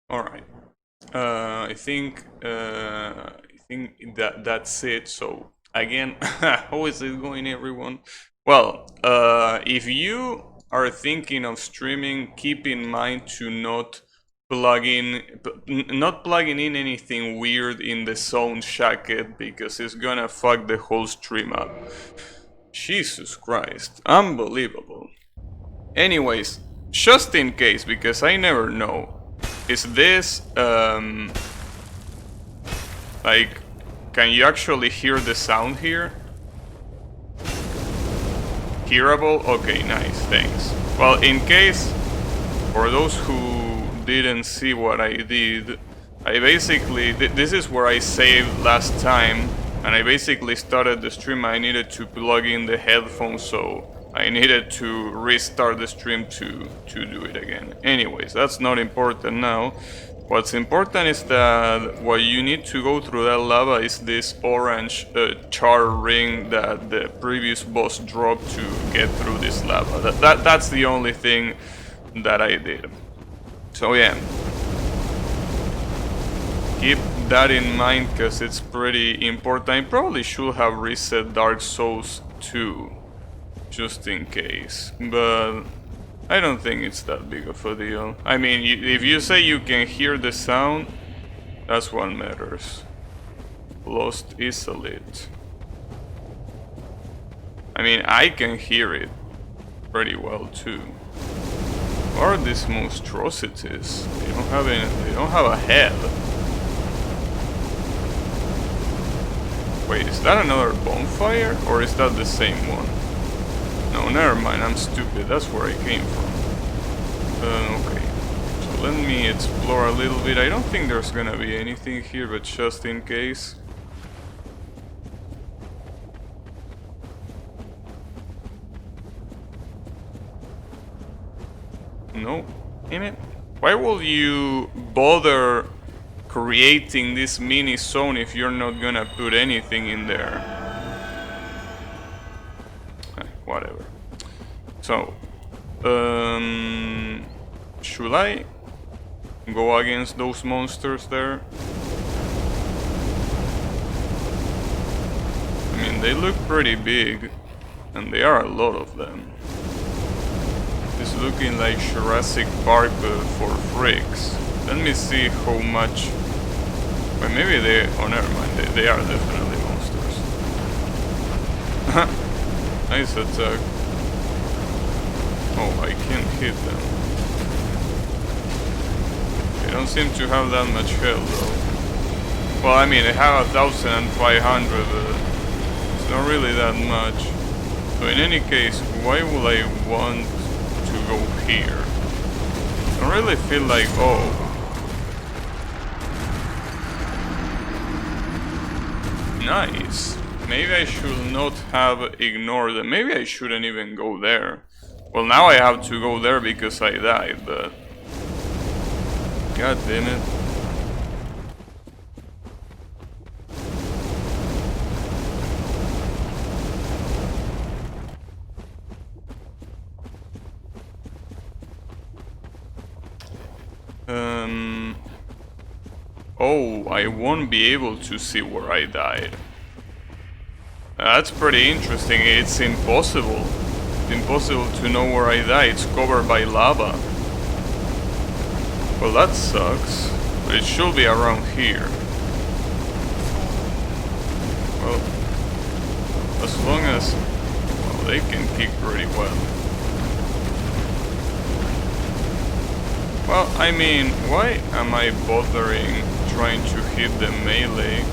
Alright. I think that's it. So again, how is it going, everyone? Well, if you are thinking of streaming, keep in mind to not plugging in anything weird in the sound jacket because it's gonna fuck the whole stream up. Jesus Christ, unbelievable. Anyways, just in case, because I never know, is this like, can you actually hear the sound here? Hearable? Okay, nice, thanks. Well, in case, for those who didn't see what I did, I basically, this is where I saved last time, and I basically started the stream. I needed to plug in the headphones, so I needed to restart the stream to do it again. Anyways, that's not important now. What's important is that what you need to go through that lava is this orange char ring that the previous boss dropped to get through this lava. That's the only thing that I did. So yeah, keep that in mind because it's pretty important. I probably should have reset Dark Souls 2 just in case, but I don't think it's that big of a deal. I mean, if you say you can hear the sound, that's what matters. Lost is a lit. I mean, I can hear it pretty well too. What are these monstrosities? They don't have any, they don't have a head. Wait, is that another bonfire? Or is that the same one? No, never mind, I'm stupid, that's where I came from. Okay, so let me explore a little bit. I don't think there's gonna be anything here, but just in case. No, damn it. Why will you bother creating this mini zone if you're not gonna put anything in there? Whatever. So, should I go against those monsters there? I mean, they look pretty big, and there are a lot of them. It's looking like Jurassic Park for freaks. Let me see how much... Well, maybe they... Oh, never mind, they are definitely monsters. Nice attack. Oh, I can't hit them. They don't seem to have that much health though. Well, I mean, I have 1,500, but it's not really that much. So in any case, why would I want to go here? I don't really feel like... Oh. Nice. Maybe I should not have ignored them. Maybe I shouldn't even go there. Well, now I have to go there because I died, but... God damn it. Oh, I won't be able to see where I died. That's pretty interesting. It's impossible. It's impossible to know where I died. It's covered by lava. Well, that sucks. But it should be around here. Well, as long as... Well, they can kick pretty well. Well, I mean, why am I bothering trying to hit the melee?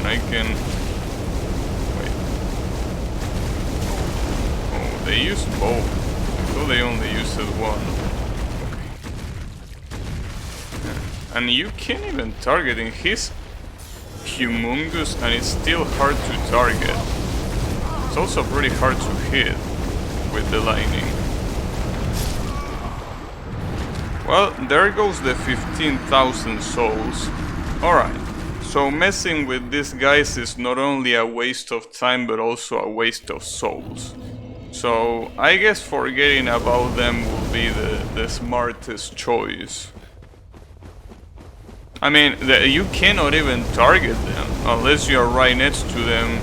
I can... Wait. Oh, they use both. I thought they only used one. Okay. And you can't even target him. He's humongous and it's still hard to target. It's also pretty hard to hit with the lightning. Well, there goes the 15,000 souls. Alright, so messing with these guys is not only a waste of time but also a waste of souls. So I guess forgetting about them will be the smartest choice. I mean, you cannot even target them unless you're right next to them,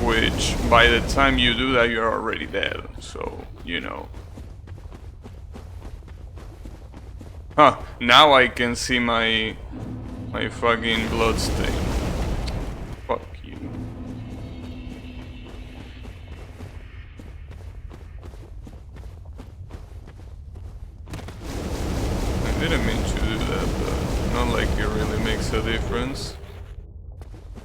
which by the time you do that you're already dead, so, you know. Huh, now I can see my fucking blood stain. Fuck you. I didn't mean to do that, but not like it really makes a difference.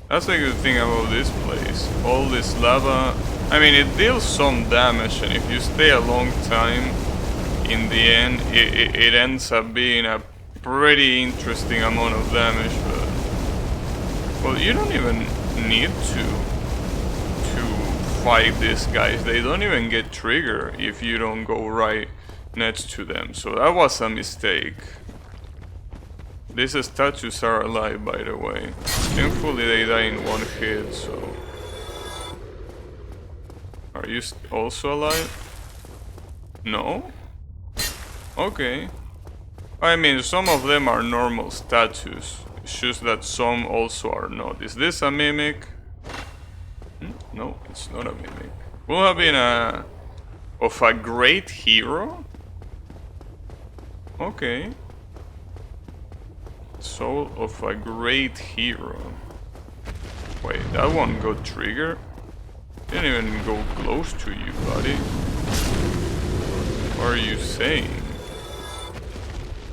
That's a good thing about this place. All this lava, I mean, it deals some damage, and if you stay a long time, in the end, it ends up being a pretty interesting amount of damage, but... Well, you don't even need to fight these guys. They don't even get triggered if you don't go right next to them, so that was a mistake. These statues are alive, by the way. Thankfully they die in one hit, so... Are you also alive? No? Okay. I mean, some of them are normal statues. It's just that some also are not. Is this a mimic? No, it's not a mimic. Will have been of a great hero? Okay. Soul of a great hero. Wait, that one got triggered? Didn't even go close to you, buddy. What are you saying?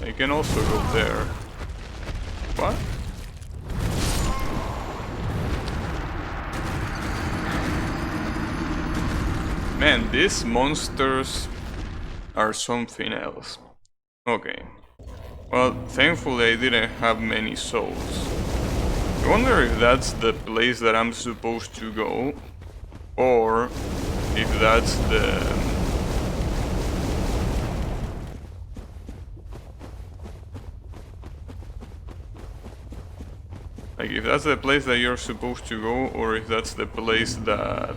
I can also go there. What? Man, these monsters are something else. Okay. Well, thankfully I didn't have many souls. I wonder if that's the place that I'm supposed to go, or if that's the... Like, if that's the place that you're supposed to go, or if that's the place that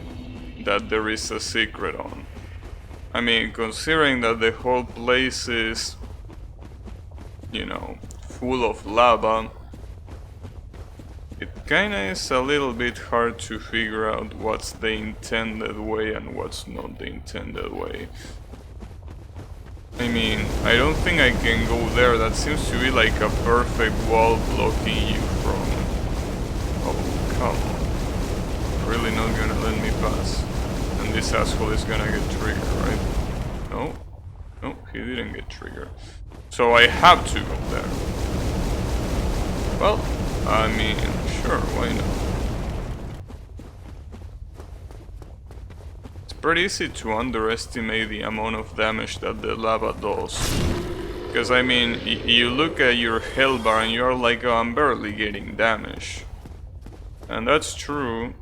there is a secret on. I mean, considering that the whole place is, you know, full of lava, it kinda is a little bit hard to figure out what's the intended way and what's not the intended way. I mean, I don't think I can go there. That seems to be like a perfect wall blocking you from... Oh, come on. Really not gonna let me pass. And this asshole is gonna get triggered, right? No? No, he didn't get triggered. So I have to go there. Well, I mean, sure, why not? It's pretty easy to underestimate the amount of damage that the lava does. Because, I mean, you look at your health bar and you're like, oh, I'm barely getting damage. And that's true,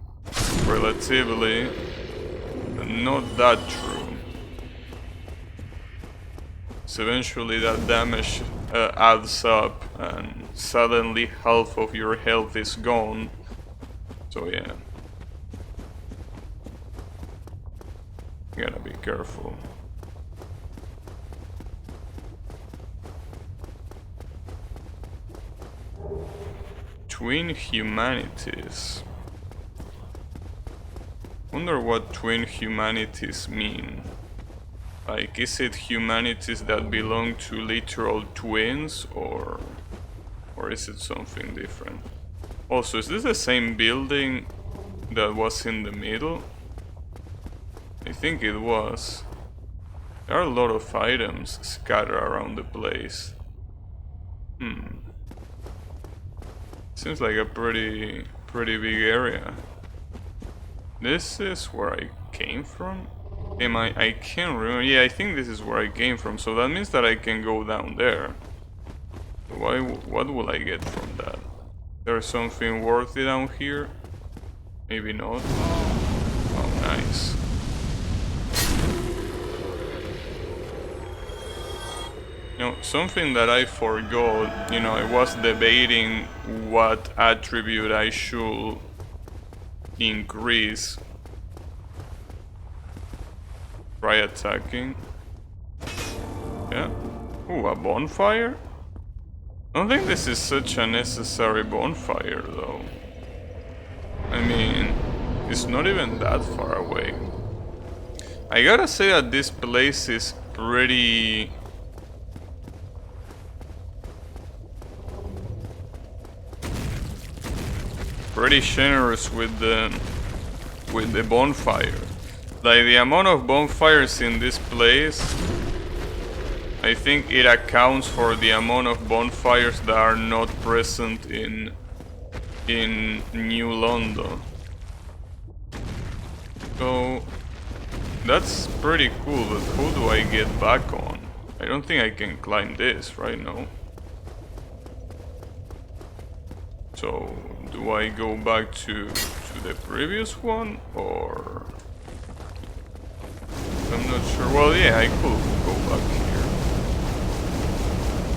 relatively, but not that true. So eventually that damage adds up and suddenly half of your health is gone. So yeah. You gotta be careful. Twin humanities. Wonder what twin humanities mean. Like, is it humanities that belong to literal twins, or is it something different? Also, is this the same building that was in the middle? I think it was. There are a lot of items scattered around the place. Seems like a pretty big area. This is where I came from? I can't remember. Yeah, I think this is where I came from, so that means that I can go down there. What will I get from that? There's something worthy down here? Maybe not. Oh, nice. You know, something that I forgot, you know, I was debating what attribute I should increase. try attacking. Yeah. Ooh, a bonfire? I don't think this is such a necessary bonfire though. I mean, it's not even that far away. I gotta say that this place is pretty generous with the bonfire. Like the amount of bonfires in this place, I think it accounts for the amount of bonfires that are not present in New London. So that's pretty cool, but how do I get back on? I don't think I can climb this right now. So do I go back to the previous one, or I'm not sure. Well, yeah, I could go back here.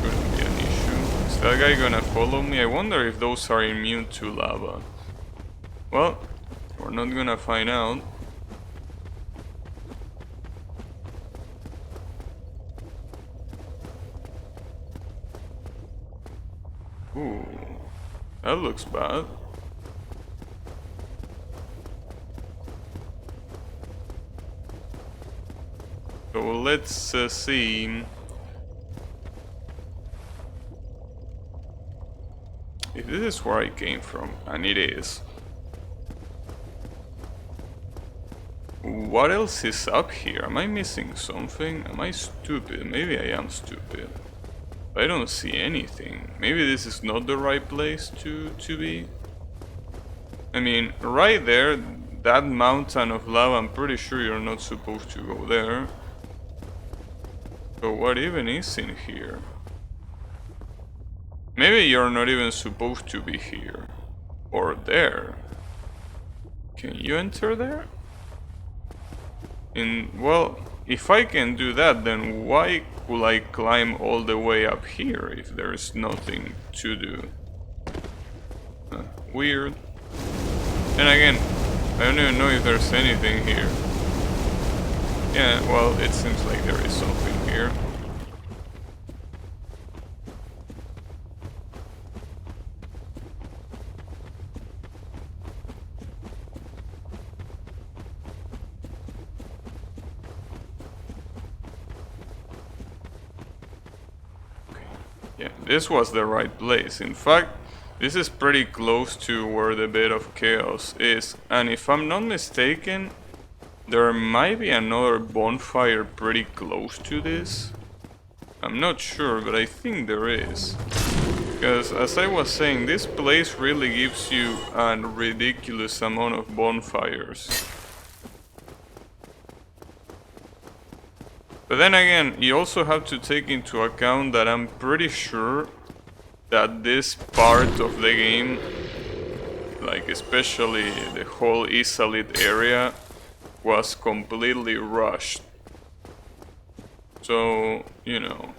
Couldn't be an issue. Is that guy gonna follow me? I wonder if those are immune to lava. Well, we're not gonna find out. Ooh, that looks bad. So let's see if this is where I came from, and it is. What else is up here? Am I missing something? Am I stupid? Maybe I am stupid. I don't see anything. Maybe this is not the right place to be. I mean, right there, that mountain of lava, I'm pretty sure you're not supposed to go there. So what even is in here? Maybe you're not even supposed to be here. Or there. Can you enter there? Well, if I can do that, then why could I climb all the way up here if there is nothing to do? Weird. And again, I don't even know if there's anything here. Yeah, well, it seems like there is something here. Yeah, this was the right place. In fact, this is pretty close to where the bed of chaos is. And if I'm not mistaken, there might be another bonfire pretty close to this. I'm not sure, but I think there is. Because as I was saying, this place really gives you a ridiculous amount of bonfires. But then again, you also have to take into account that I'm pretty sure that this part of the game, like especially the whole Isalit area, was completely rushed. So, you know,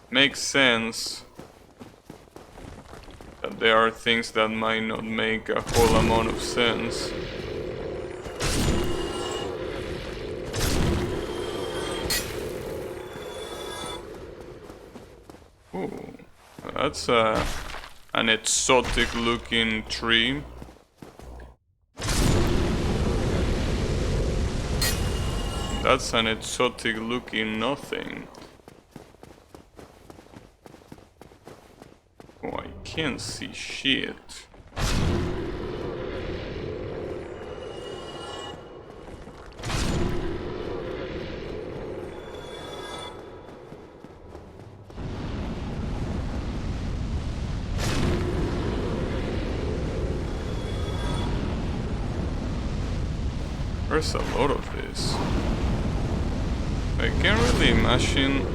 makes sense that there are things that might not make a whole amount of sense. Ooh, that's an exotic looking tree. That's an exotic looking nothing. Oh, I can't see shit. There's a lot of this. I can't really imagine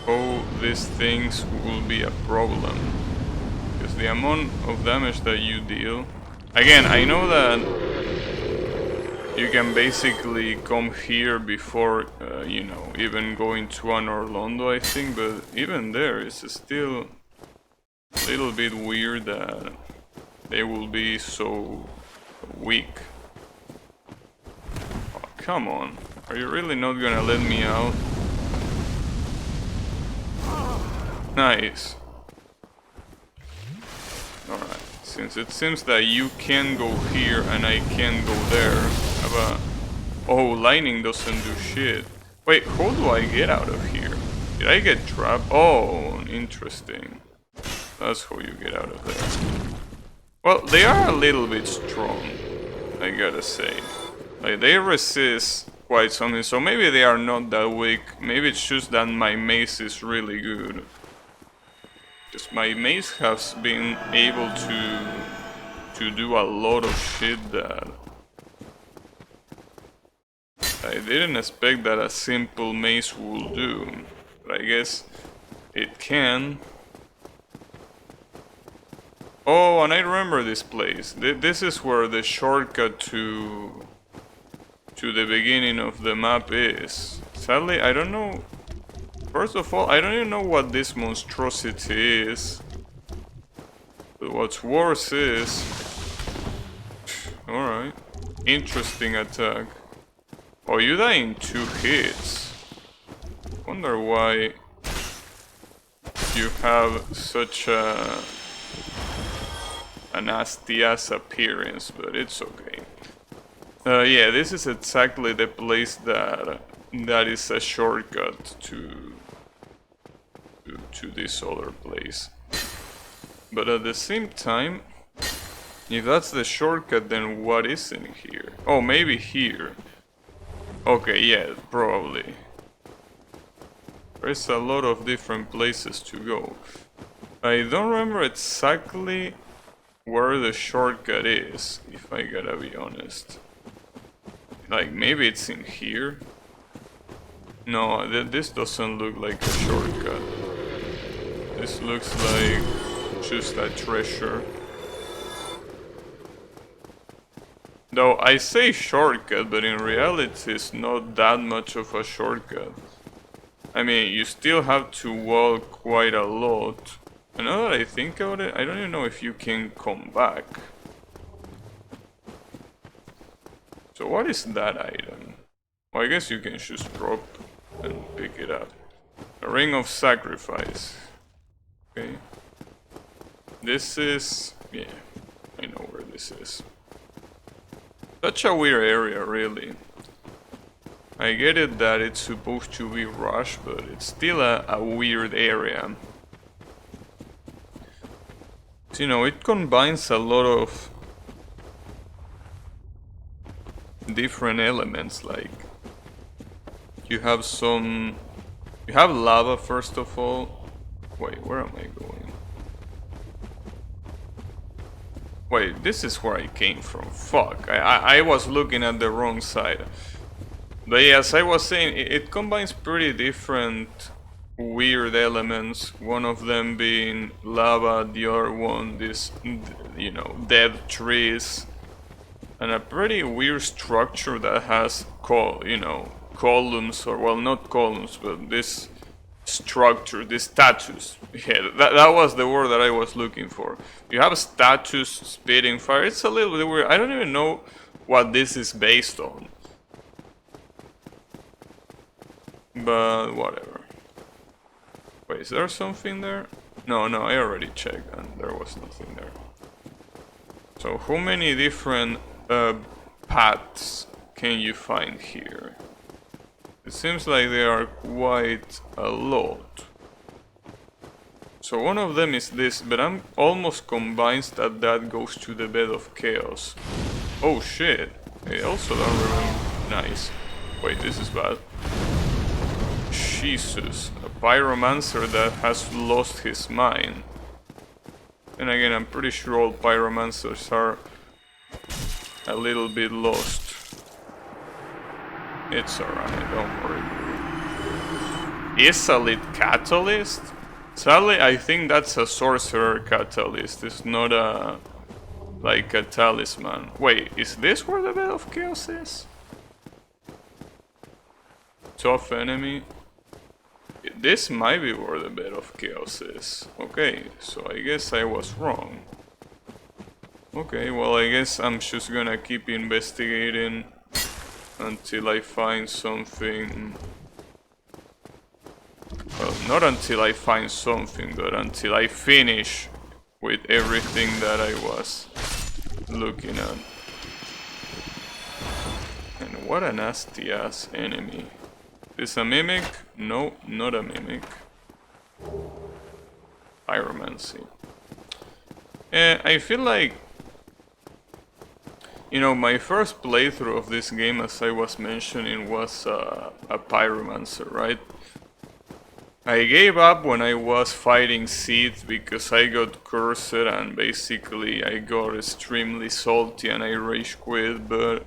how these things will be a problem. Because the amount of damage that you deal... Again, I know that you can basically come here before, you know, even going to an Orlando, I think. But even there, it's still a little bit weird that they will be so weak. come on. Are you really not gonna let me out? Nice. Alright, since it seems that you can go here and I can go there. Oh, lightning doesn't do shit. Wait, how do I get out of here? Did I get trapped? Oh, interesting. That's how you get out of there. Well, they are a little bit strong, I gotta say. Like, they resist quite something, so maybe they are not that weak. Maybe it's just that my mace is really good. Because my mace has been able to do a lot of shit that I didn't expect that a simple mace would do. But I guess it can. Oh, and I remember this place. This is where the shortcut to the beginning of the map is. Sadly, I don't know. First of all, I don't even know what this monstrosity is. But what's worse is... Alright. Interesting attack. Oh, you die in 2 hits. Wonder why you have such a nasty ass appearance, but it's okay. Yeah, this is exactly the place that is a shortcut to this other place. But at the same time, if that's the shortcut, then what is in here? Oh, maybe here. Okay, yeah, probably. There's a lot of different places to go. I don't remember exactly where the shortcut is, if I gotta be honest. Like, maybe it's in here? No, this doesn't look like a shortcut. This looks like just a treasure. Though I say shortcut, but in reality it's not that much of a shortcut. I mean, you still have to walk quite a lot. And now that I think about it, I don't even know if you can come back. So what is that item? Well, I guess you can just drop and pick it up. A ring of sacrifice. Okay. This is... yeah, I know where this is. Such a weird area, really. I get it that it's supposed to be rushed, but it's still a weird area. So, you know, it combines a lot of different elements, like you have lava first of all. Wait, where am I going? Wait, this is where I came from. Fuck, I was looking at the wrong side. But yeah, as I was saying, it combines pretty different weird elements. One of them being lava, the other one this, you know, dead trees. And a pretty weird structure that has, you know, columns, or well, not columns, but this structure, this statues. Yeah, that was the word that I was looking for. You have statues spitting fire. It's a little bit weird. I don't even know what this is based on. But whatever. Wait, is there something there? No, I already checked and there was nothing there. So how many different paths can you find here? It seems like there are quite a lot. So one of them is this, but I'm almost convinced that that goes to the bed of chaos. Oh shit, I also don't remember. Nice. Wait, this is bad. Jesus, a pyromancer that has lost his mind. And again, I'm pretty sure all pyromancers are a little bit lost. It's alright, don't worry. Is a lit catalyst? Sadly, I think that's a sorcerer catalyst. It's not a... like a talisman. Wait, is this where the bed of chaos is? Tough enemy. This might be where the bed of chaos is. Okay, so I guess I was wrong. Okay, well I guess I'm just gonna keep investigating until I find something. Well, not until I find something, but until I finish with everything that I was looking at. And what a nasty ass enemy. Is this a mimic? No, not a mimic. Pyromancy. I feel like, you know, my first playthrough of this game, as I was mentioning, was a pyromancer, right? I gave up when I was fighting Seeds because I got cursed and basically I got extremely salty and I rage quit, but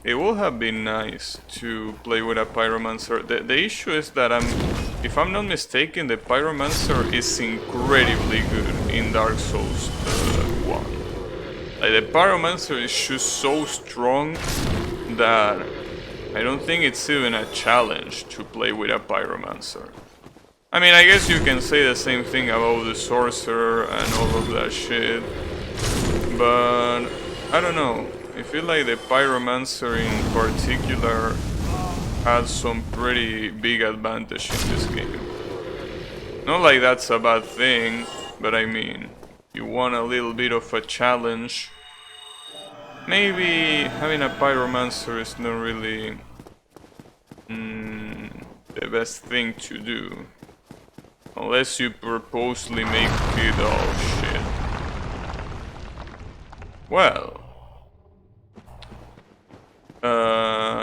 it would have been nice to play with a pyromancer. The issue is that if I'm not mistaken, the pyromancer is incredibly good in Dark Souls 1. Like, the pyromancer is just so strong that I don't think it's even a challenge to play with a pyromancer. I mean, I guess you can say the same thing about the sorcerer and all of that shit, but I don't know. I feel like the pyromancer in particular has some pretty big advantage in this game. Not like that's a bad thing, but I mean, you want a little bit of a challenge. Maybe having a pyromancer is not really the best thing to do. Unless you purposely make it all shit. Well.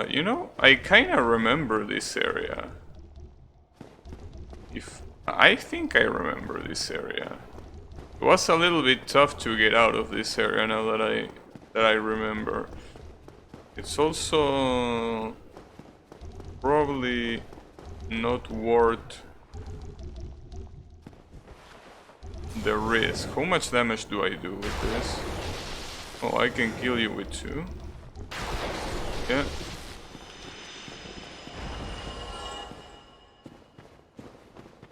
You know, I kinda remember this area. I think I remember this area. It was a little bit tough to get out of this area now that I remember. It's also probably not worth the risk. How much damage do I do with this? Oh, I can kill you with 2. Yeah.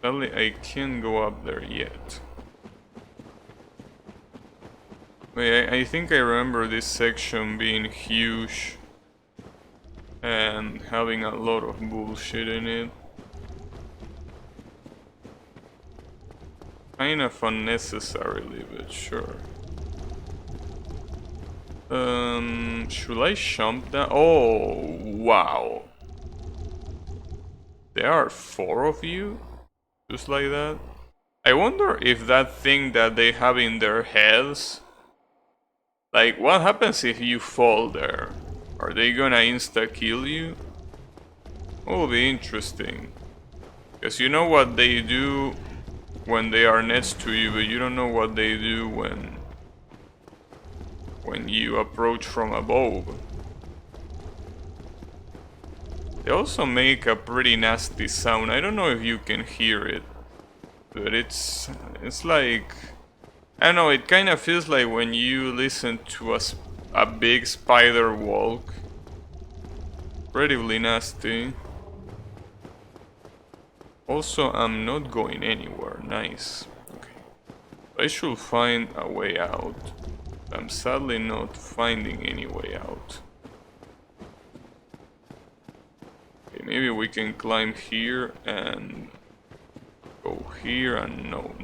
Sadly, I can't go up there yet. Wait, I think I remember this section being huge and having a lot of bullshit in it. Kind of unnecessarily, but sure. Should I jump that? Oh, wow. There are 4 of you? Just like that? I wonder if that thing that they have in their heads... Like, what happens if you fall there? Are they gonna insta-kill you? Will be interesting. Because you know what they do when they are next to you, but you don't know what they do when you approach from above. They also make a pretty nasty sound. I don't know if you can hear it, but it's like, I don't know, it kind of feels like when you listen to a big spider walk. Incredibly nasty. Also, I'm not going anywhere. Nice. Okay. I should find a way out. I'm sadly not finding any way out. Okay, maybe we can climb here and go here and no,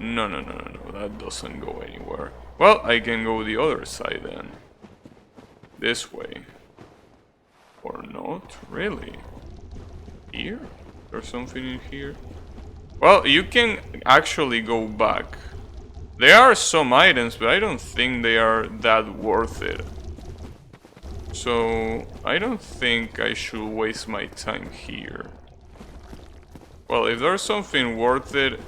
that doesn't go anywhere. Well, I can go the other side then. This way. Or not, really. Here? There's something in here? Well, you can actually go back. There are some items, but I don't think they are that worth it. So, I don't think I should waste my time here. Well, if there's something worth it,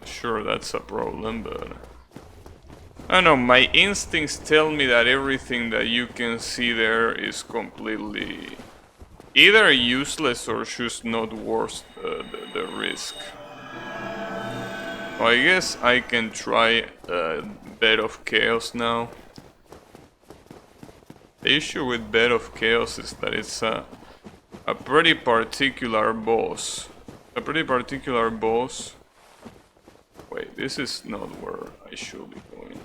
sure, that's a problem, but... I don't know, my instincts tell me that everything that you can see there is completely... either useless or just not worth the risk. Well, I guess I can try Bed of Chaos now. The issue with Bed of Chaos is that it's a pretty particular boss. Wait, this is not where I should be going.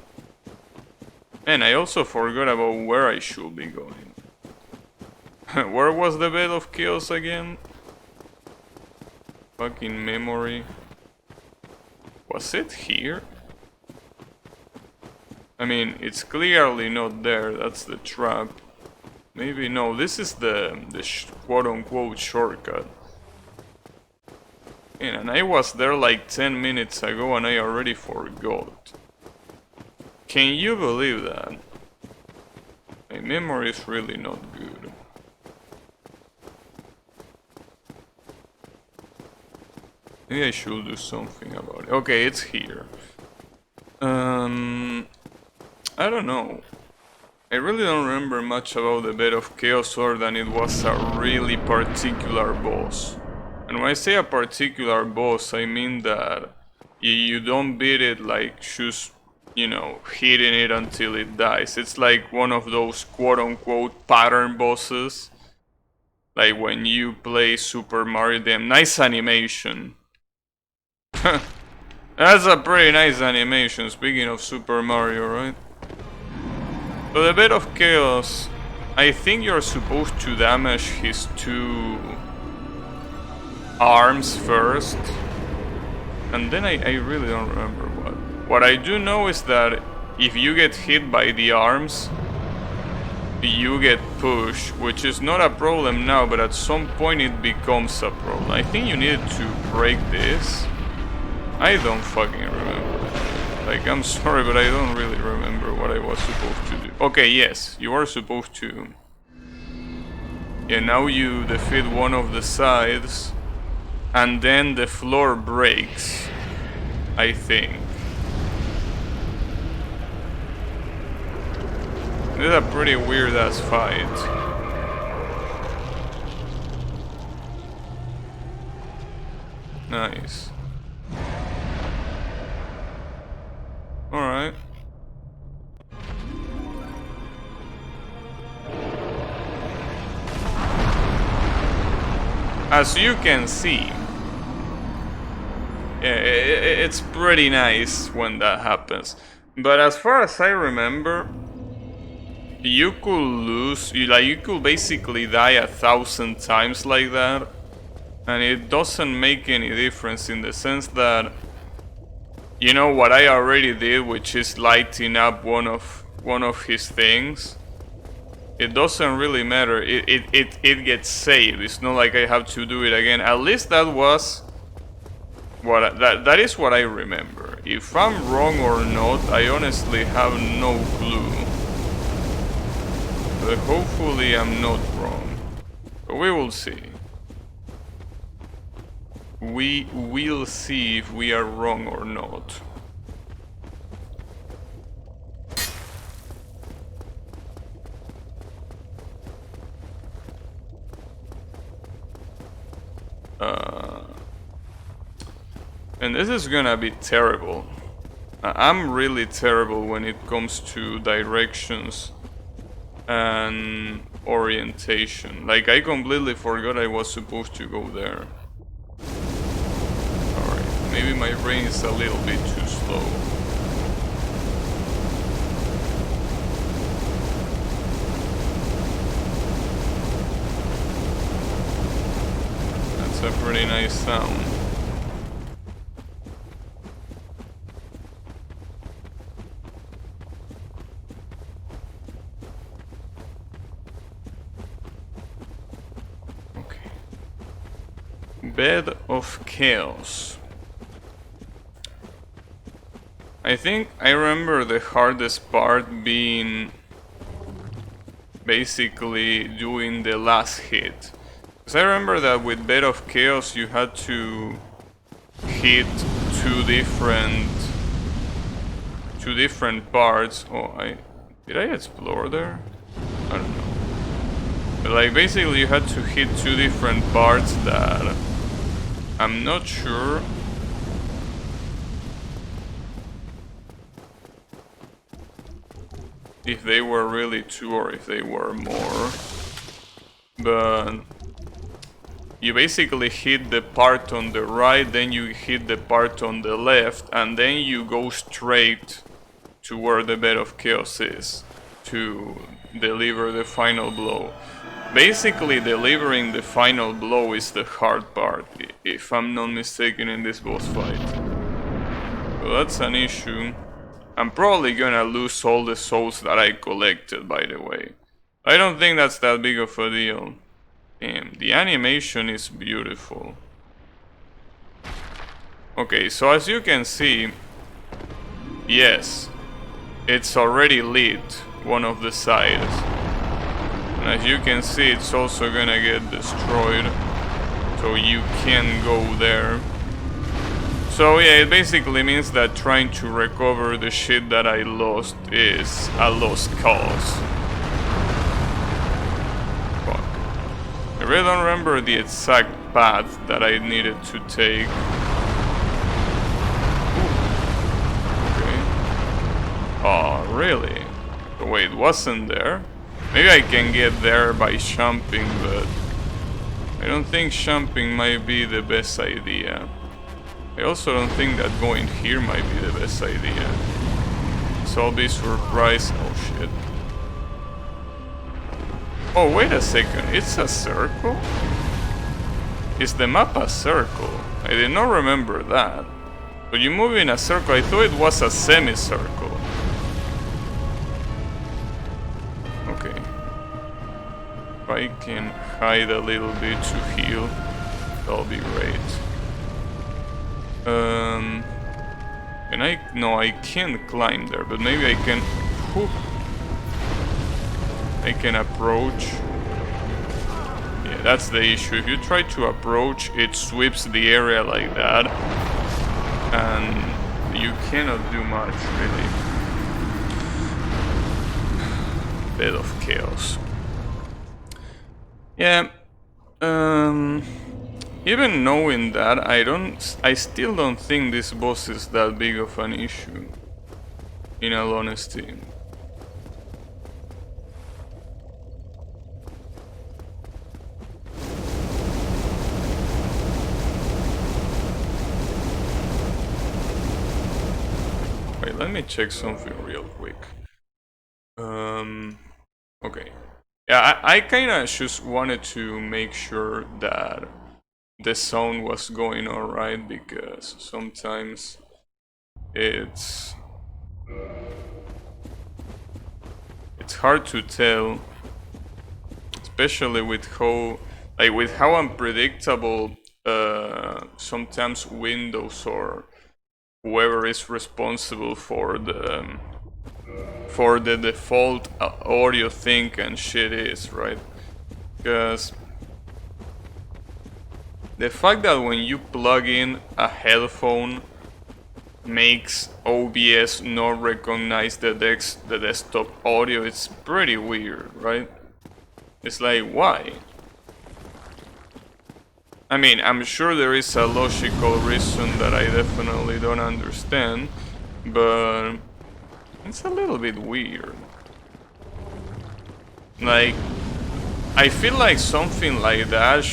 And I also forgot about where I should be going. Where was the bed of chaos again? Fucking memory. Was it here? I mean, it's clearly not there, that's the trap. Maybe no, this is the quote-unquote shortcut. And I was there like 10 minutes ago and I already forgot. Can you believe that? My memory is really not good. Maybe I should do something about it. Okay, it's here. I don't know. I really don't remember much about the Bed of Chaos other than it was a really particular boss. And when I say a particular boss, I mean that you don't beat it like just, you know, hitting it until it dies. It's like one of those quote-unquote pattern bosses. Like when you play Super Mario, damn, nice animation. That's a pretty nice animation, speaking of Super Mario, right? So the Bed of Chaos, I think you're supposed to damage his 2 arms first. And then I really don't remember what. What I do know is that if you get hit by the arms, you get pushed, which is not a problem now, but at some point it becomes a problem. I think you need to break this. I don't fucking remember. Like, I'm sorry, but I don't really remember what I was supposed to do. Okay, yes, you are supposed to. Yeah, now you defeat one of the sides, and then the floor breaks, I think. This is a pretty weird ass fight. Nice. Alright. As you can see, it's pretty nice when that happens. But as far as I remember, you could lose, you could basically die 1,000 times like that, and it doesn't make any difference in the sense that, you know what I already did, which is lighting up one of his things. It doesn't really matter. It gets saved. It's not like I have to do it again. At least that was what that is what I remember. If I'm wrong or not, I honestly have no clue. But hopefully I'm not wrong. But we will see. We will see if we are wrong or not. And this is gonna be terrible. I'm really terrible when it comes to directions and orientation. Like, I completely forgot I was supposed to go there. Alright, maybe my brain is a little bit too slow. That's a pretty nice sound. Bed of Chaos. I think I remember the hardest part being basically doing the last hit. Because I remember that with Bed of Chaos you had to hit two different parts. Oh, did I explore there? I don't know. But like basically you had to hit two different parts that I'm not sure if they were really two or if they were more. But you basically hit the part on the right, then you hit the part on the left, and then you go straight to where the bed of chaos is to deliver the final blow. Basically, delivering the final blow is the hard part, if I'm not mistaken, in this boss fight. So that's an issue. I'm probably gonna lose all the souls that I collected, by the way. I don't think that's that big of a deal. Damn, the animation is beautiful. Okay, so as you can see, yes, it's already lit, one of the sides. And as you can see, it's also gonna get destroyed, so you can go there. So yeah, it basically means that trying to recover the shit that I lost is a lost cause. Fuck. I really don't remember the exact path that I needed to take. Okay. Oh, really? Oh, wait, wasn't there? Maybe I can get there by jumping, but I don't think jumping might be the best idea. I also don't think that going here might be the best idea. So I'll be surprised. Oh shit. Oh, wait a second. It's a circle? Is the map a circle? I did not remember that. So you move in a circle. I thought it was a semicircle. Okay. If I can hide a little bit to heal, that'll be great. Can I? No, I can't climb there, but maybe I can. Whew, I can approach. Yeah, that's the issue. If you try to approach, it sweeps the area like that, and you cannot do much, really. Bed of chaos. Yeah. Even knowing that, I still don't think this boss is that big of an issue, in all honesty. Wait, let me check something real quick. Okay. Yeah, I kinda just wanted to make sure that the sound was going alright, because sometimes it's hard to tell, especially with how unpredictable sometimes Windows or whoever is responsible for the default audio thing and shit is, right? Because the fact that when you plug in a headphone makes OBS not recognize the desktop audio, it's pretty weird, right? It's like, why? I mean, I'm sure there is a logical reason that I definitely don't understand, but it's a little bit weird. Like, I feel like something like that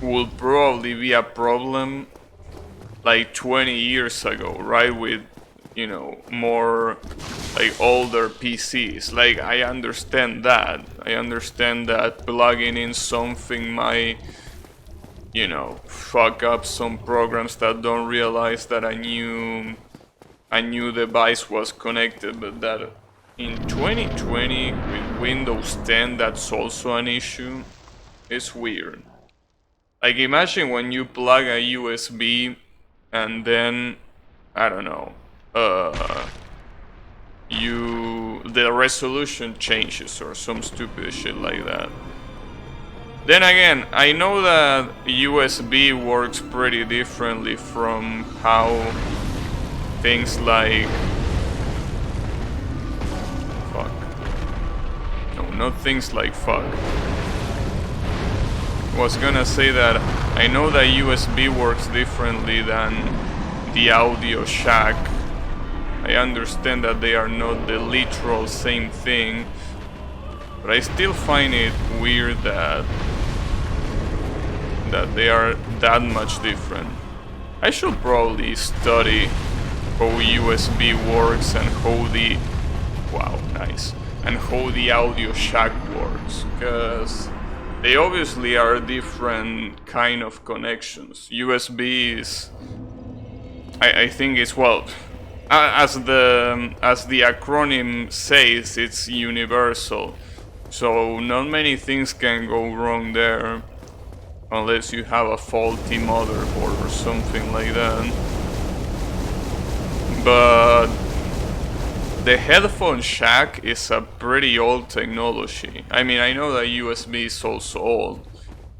will probably be a problem like 20 years ago, right? With, you know, more like older PCs. Like, I understand that. I understand that plugging in something might, you know, fuck up some programs that don't realize that a new device was connected, but that in 2020 with Windows 10 that's also an issue. It's weird. Like, imagine when you plug a USB and then, I don't know, the resolution changes or some stupid shit like that. Then again, I know that USB works pretty differently from how things like... Fuck. No, not things like fuck. I was gonna say that I know that USB works differently than the Audio Shack. I understand that they are not the literal same thing, but I still find it weird that they are that much different. I should probably study how USB works and how the wow, nice, and how the audio shack works, because they obviously are different kind of connections. USB is, I think it's, well, as the acronym says, it's universal. So not many things can go wrong there, unless you have a faulty motherboard or something like that. But the headphone jack is a pretty old technology. I mean, I know that USB is also old,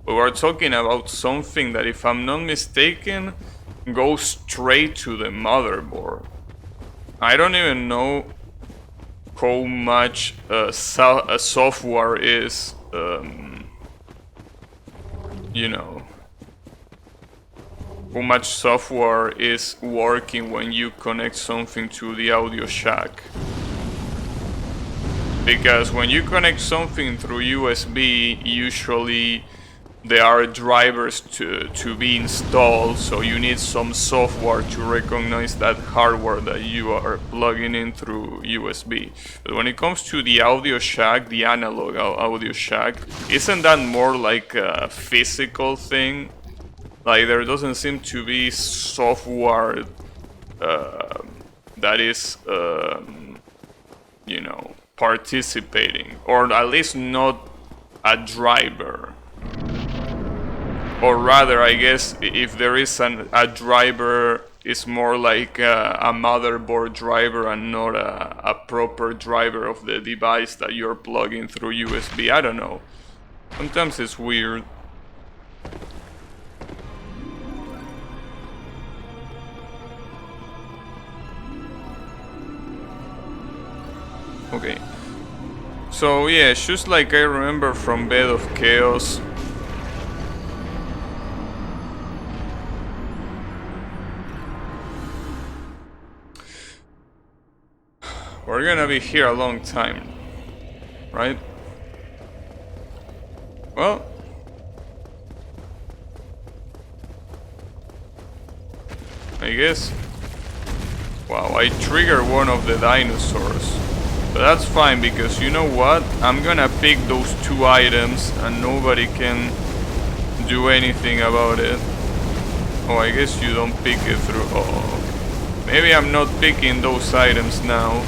but we're talking about something that, if I'm not mistaken, goes straight to the motherboard. I don't even know how much software is, you know, how much software is working when you connect something to the audio jack. Because when you connect something through USB, usually there are drivers to be installed, so you need some software to recognize that hardware that you are plugging in through USB. But when it comes to the audio jack, the analog audio jack, isn't that more like a physical thing? Like, there doesn't seem to be software that is, you know, participating, or at least not a driver. Or rather, I guess, if there is a driver, it's more like a motherboard driver and not a proper driver of the device that you're plugging through USB. I don't know. Sometimes it's weird. Okay. So yeah, just like I remember from Bed of Chaos, we're gonna be here a long time, right? Well, I guess. Wow, I triggered one of the dinosaurs. But that's fine, because you know what? I'm gonna pick those 2 items and nobody can do anything about it. Oh, I guess you don't pick it through. Oh, maybe I'm not picking those items now.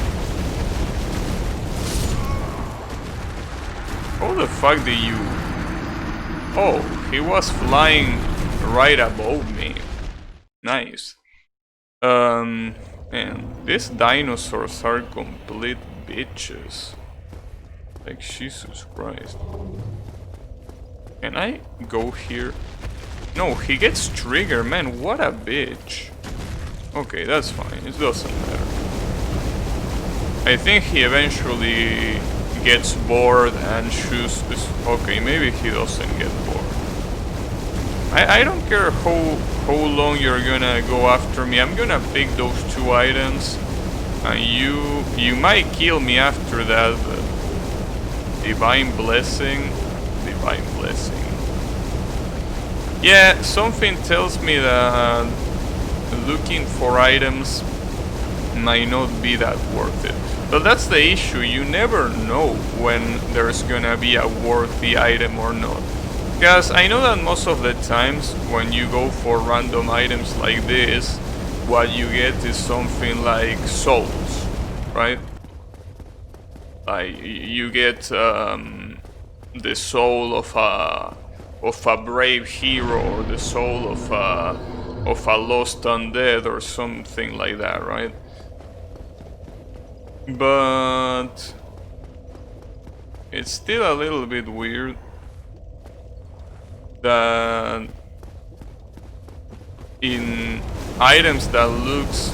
How the fuck did you... Oh, he was flying right above me. Nice. Man, these dinosaurs are complete bitches. Like, Jesus Christ. Can I go here? No, he gets triggered, man, what a bitch. Okay, that's fine, it doesn't matter. I think he eventually gets bored and chooses... Okay, maybe he doesn't get bored. I don't care how long you're gonna go after me. I'm gonna pick those 2 items, and you might kill me after that, but divine blessing. Yeah, something tells me that looking for items might not be that worth it. But that's the issue, you never know when there's gonna be a worthy item or not. Because I know that most of the times when you go for random items like this, what you get is something like souls, right? Like, you get the soul of a brave hero, or the soul of a lost undead, or something like that, right? But it's still a little bit weird that in items that looks,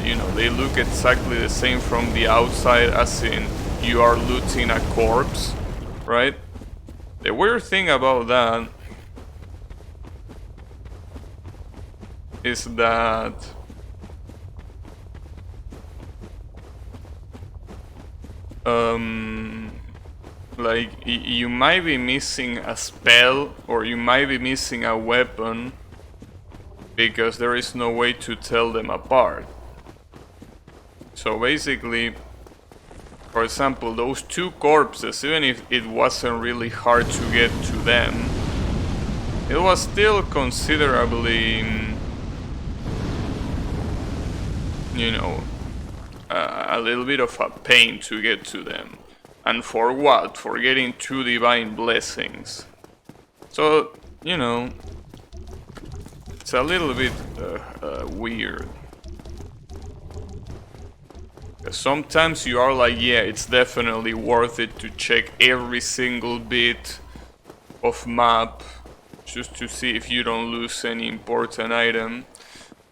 you know, they look exactly the same from the outside, as in you are looting a corpse, right? The weird thing about that is that like, you might be missing a spell, or you might be missing a weapon, because there is no way to tell them apart. So basically, for example, those two corpses, even if it wasn't really hard to get to them, it was still considerably, you know, a little bit of a pain to get to them. And for what? For getting 2 divine blessings. So, you know, it's a little bit weird. Sometimes you are like, yeah, it's definitely worth it to check every single bit of map just to see if you don't lose any important item.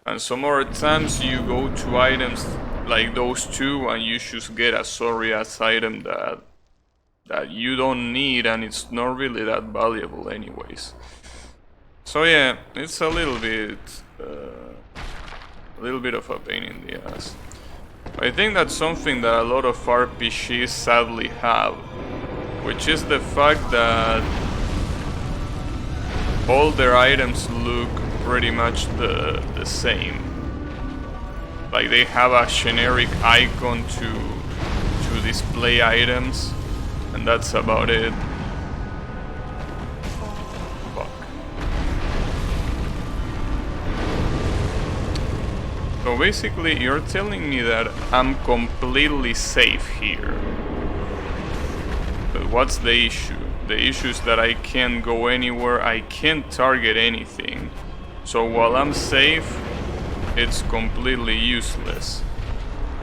And some other times you go to items like those two and you just get a sorry ass item that you don't need and it's not really that valuable anyways. So yeah, it's a little bit of a pain in the ass. I think that's something that a lot of RPGs sadly have, which is the fact that all their items look pretty much the same. Like they have a generic icon to display items, and that's about it. Fuck. So basically, you're telling me that I'm completely safe here. But what's the issue? The issue is that I can't go anywhere, I can't target anything. So while I'm safe, it's completely useless.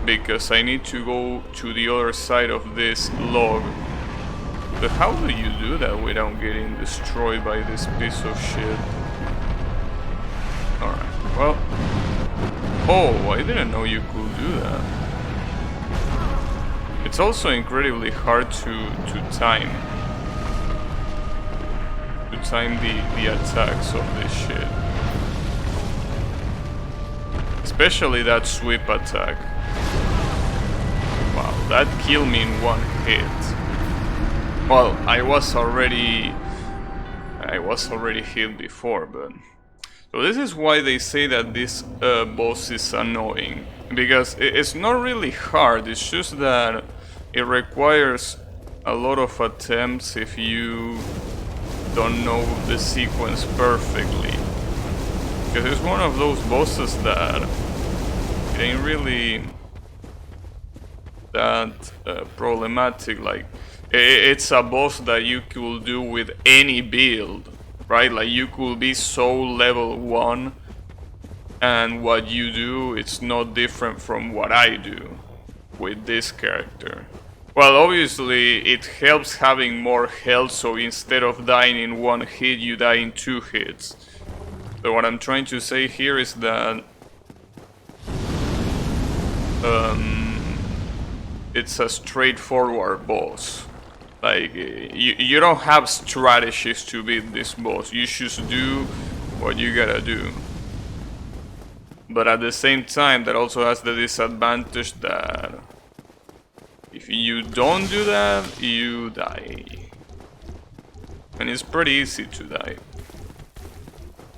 Because I need to go to the other side of this log. But how do you do that without getting destroyed by this piece of shit? Alright, well... Oh, I didn't know you could do that. It's also incredibly hard to time. To time the attacks of this shit. Especially that sweep attack. Wow, that killed me in one hit. Well, I was already hit before, but... So this is why they say that this boss is annoying. Because it's not really hard, it's just that it requires a lot of attempts if you don't know the sequence perfectly. Because it's one of those bosses that it ain't really that problematic. Like, it's a boss that you could do with any build. Right, like you could be so level 1 and what you do, it's not different from what I do with this character. Well, obviously it helps having more health, so instead of dying in 1 hit, you die in 2 hits. So what I'm trying to say here is that it's a straightforward boss. Like, you don't have strategies to beat this boss, you just do what you gotta do. But at the same time, that also has the disadvantage that if you don't do that, you die. And it's pretty easy to die.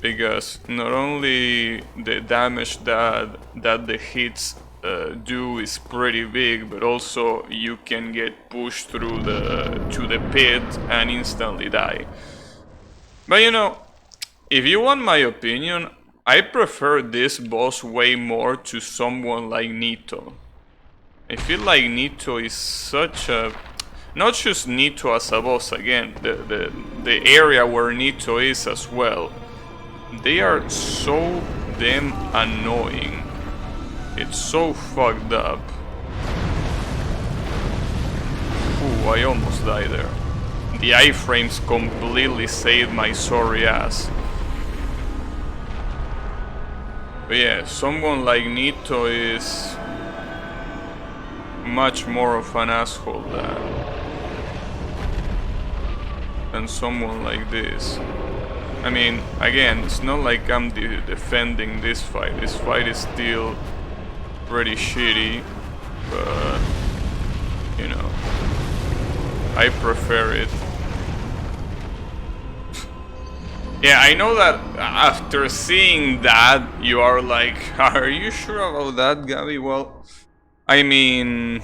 Because not only the damage that the hits do is pretty big, but also you can get pushed through to the pit and instantly die. But you know, if you want my opinion, I prefer this boss way more to someone like Nito. I feel like Nito is such a... Not just Nito as a boss, again, the area where Nito is as well. They are so damn annoying. It's so fucked up. Ooh, I almost died there. The iframes completely saved my sorry ass. But yeah, someone like Nito is much more of an asshole than someone like this. I mean, again, it's not like I'm defending this fight. This fight is still pretty shitty, but you know, I prefer it. Yeah, I know that after seeing that, you are like, are you sure about that, Gabby? Well, I mean...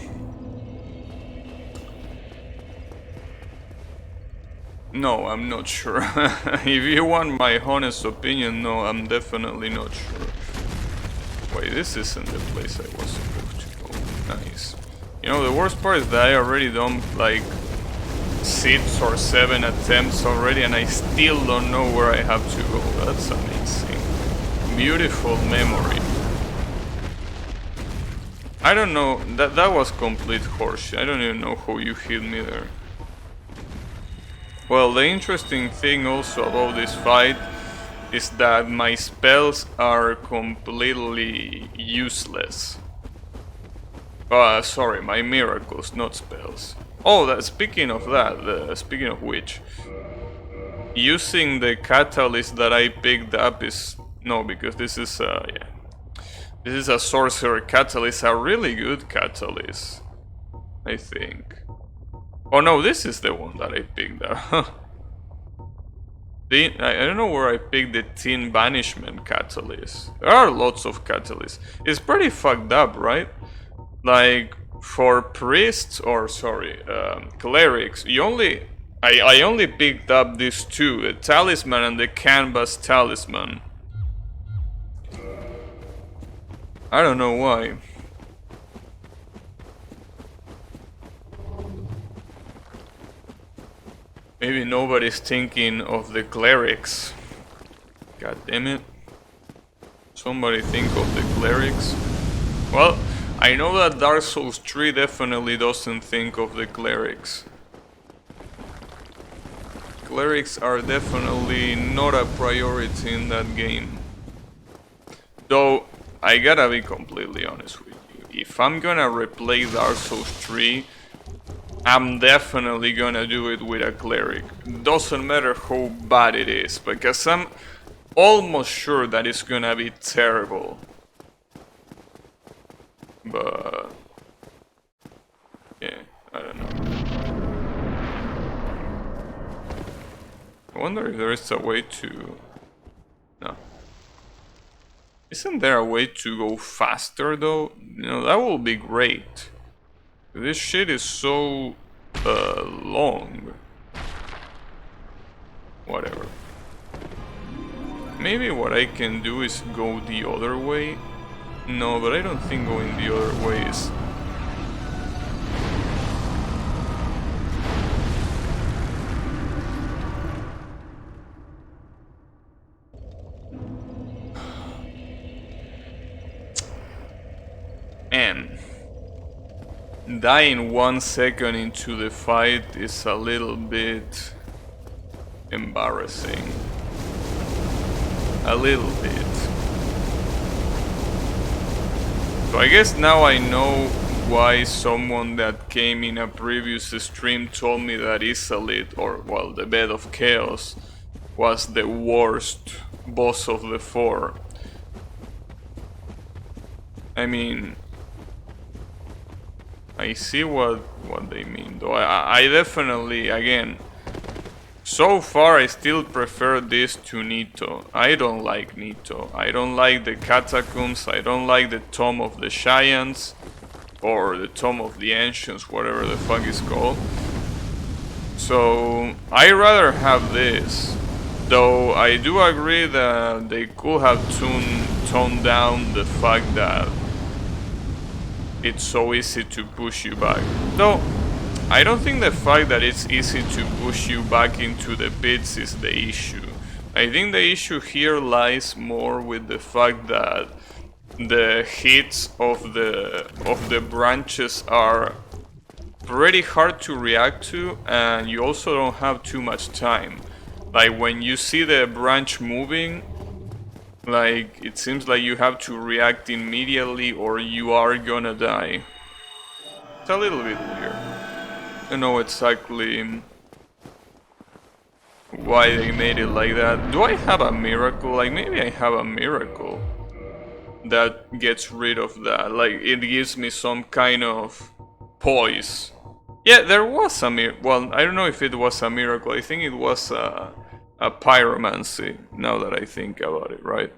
No, I'm not sure. If you want my honest opinion, no, I'm definitely not sure. Wait, this isn't the place I was supposed to go. Nice. You know, the worst part is that I already done like 6 or 7 attempts already and I still don't know where I have to go. That's amazing. Beautiful memory. I don't know, that was complete horseshit. I don't even know how you hit me there. Well, the interesting thing also about this fight is that my spells are completely useless. Sorry, my miracles, not spells. Oh, speaking of that, speaking of which, using the catalyst that I picked up is... No, because this is, yeah. This is a sorcerer catalyst, a really good catalyst, I think. Oh no, this is the one that I picked up. I don't know where I picked the Tin Banishment catalyst. There are lots of catalysts. It's pretty fucked up, right? Like, for priests, or sorry, clerics, I only picked up these two, the talisman and the canvas talisman. I don't know why. Maybe nobody's thinking of the clerics. God damn it. Somebody think of the clerics. Well, I know that Dark Souls 3 definitely doesn't think of the clerics. Clerics are definitely not a priority in that game. Though, I gotta be completely honest with you. If I'm gonna replay Dark Souls 3, I'm definitely gonna do it with a cleric. Doesn't matter how bad it is, because I'm almost sure that it's gonna be terrible. But... yeah, I don't know. I wonder if there is a way to... No. Isn't there a way to go faster though? You know, that would be great. This shit is so long. Whatever. Maybe what I can do is go the other way. No, but I don't think going the other way is... And dying 1 second into the fight is a little bit embarrassing. A little bit. So I guess now I know why someone that came in a previous stream told me that Isolith, or well, the Bed of Chaos, was the worst boss of the 4. I mean, I see what they mean, though I definitely, again, so far I still prefer this to Nito. I don't like Nito. I don't like the Catacombs, I don't like the Tomb of the Giants, or the Tomb of the Ancients, whatever the fuck it's called. So, I rather have this. Though I do agree that they could have toned down the fact that it's so easy to push you back. Though, I don't think the fact that it's easy to push you back into the pits is the issue. I think the issue here lies more with the fact that the hits of the branches are pretty hard to react to, and you also don't have too much time. Like when you see the branch moving, like it seems like you have to react immediately or you are gonna die. It's a little bit weird. I don't know exactly why they made it like that. Do I have a miracle? Like maybe I have a miracle that gets rid of that. Like it gives me some kind of poise. Yeah, there was a miracle. Well, I don't know if it was a miracle. I think it was a pyromancy, now that I think about it, right?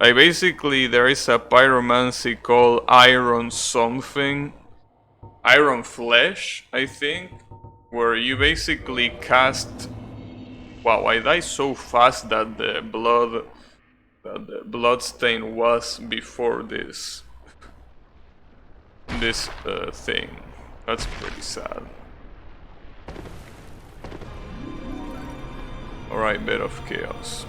Like basically there is a pyromancy called Iron something. Iron Flesh, I think. Where you basically cast... Wow, I died so fast that the blood stain was before this thing. That's pretty sad. Alright, Bed of Chaos.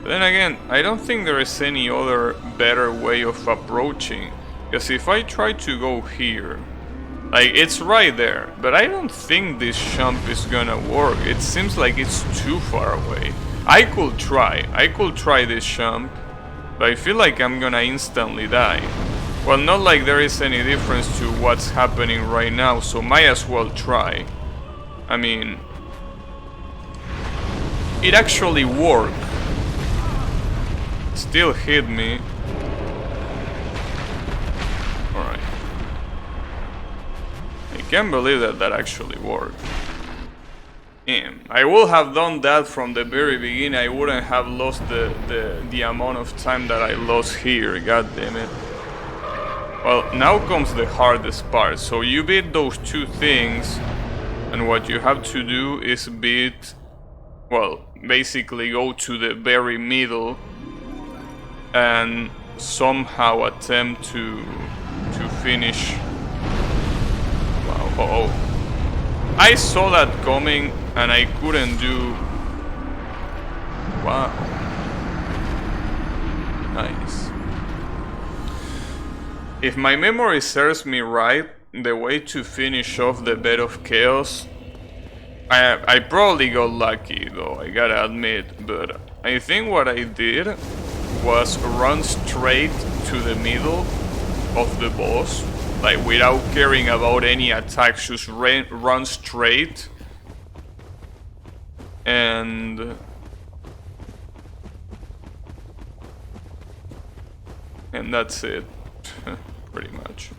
But then again, I don't think there is any other better way of approaching. Because if I try to go here, like it's right there, but I don't think this jump is gonna work. It seems like it's too far away. I could try this jump, but I feel like I'm gonna instantly die. Well, not like there is any difference to what's happening right now, so might as well try. I mean, it actually worked. Still hit me. Alright. I can't believe that that actually worked. Damn. I would have done that from the very beginning. I wouldn't have lost the amount of time that I lost here. God damn it. Well, now comes the hardest part. So you beat those two things, and what you have to do is beat... Well, basically go to the very middle and somehow attempt to finish. Wow, oh. I saw that coming and I couldn't do... Wow. Nice. If my memory serves me right, the way to finish off the Bed of Chaos... I probably got lucky though, I gotta admit, but I think what I did was run straight to the middle of the boss, like without caring about any attacks, just run straight, and that's it, pretty much.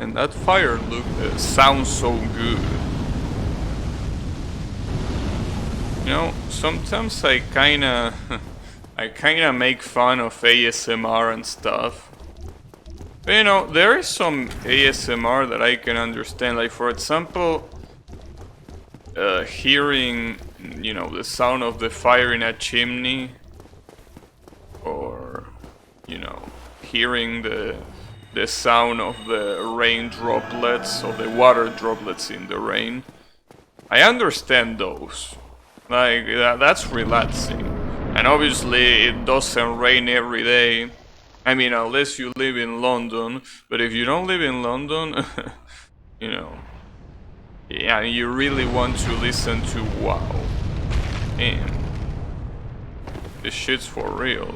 And that fire look sounds so good. You know, sometimes I kinda make fun of ASMR and stuff. But you know, there is some ASMR that I can understand. Like for example, hearing, you know, the sound of the fire in a chimney, or you know, hearing the sound of the rain droplets or the water droplets in the rain. I understand those. Like, that's relaxing. And obviously it doesn't rain every day. I mean, unless you live in London. But if you don't live in London, you know, yeah, you really want to listen to wow. Damn. This shit's for real.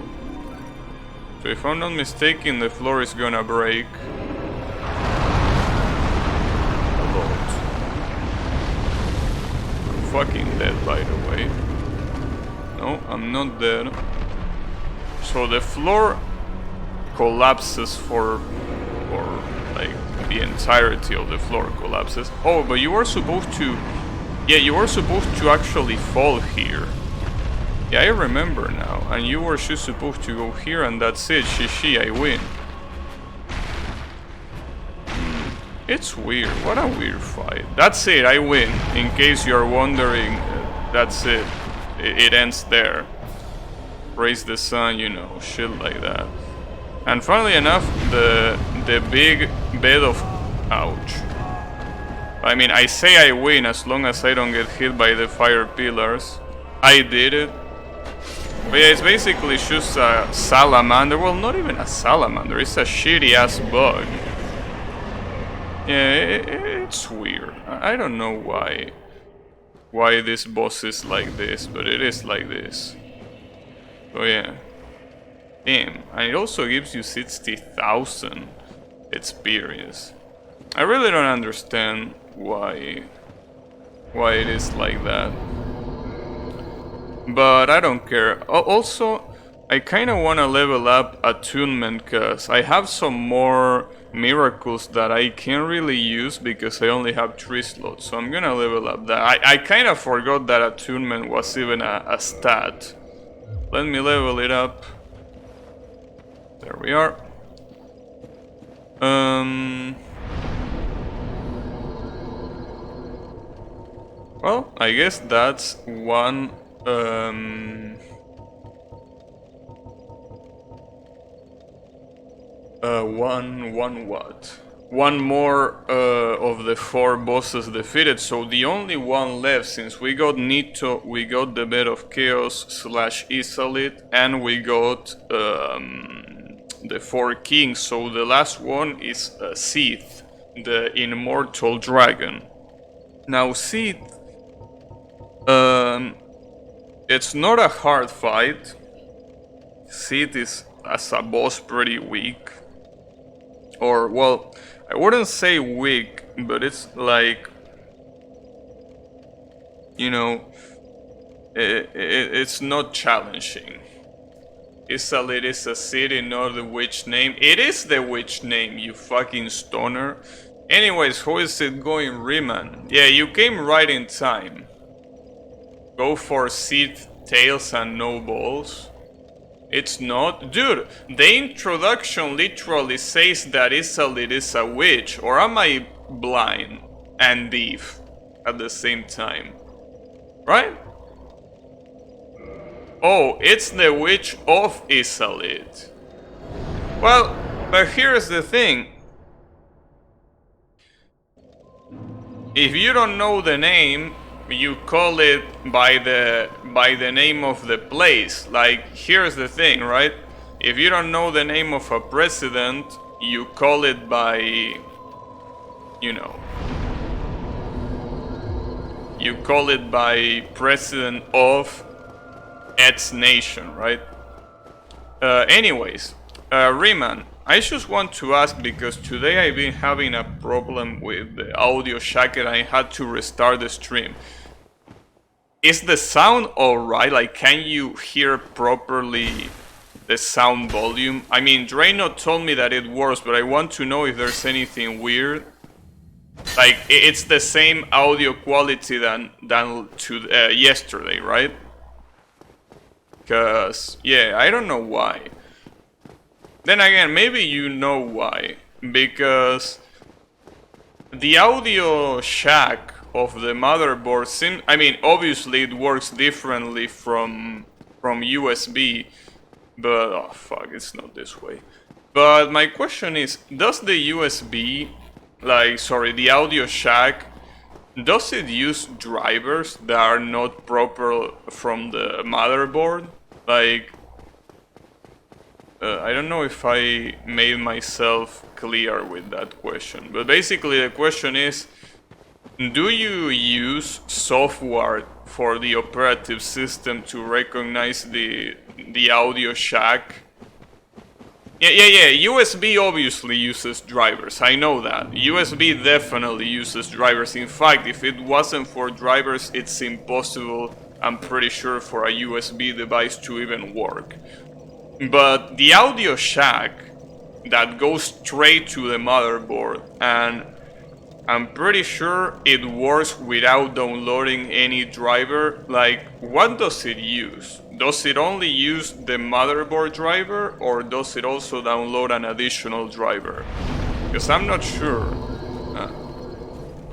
So if I'm not mistaken, the floor is gonna break. A lot. I'm fucking dead, by the way. No, I'm not dead. So the floor collapses for like the entirety of the floor collapses. Oh, but you were supposed to... Yeah, you were supposed to actually fall here. Yeah, I remember now, and you were just supposed to go here and that's it, shishi, I win. It's weird, what a weird fight. That's it, I win. In case you're wondering, that's it. It ends there. Praise the sun, you know, shit like that. And funnily enough, the big bed of... Ouch. I mean, I say I win as long as I don't get hit by the fire pillars. I did it. But yeah, it's basically just a salamander. Well, not even a salamander, it's a shitty ass bug. Yeah, it's weird. I don't know why this boss is like this, but it is like this. So yeah. Damn, and it also gives you 60,000 experience. I really don't understand why why it is like that. But I don't care. Also, I kind of want to level up attunement because I have some more miracles that I can't really use because I only have 3 slots. So I'm gonna level up that. I kind of forgot that attunement was even a stat. Let me level it up. There we are. Well, I guess that's one. One what? One more of the 4 bosses defeated, so the only one left, since we got Nito, we got the Bed of Chaos / Isolite, and we got the 4 Kings, so the last one is Sith, the Immortal Dragon. Now Sith, it's not a hard fight. Sith is, as a boss, pretty weak. Or, well, I wouldn't say weak, but it's like, you know, it's not challenging. Isolite is a city, not the witch name. It is the witch name, you fucking stoner. Anyways, how is it going, Riemann? Yeah, you came right in time. Go for Sith tails and no balls. It's not? Dude, the introduction literally says that Isolite is a witch, or am I blind and deaf at the same time? Right? Oh, it's the witch of Isolite. Well, but here's the thing. If you don't know the name, you call it by the name of the place. Like, here's the thing, right? If you don't know the name of a president, you call it by, you know, you call it by president of its nation, right? Anyways, Riemann, I just want to ask, because today I've been having a problem with the audio shack and I had to restart the stream. Is the sound alright? Like, can you hear properly the sound volume? I mean, Drano told me that it works, but I want to know if there's anything weird. Like, it's the same audio quality than to yesterday, right? Because, yeah, I don't know why. Then again, maybe you know why. Because the audio shack of the motherboard seems... I mean, obviously it works differently from USB. But, oh fuck, it's not this way. But my question is, does the USB... Like, sorry, the audio shack... Does it use drivers that are not proper from the motherboard? Like, I don't know if I made myself clear with that question, but basically the question is, do you use software for the operative system to recognize the audio shack? Yeah, USB obviously uses drivers, I know that. USB definitely uses drivers. In fact, if it wasn't for drivers, it's impossible, I'm pretty sure, for a USB device to even work. But the audio shack that goes straight to the motherboard, and I'm pretty sure it works without downloading any driver. Like, what does it use? Does it only use the motherboard driver, or does it also download an additional driver? Because I'm not sure.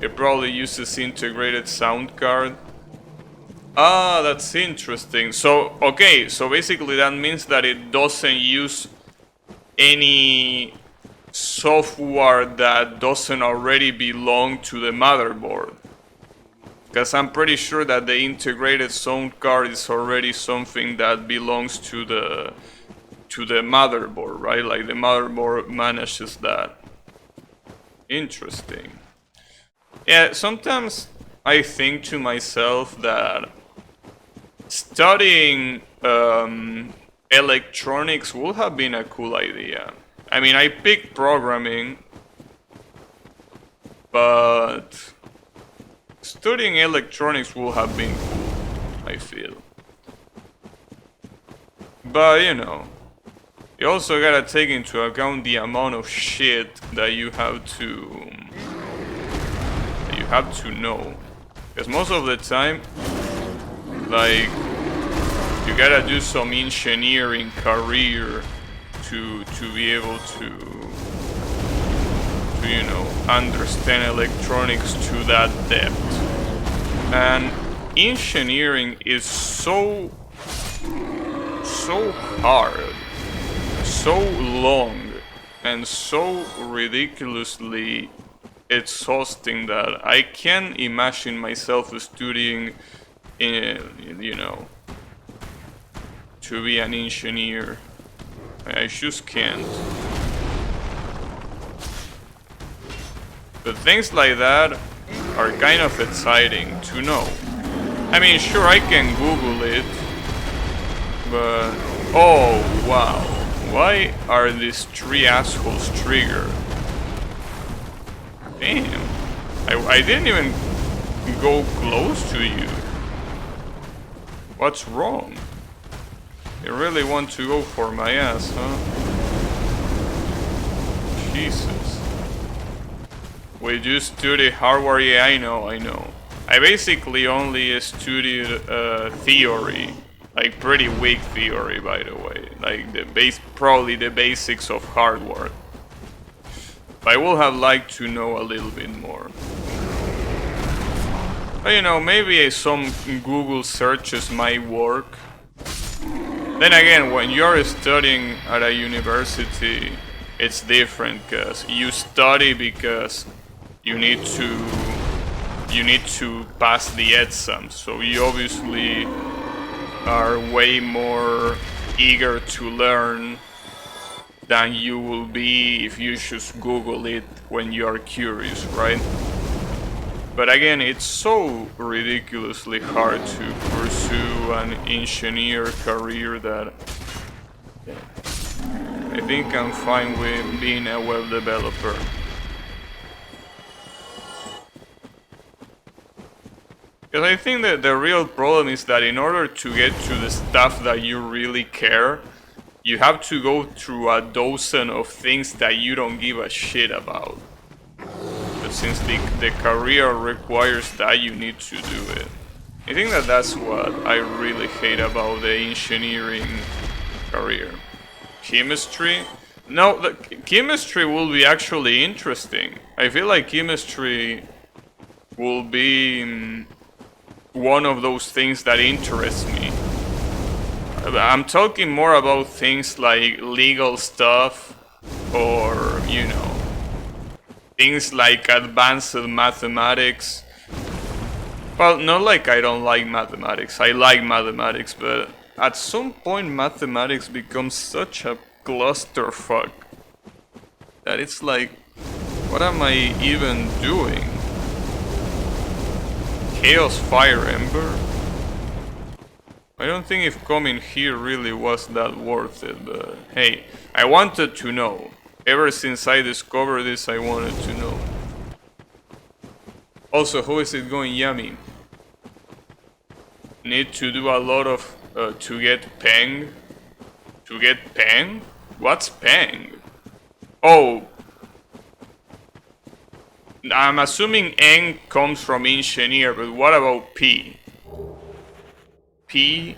It probably uses integrated sound card. Ah, that's interesting. So, okay, so basically that means that it doesn't use any software that doesn't already belong to the motherboard. Because I'm pretty sure that the integrated sound card is already something that belongs to the motherboard, right? Like the motherboard manages that. Interesting. Yeah, sometimes I think to myself that studying electronics would have been a cool idea. I mean, I picked programming, but studying electronics would have been cool, I feel. But, you know, you also gotta take into account the amount of shit that you have to know. Because most of the time, like, you gotta do some engineering career to be able to, you know, understand electronics to that depth. And engineering is so hard, so long, and so ridiculously exhausting that I can't imagine myself studying you know, to be an engineer. I just can't. But things like that are kind of exciting to know. I mean, sure, I can Google it, but oh wow, why are these 3 assholes triggered? Damn, I didn't even go close to you. What's wrong? You really want to go for my ass, huh? Jesus. Wait, you study hardware? Yeah, I know. I basically only studied theory. Like pretty weak theory, by the way. Like probably the basics of hardware. But I would have liked to know a little bit more. But you know, maybe some Google searches might work. Then again, when you're studying at a university, it's different, because you study because you need to pass the exams. So you obviously are way more eager to learn than you will be if you just Google it when you are curious, right? But again, it's so ridiculously hard to pursue an engineer career that I think I'm fine with being a web developer. Because I think that the real problem is that in order to get to the stuff that you really care, you have to go through a dozen of things that you don't give a shit about. But since the career requires that, you need to do it. I think that that's what I really hate about the engineering career. Chemistry? No, the chemistry will be actually interesting. I feel like chemistry will be one of those things that interests me. I'm talking more about things like legal stuff, or, you know, things like advanced mathematics. Well, not like I don't like mathematics. I like mathematics, but at some point mathematics becomes such a clusterfuck that it's like, what am I even doing? Chaos Fire Ember? I don't think if coming here really was that worth it, but hey, I wanted to know. Ever since I discovered this, I wanted to know. Also, how is it going, Yummy? Need to do a lot of to get peng? To get peng? What's peng? Oh, I'm assuming Eng comes from engineer, but what about P? P?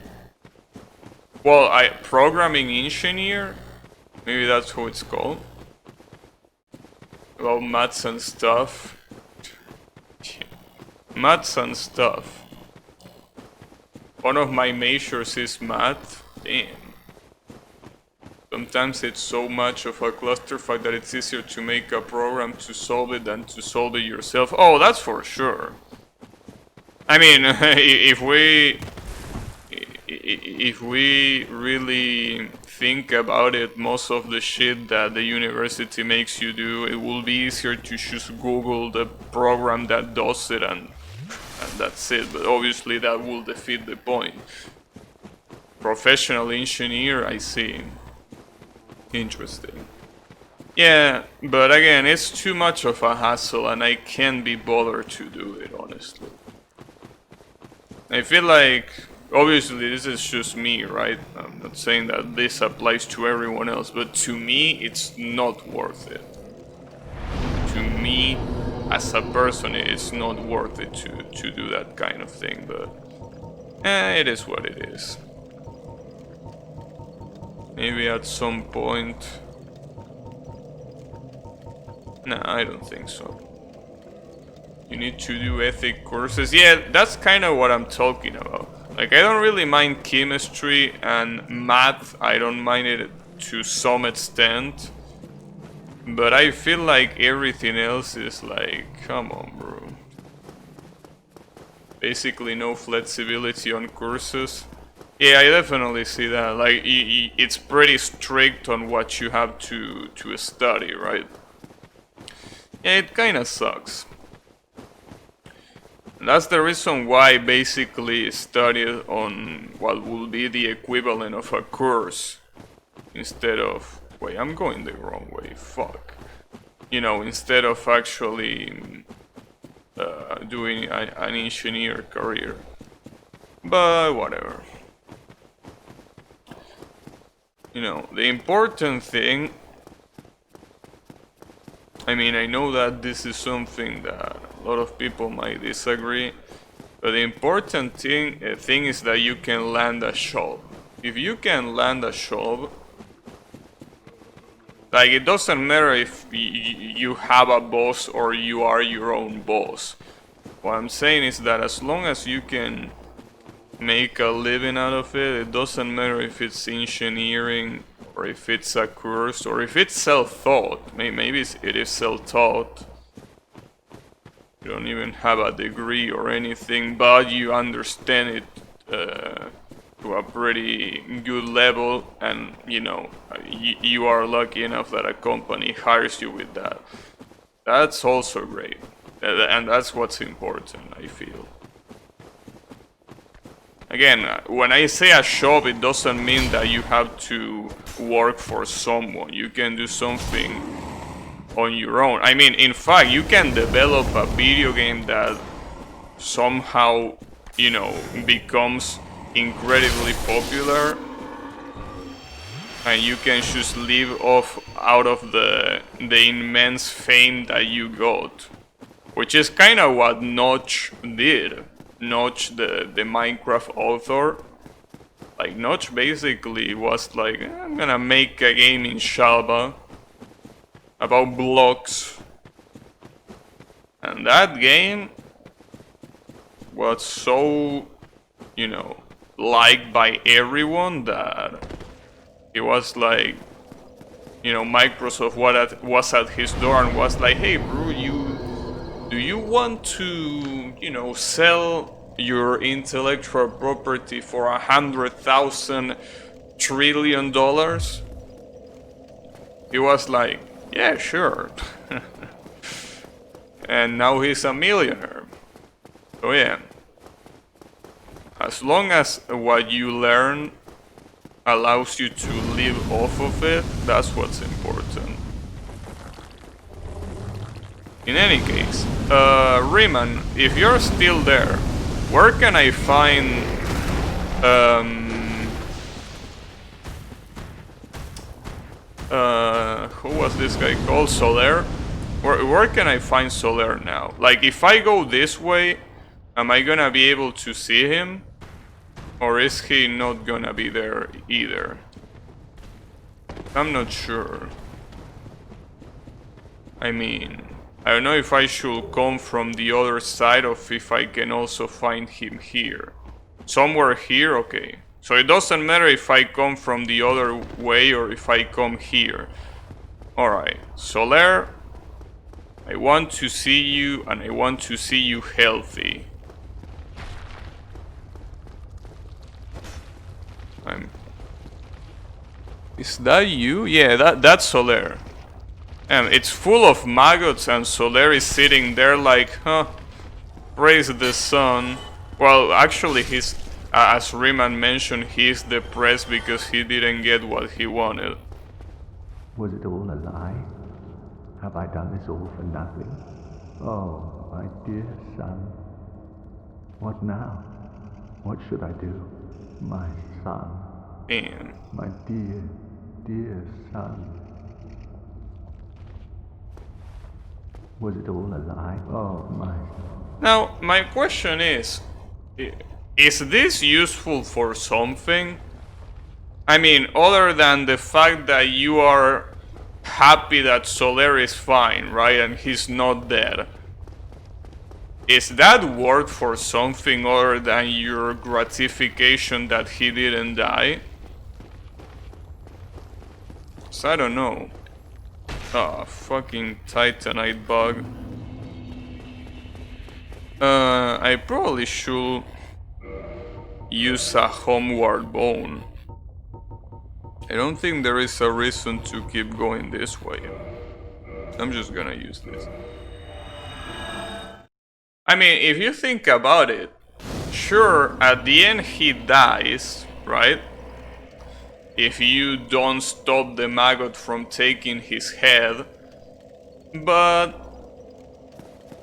Well, programming engineer? Maybe that's how it's called. About maths and stuff. Maths and stuff. One of my majors is math. Damn. Sometimes it's so much of a clusterfuck that it's easier to make a program to solve it than to solve it yourself. Oh, that's for sure. I mean, if we really think about it, most of the shit that the university makes you do, it will be easier to just Google the program that does it and that's it. But obviously that will defeat the point. Professional engineer, I see. Interesting. Yeah, but again, it's too much of a hassle and I can't be bothered to do it, honestly. I feel like, obviously this is just me, right? I'm not saying that this applies to everyone else, but to me it's not worth it. To me, as a person, it's not worth it to do that kind of thing, but it is what it is. Maybe at some point... Nah, I don't think so. You need to do ethic courses. Yeah, that's kind of what I'm talking about. Like, I don't really mind chemistry and math. I don't mind it to some extent. But I feel like everything else is like, come on, bro. Basically no flexibility on courses. Yeah, I definitely see that. Like, it's pretty strict on what you have to study, right? Yeah, it kind of sucks. And that's the reason why I basically studied on what will be the equivalent of a course instead of... Wait, I'm going the wrong way, fuck. You know, instead of actually doing an engineer career. But whatever. You know, the important thing... I mean, I know that this is something that a lot of people might disagree, but the important thing is that you can land a job. If you can land a job, like, it doesn't matter if you have a boss or you are your own boss. What I'm saying is that as long as you can make a living out of it, it doesn't matter if it's engineering or if it's a course or if it's self-taught. Maybe it is self-taught. You don't even have a degree or anything, but you understand it to a pretty good level, and you know, you are lucky enough that a company hires you with that. That's also great, and that's what's important, I feel. Again, when I say a job, it doesn't mean that you have to work for someone. You can do something on your own. I mean, in fact, you can develop a video game that somehow, you know, becomes incredibly popular, and you can just live off out of the immense fame that you got, which is kind of what Notch did. Notch, the Minecraft author, like, Notch basically was like, I'm gonna make a game in Java about blocks, and that game was so, you know, liked by everyone that it was like, you know, Microsoft was at his door and was like, hey bro, do you want to, you know, sell your intellectual property for $100,000 trillion? He was like, yeah, sure. And now he's a millionaire. So yeah, as long as what you learn allows you to live off of it, that's what's important. In any case, Riemann, if you're still there, where can I find who was this guy called? Soler? Where can I find Soler now? Like, if I go this way, am I gonna be able to see him? Or is he not gonna be there either? I'm not sure. I mean, I don't know if I should come from the other side or if I can also find him here. Somewhere here? Okay. So it doesn't matter if I come from the other way or if I come here. Alright, Soler, I want to see you, and I want to see you healthy. Is that you? Yeah, that's Soler. And it's full of maggots, and Soler is sitting there like, huh, praise the sun. Well, actually, he's, as Riemann mentioned, he's depressed because he didn't get what he wanted. Was it all a lie? Have I done this all for nothing? Oh, my dear son. What now? What should I do? My son. Damn. My dear, dear son. Was it all a lie? Oh, my. Now, my question is this useful for something? I mean, other than the fact that you are happy that Soler is fine, right? And he's not dead. Is that worth for something other than your gratification that he didn't die? So I don't know. Ah, fucking Titanite bug. I probably should use a homeward bone. I don't think there is a reason to keep going this way. I'm just gonna use this. I mean, if you think about it, sure, at the end he dies, right? If you don't stop the maggot from taking his head. But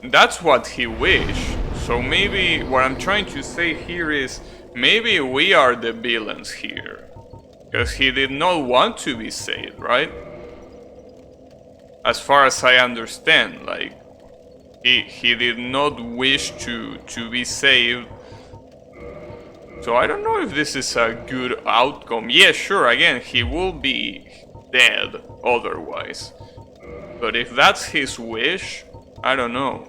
that's what he wished. So maybe what I'm trying to say here is maybe we are the villains here. Because he did not want to be saved, right? As far as I understand, like he did not wish to be saved. So I don't know if this is a good outcome. Yeah, sure, again, he will be dead otherwise. But if that's his wish, I don't know.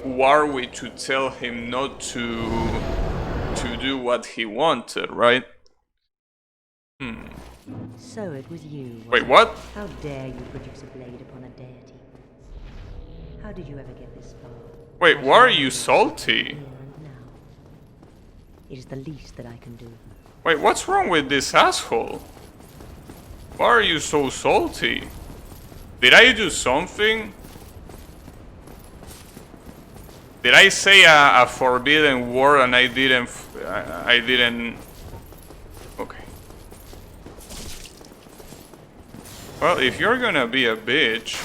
Who are we to tell him not to do what he wanted, right? So it was you. Wait, what? How dare you produce a blade upon a deity? How did you ever get this far? Wait, why are you salty? Here and now. It is the least that I can do. Wait, what's wrong with this asshole? Why are you so salty? Did I do something? Did I say a forbidden word and I didn't... Okay. Well, if you're gonna be a bitch...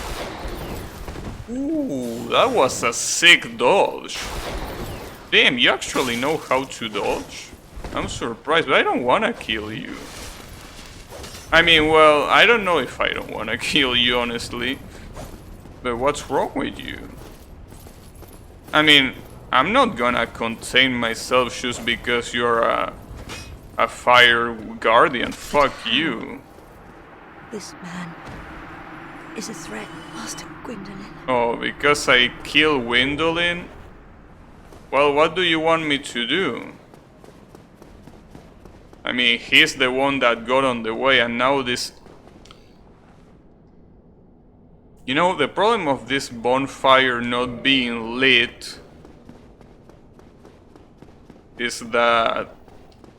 Ooh, that was a sick dodge. Damn, you actually know how to dodge? I'm surprised, but I don't wanna kill you. I mean, well, I don't know if I don't wanna kill you, honestly. But what's wrong with you? I mean, I'm not gonna contain myself just because you're a fire guardian. Fuck you. This man is a threat, Master Gwendolyn. Oh, because I killed Gwendolyn? Well, what do you want me to do? I mean, he's the one that got on the way, and now this... You know, the problem of this bonfire not being lit is that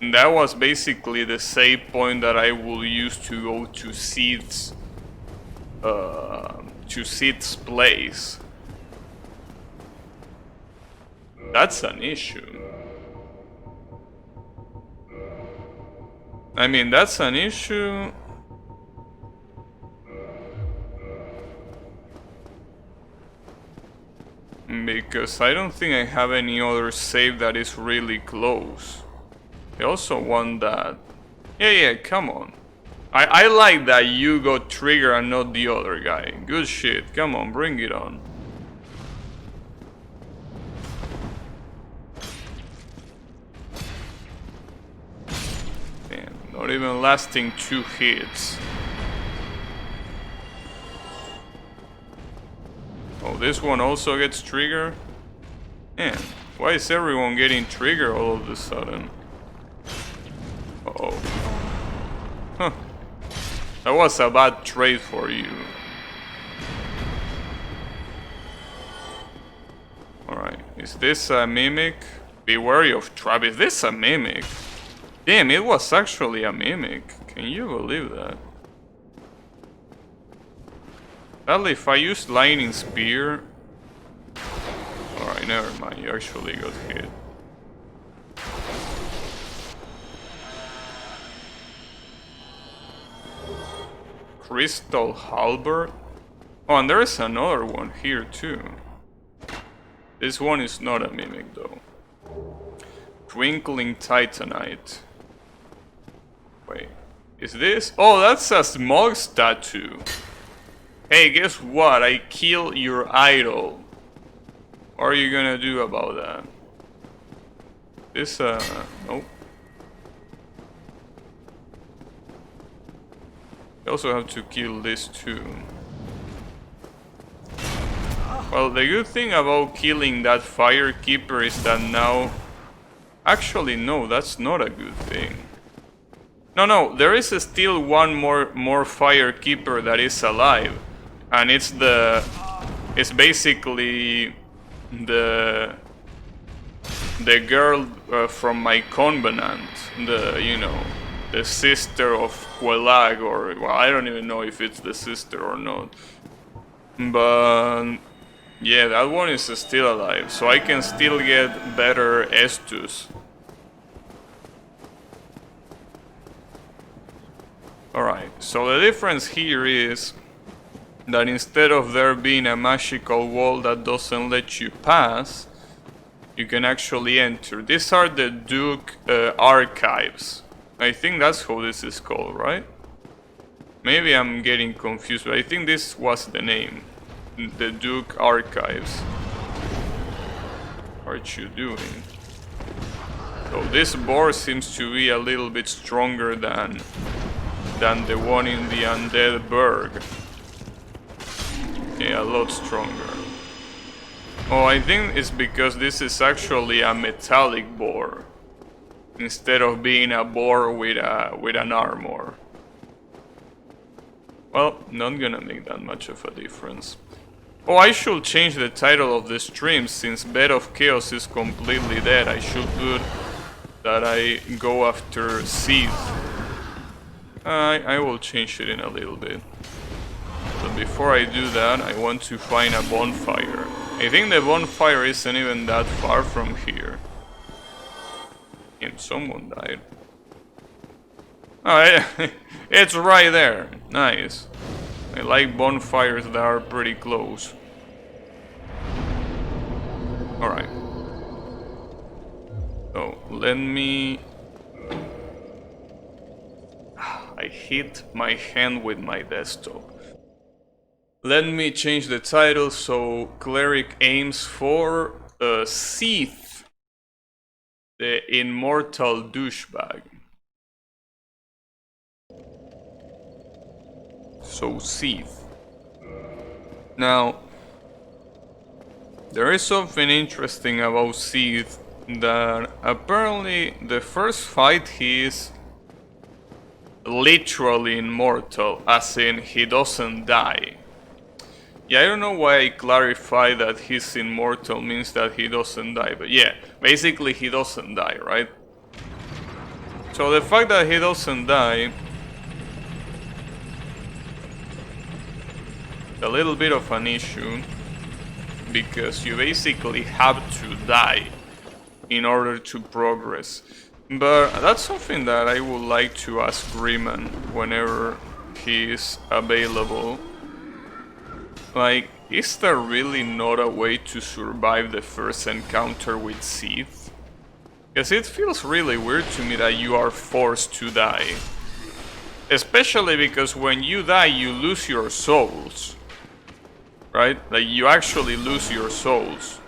that was basically the save point that I will use to go to Sid's place. That's an issue. I mean, that's an issue. Because I don't think I have any other save that is really close. I also want that. Yeah, come on. I like that you got trigger and not the other guy. Good shit. Come on, bring it on. Damn, not even lasting 2 hits. Oh, this one also gets trigger? Man, why is everyone getting trigger all of a sudden? Uh-oh. Huh. That was a bad trade for you. Alright, is this a mimic? Be wary of trap. Is this a mimic? Damn, it was actually a mimic. Can you believe that? Sadly, if I used lightning spear... Alright, never mind, you actually got hit. Crystal halberd? Oh, and there is another one here too. This one is not a mimic though. Twinkling Titanite. Wait, is this? Oh, that's a Smog's tattoo. Hey, guess what? I kill your idol. What are you gonna do about that? This, nope. I also have to kill this too. Well, the good thing about killing that Firekeeper is that now... Actually, no, that's not a good thing. No, there is still one more Firekeeper that is alive. And it's the... It's basically... The girl from my Covenant. You know... The sister of Quelag, or... Well, I don't even know if it's the sister or not. But... Yeah, that one is still alive, so I can still get better Estus. Alright, so the difference here is that instead of there being a magical wall that doesn't let you pass, you can actually enter. These are the Duke archives. I think that's how this is called, right? Maybe I'm getting confused, but I think this was the name. The Duke archives. What are you doing? So this boar seems to be a little bit stronger than the one in the Undead Burg. Yeah, a lot stronger. Oh, I think it's because this is actually a metallic boar instead of being a boar with an armor. Well, not gonna make that much of a difference. Oh, I should change the title of the stream since Bed of Chaos is completely dead. I should put that I go after Seath. I will change it in a little bit. But before I do that, I want to find a bonfire. I think the bonfire isn't even that far from here. And someone died. Oh, it's right there. Nice. I like bonfires that are pretty close. Alright. So, let me... I hit my hand with my desktop. Let me change the title so Cleric aims for Seath, the immortal douchebag. So Seath. Now, there is something interesting about Seath, that apparently the first fight he is literally immortal, as in he doesn't die. Yeah, I don't know why I clarify that he's immortal means that he doesn't die, but yeah, basically he doesn't die, right? So the fact that he doesn't die, a little bit of an issue, because you basically have to die in order to progress. But that's something that I would like to ask Riemann whenever he is available. Like, is there really not a way to survive the first encounter with Seath? Because it feels really weird to me that you are forced to die. Especially because when you die, you lose your souls. Right? Like, you actually lose your souls.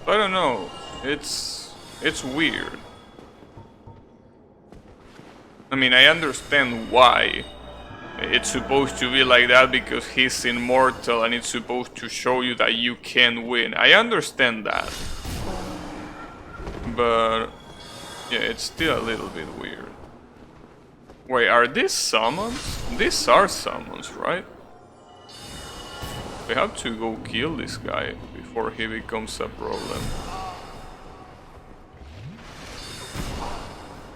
I don't know. It's weird. I mean, I understand why. It's supposed to be like that because he's immortal and it's supposed to show you that you can win. I understand that. But yeah, it's still a little bit weird. Wait, are these summons? These are summons, right? We have to go kill this guy before he becomes a problem.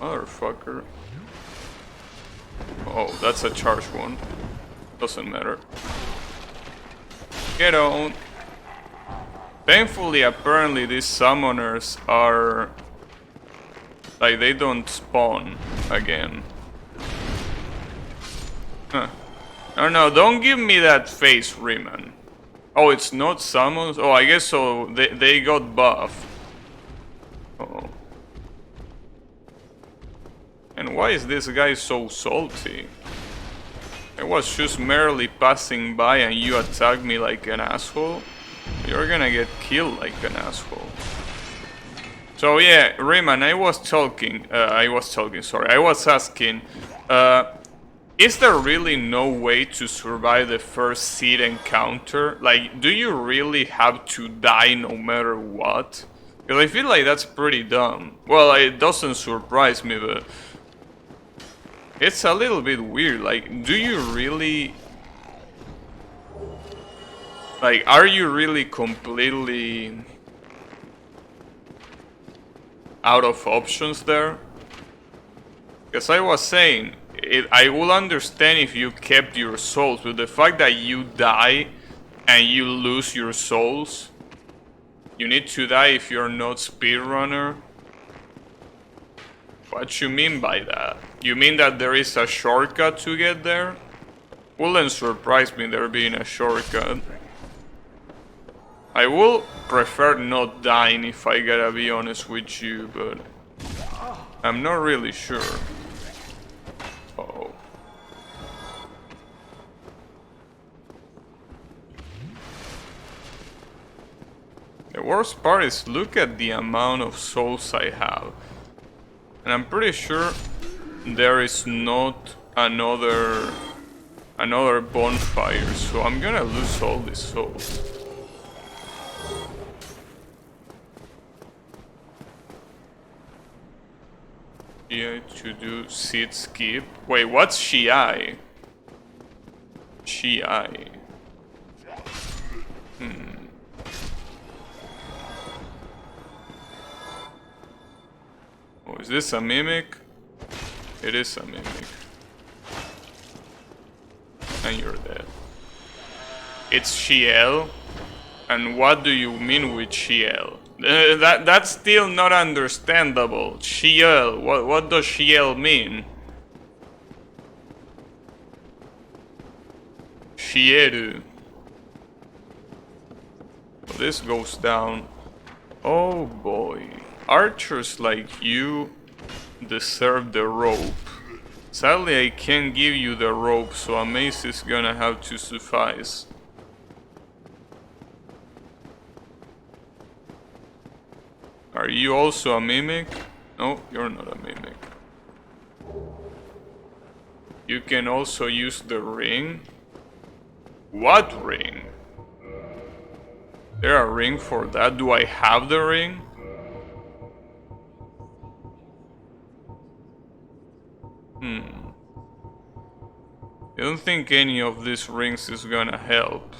Motherfucker. Oh, that's a charged one. Doesn't matter. Get on. Thankfully, apparently these summoners are... like, they don't spawn again. Huh. No, don't give me that face, Riemann. Oh, it's not summons? Oh, I guess so. They got buffed. Uh-oh. And why is this guy so salty? I was just merely passing by and you attacked me like an asshole? You're gonna get killed like an asshole. So yeah, Rayman, I was asking, is there really no way to survive the first seed encounter? Like, do you really have to die no matter what? Because I feel like that's pretty dumb. Well, it doesn't surprise me, but it's a little bit weird. Like, do you really... Like, are you really completely out of options there? Because I was saying, I will understand if you kept your souls, but the fact that you die and you lose your souls, you need to die if you're not speedrunner. What you mean by that? You mean that there is a shortcut to get there? Wouldn't surprise me there being a shortcut. I will prefer not dying if I gotta be honest with you, but I'm not really sure. Uh-oh. The worst part is look at the amount of souls I have. And I'm pretty sure there is not another bonfire, so I'm gonna lose all these souls. Yeah, to do seed skip. Wait, what's Shiai? Shiai. Oh, is this a mimic? It is a mimic. And you're dead. It's Shiel? And what do you mean with Shiel? That's still not understandable. Shiel, what does Shiel mean? Shieru. Well, this goes down. Oh boy. Archers like you deserve the rope. Sadly, I can't give you the rope, so a mace is gonna have to suffice. Are you also a mimic? No, you're not a mimic. You can also use the ring. What ring? There a ring for that? Do I have the ring? I don't think any of these rings is gonna help.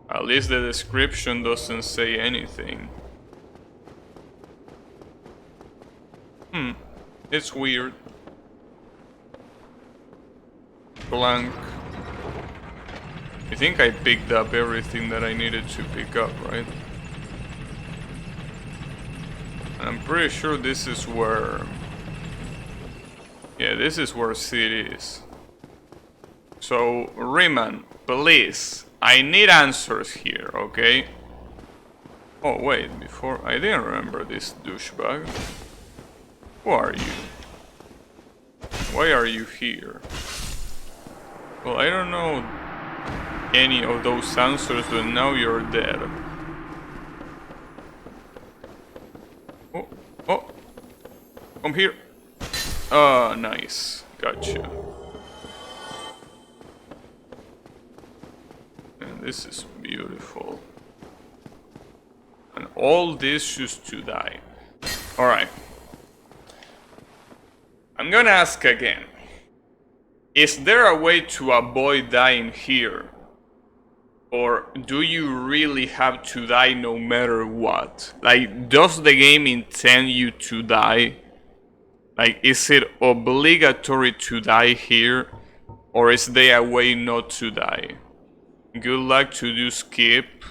At least the description doesn't say anything. It's weird. Blank. I think I picked up everything that I needed to pick up, right? And I'm pretty sure this is where... Yeah, this is where Sid is. So, Riemann, please, I need answers here, okay? Oh wait, before... I didn't remember this douchebag. Who are you? Why are you here? Well, I don't know any of those answers, but now you're dead. Oh, oh, come here. Ah, nice, gotcha. And this is beautiful. And all this just to die. Alright. I'm gonna ask again. Is there a way to avoid dying here? Or do you really have to die no matter what? Like, does the game intend you to die? Like, is it obligatory to die here? Or is there a way not to die? Good luck to do skip.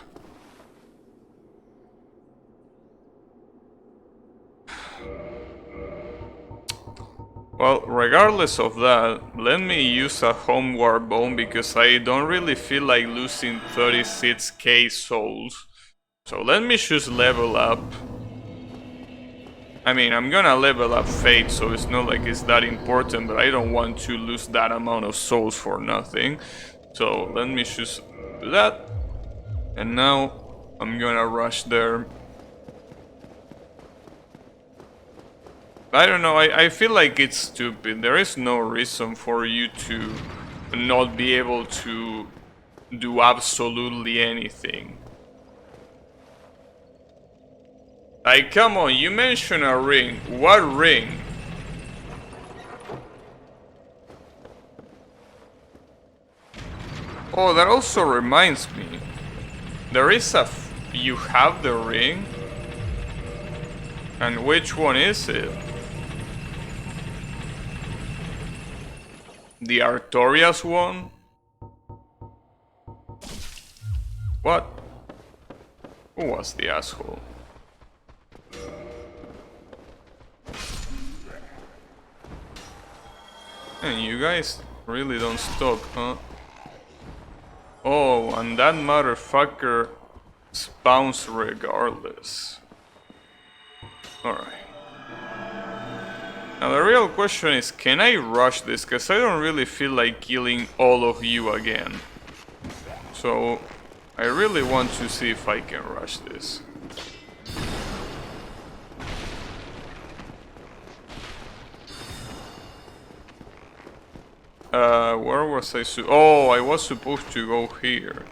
Well, regardless of that, let me use a homeward bone because I don't really feel like losing 36k souls. So let me just level up. I mean, I'm gonna level up Fate, so it's not like it's that important, but I don't want to lose that amount of souls for nothing. So let me just do that. And now I'm gonna rush there. I don't know, I feel like it's stupid. There is no reason for you to not be able to do absolutely anything. Like, come on, you mentioned a ring. What ring? Oh, that also reminds me. There is you have the ring? And which one is it? The Artorias one? What? Who was the asshole? And you guys really don't stop, huh? Oh, and that motherfucker spawns regardless. Alright. Now the real question is, can I rush this? Because I don't really feel like killing all of you again. So, I really want to see if I can rush this. Where was I oh, I was supposed to go here.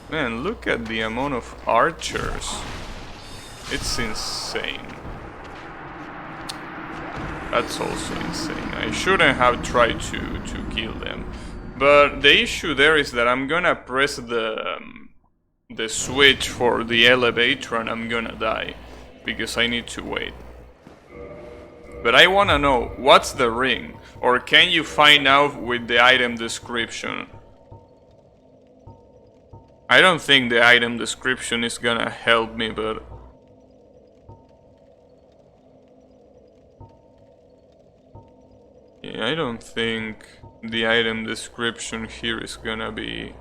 Man, look at the amount of archers. It's insane. That's also insane. I shouldn't have tried to kill them. But the issue there is that I'm gonna press the switch for the elevator and I'm gonna die. Because I need to wait. But I wanna know, what's the ring? Or can you find out with the item description? I don't think the item description is gonna help me, but... yeah, I don't think the item description here is gonna be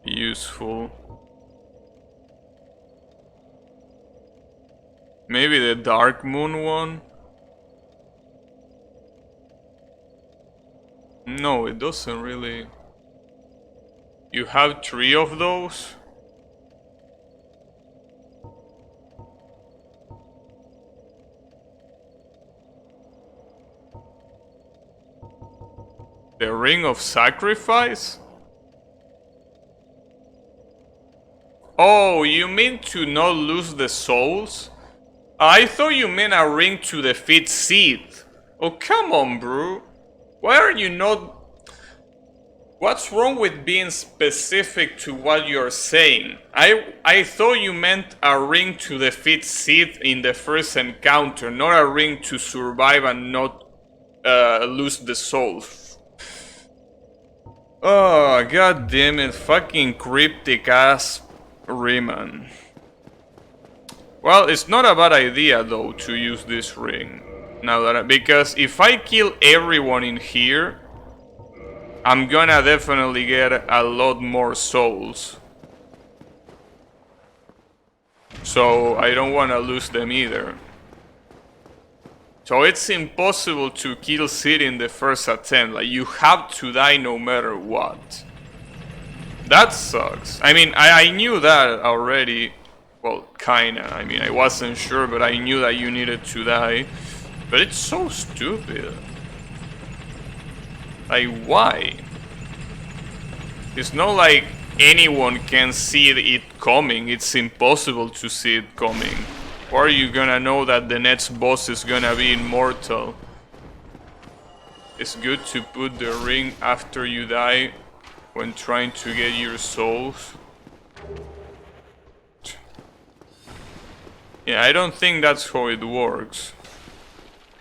useful. Maybe the Dark Moon one? No, it doesn't really... You have 3 of those? The Ring of Sacrifice? Oh, you mean to not lose the souls? I thought you meant a ring to defeat Sith. Oh, come on, bro. Why are you not... What's wrong with being specific to what you're saying? I thought you meant a ring to defeat Sith in the first encounter, not a ring to survive and not lose the souls. Oh, god damn it, fucking cryptic ass Riemann. Well, it's not a bad idea though to use this ring. Now that because if I kill everyone in here, I'm gonna definitely get a lot more souls. So I don't wanna lose them either. So it's impossible to kill Sid in the first attempt. Like, you have to die no matter what. That sucks. I mean, I knew that already. Well, kinda. I mean, I wasn't sure, but I knew that you needed to die. But it's so stupid. Like, why? It's not like anyone can see it coming. It's impossible to see it coming. Or are you gonna know that the next boss is gonna be immortal? It's good to put the ring after you die when trying to get your souls. Yeah, I don't think that's how it works.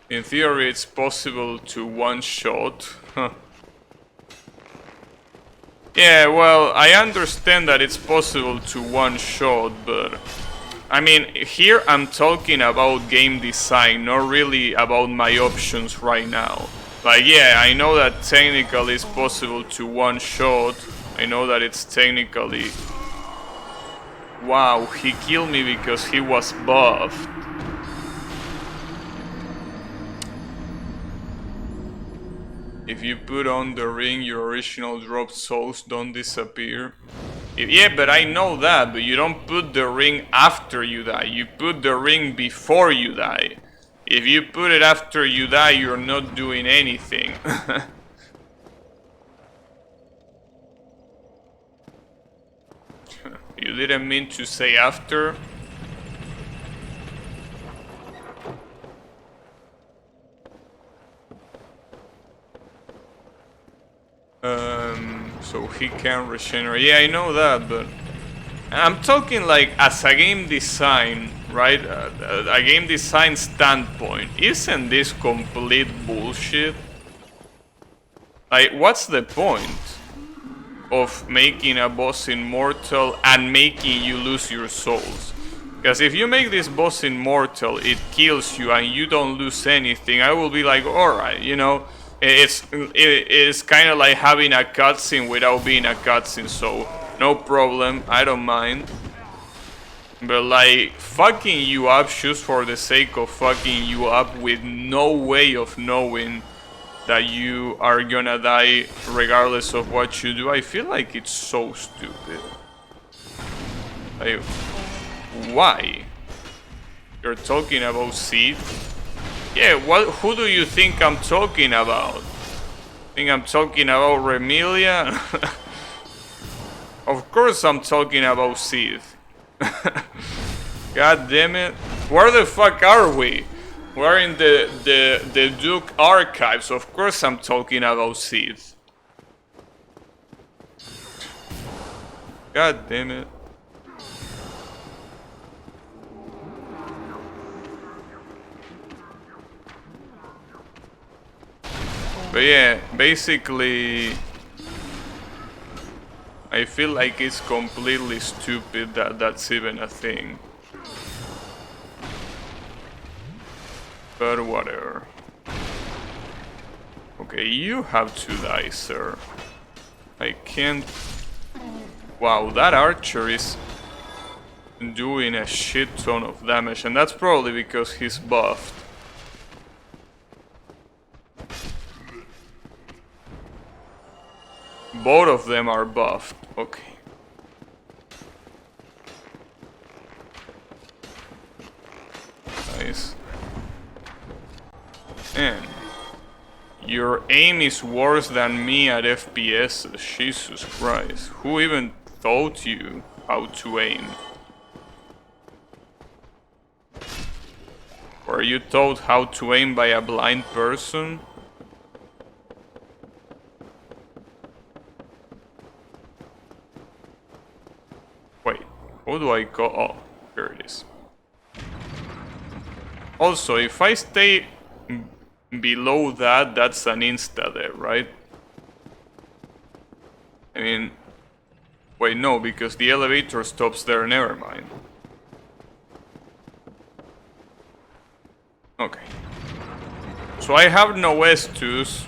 In theory, it's possible to one-shot. Huh. Yeah, well, I understand that it's possible to one-shot, but... I mean, here I'm talking about game design, not really about my options right now. Like, yeah, I know that technically it's possible to one-shot. I know that it's technically Wow, he killed me because he was buffed. If you put on the ring, your original dropped souls don't disappear. Yeah, but I know that, but you don't put the ring after you die. You put the ring before you die. If you put it after you die, you're not doing anything. You didn't mean to say after? So he can regenerate. Yeah, I know that, but I'm talking like as a game design, right? A game design standpoint. Isn't this complete bullshit? Like, what's the point of making a boss immortal and making you lose your souls? Because if you make this boss immortal, it kills you and you don't lose anything, I will be like, alright, you know, it's kind of like having a cutscene without being a cutscene, so no problem, I don't mind. But like, fucking you up just for the sake of fucking you up with no way of knowing that you are gonna die regardless of what you do, I feel like it's so stupid. Like, why? You're talking about Seed? Yeah, who do you think I'm talking about? Think I'm talking about Remilia? Of course I'm talking about Seed. God damn it. Where the fuck are we? We're in the Duke archives. Of course I'm talking about Seed. God damn it. But yeah, basically I feel like it's completely stupid that that's even a thing. But whatever. Okay, you have to die, sir. I can't... Wow, that archer is doing a shit ton of damage, and that's probably because he's buffed. Both of them are buffed. Okay. Nice. And your aim is worse than me at FPS. Jesus Christ. Who even taught you how to aim? Were you taught how to aim by a blind person? Wait, how do I go? Oh, here it is. Also, if I stay below that, that's an insta-death, right? I mean... Wait, no, because the elevator stops there, never mind. Okay. So I have no S2s,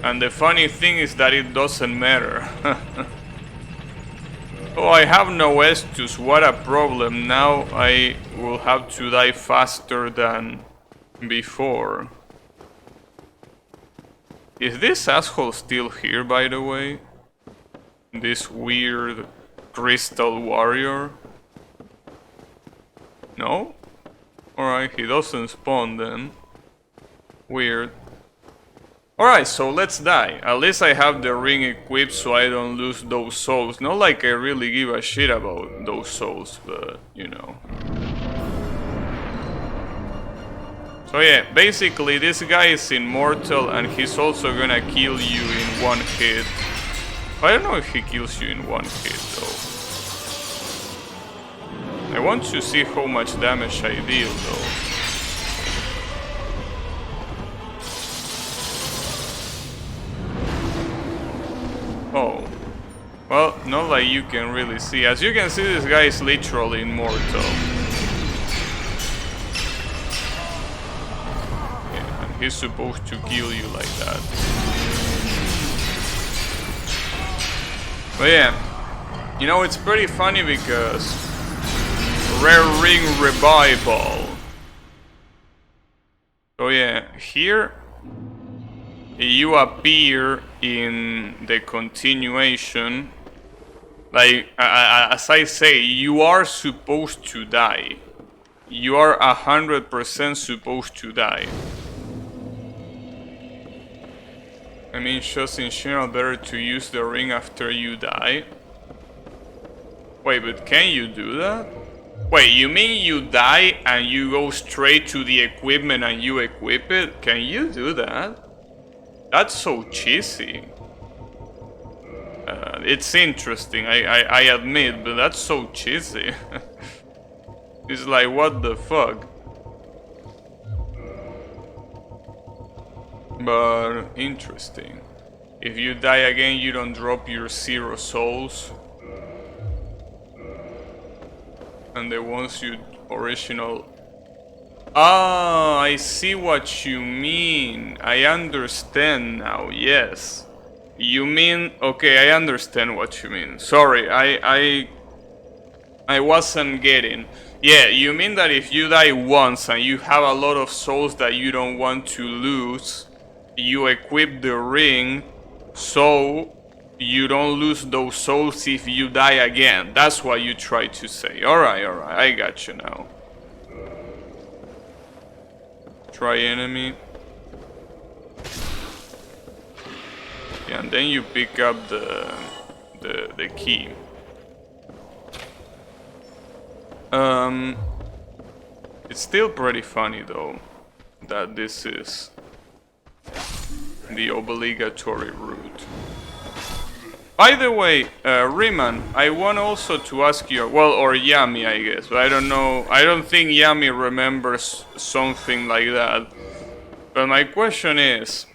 and the funny thing is that it doesn't matter. Oh, I have no S2s, what a problem. Now I will have to die faster than before. Is this asshole still here, by the way? This weird crystal warrior? No? Alright, he doesn't spawn then. Weird. Alright, so let's die. At least I have the ring equipped so I don't lose those souls. Not like I really give a shit about those souls, but you know. So yeah, basically this guy is immortal and he's also gonna kill you in one hit. I don't know if he kills you in one hit though. I want to see how much damage I deal though. Oh. Well, not like you can really see. As you can see, this guy is literally immortal. Yeah, and he's supposed to kill you like that. But yeah, you know, it's pretty funny because Rare Ring Revival. So yeah, here you appear in the continuation. Like, as I say, you are supposed to die. You are 100% supposed to die. I mean, just in general, better to use the ring after you die. Wait, but can you do that? Wait, you mean you die and you go straight to the equipment and you equip it? Can you do that? That's so cheesy. It's interesting, I admit, but that's so cheesy. It's like, what the fuck? But interesting. If you die again, you don't drop your 0 souls. And the ones you original... Ah, I see what you mean. I understand now, yes. You mean... Okay, I understand what you mean. Sorry, I wasn't getting... Yeah, you mean that if you die once and you have a lot of souls that you don't want to lose, you equip the ring so you don't lose those souls if you die again. That's what you try to say. Alright, I got you now. Try enemy. Yeah, and then you pick up the key. It's still pretty funny though that this is the obligatory route. By the way, Riemann, I want also to ask you, well, or Yami, I guess, but I don't know. I don't think Yami remembers something like that. But my question is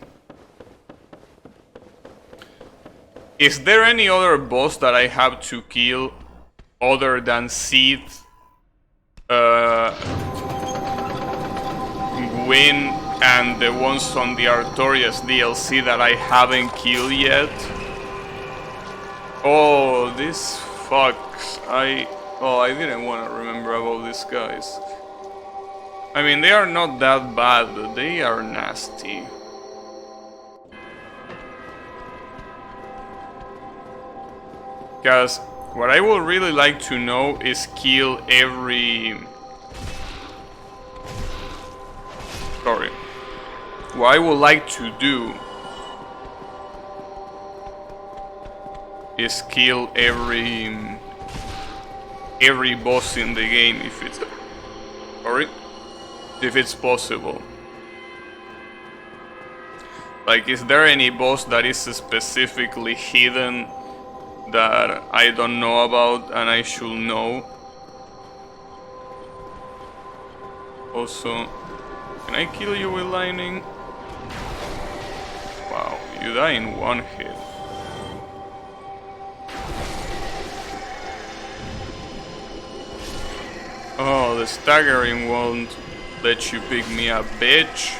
there any other boss that I have to kill other than Sith, Gwyn, and the ones on the Artorias DLC that I haven't killed yet? Oh, this fucks. I didn't want to remember about these guys. I mean, they are not that bad, but they are nasty. Because what I would really like to know is kill every... Sorry. What I would like to do is kill every boss in the game if it's... Sorry? If it's possible. Like, is there any boss that is specifically hidden that I don't know about and I should know? Also, can I kill you with lightning? Wow, you die in one hit. Oh, the staggering won't let you pick me up, bitch.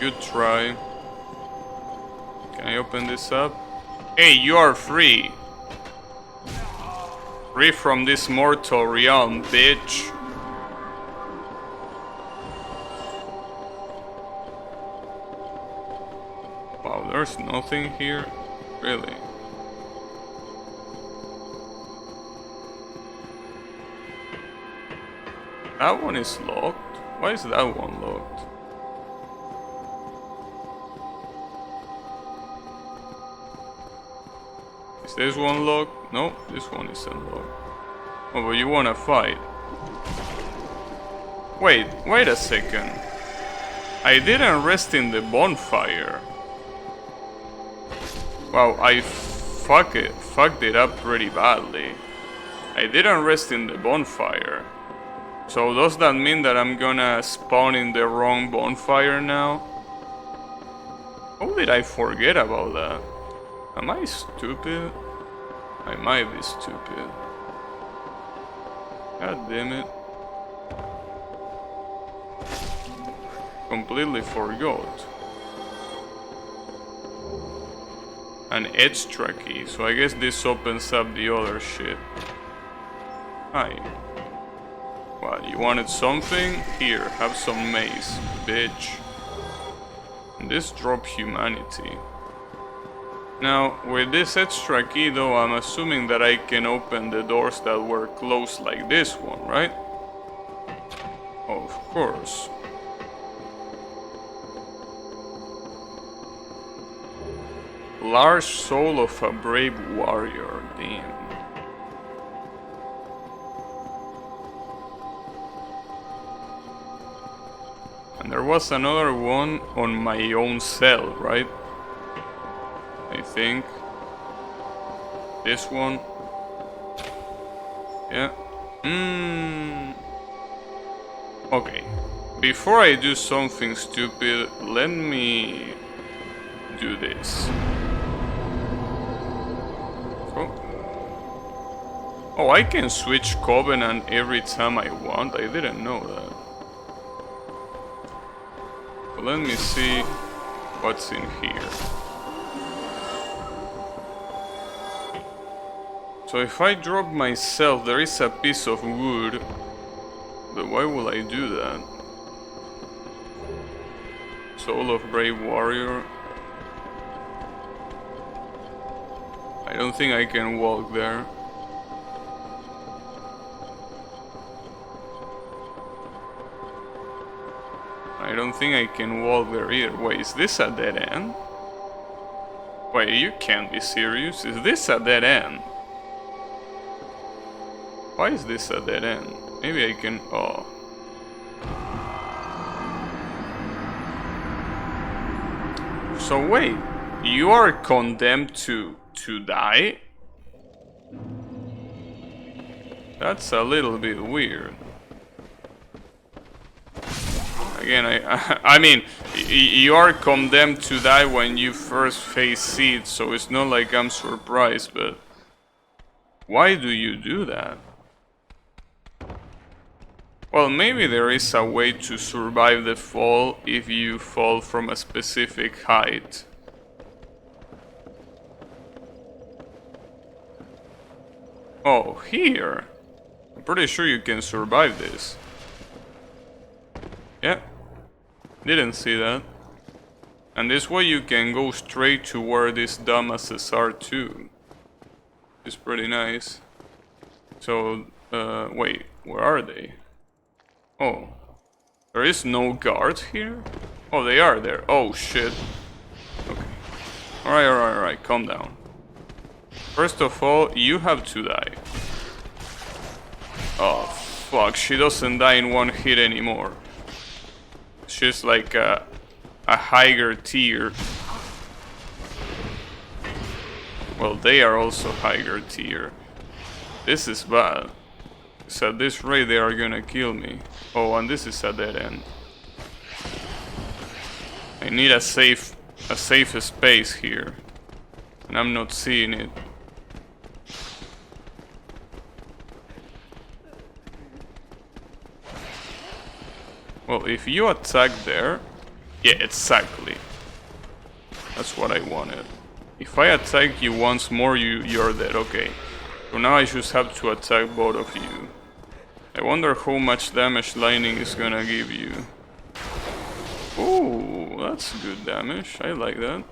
Good try. Can I open this up? Hey, you are free. Free from this mortal realm, bitch. Wow, there's nothing here? Really? That one is locked? Why is that one locked? Is this one locked? No, this one isn't locked. Oh, but you wanna fight? Wait a second. I didn't rest in the bonfire. Wow, I fucked it up pretty badly. I didn't rest in the bonfire. So does that mean that I'm gonna spawn in the wrong bonfire now? How did I forget about that? Am I stupid? I might be stupid. God damn it. Completely forgot. An extra key, so I guess this opens up the other shit. Hi. What, you wanted something? Here, have some mace, bitch. And this drop humanity. Now, with this extra key though, I'm assuming that I can open the doors that were closed like this one, right? Of course. Large soul of a brave warrior, damn. And there was another one on my own cell, right? I think. This one. Yeah. Okay. Before I do something stupid, let me do this. Oh, I can switch Covenant every time I want? I didn't know that. But let me see what's in here. So if I drop myself, there is a piece of wood. But why will I do that? Soul of Brave Warrior. I don't think I can walk there. I don't think I can walk there either. Wait, is this a dead end? Wait, you can't be serious. Is this a dead end? Why is this a dead end? Maybe I can... oh. So wait, you are condemned to die? That's a little bit weird. Again, I mean, you are condemned to die when you first face Seed, so it's not like I'm surprised, but why do you do that? Well, maybe there is a way to survive the fall if you fall from a specific height. Oh, here. I'm pretty sure you can survive this. Yeah. Didn't see that. And this way you can go straight to where these dumbasses are too. It's pretty nice. So, wait, where are they? Oh. There is no guard here? Oh, they are there. Oh, shit. Okay. Alright, calm down. First of all, you have to die. Oh, fuck, she doesn't die in one hit anymore. She's like a higher tier. Well, they are also higher tier. This is bad. So at this rate they are gonna kill me. Oh, and this is a dead end. I need a safe space here. And I'm not seeing it. Well, if you attack there... yeah, exactly. That's what I wanted. If I attack you once more, you're dead. Okay. So now I just have to attack both of you. I wonder how much damage lightning is gonna give you. Ooh, that's good damage. I like that.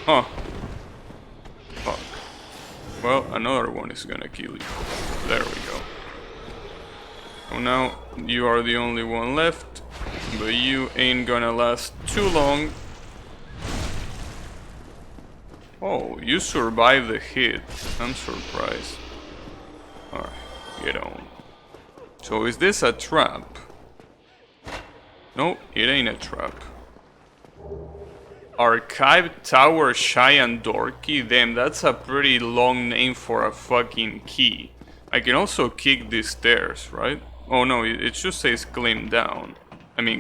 Huh. Fuck. Well, another one is gonna kill you. There we go. So now you are the only one left, but you ain't gonna last too long. Oh, you survived the hit. I'm surprised. Alright, get on. So is this a trap? No, it ain't a trap. Archive Tower Shy and Dorky? Damn, that's a pretty long name for a fucking key. I can also kick these stairs, right? Oh no, it just says climb down.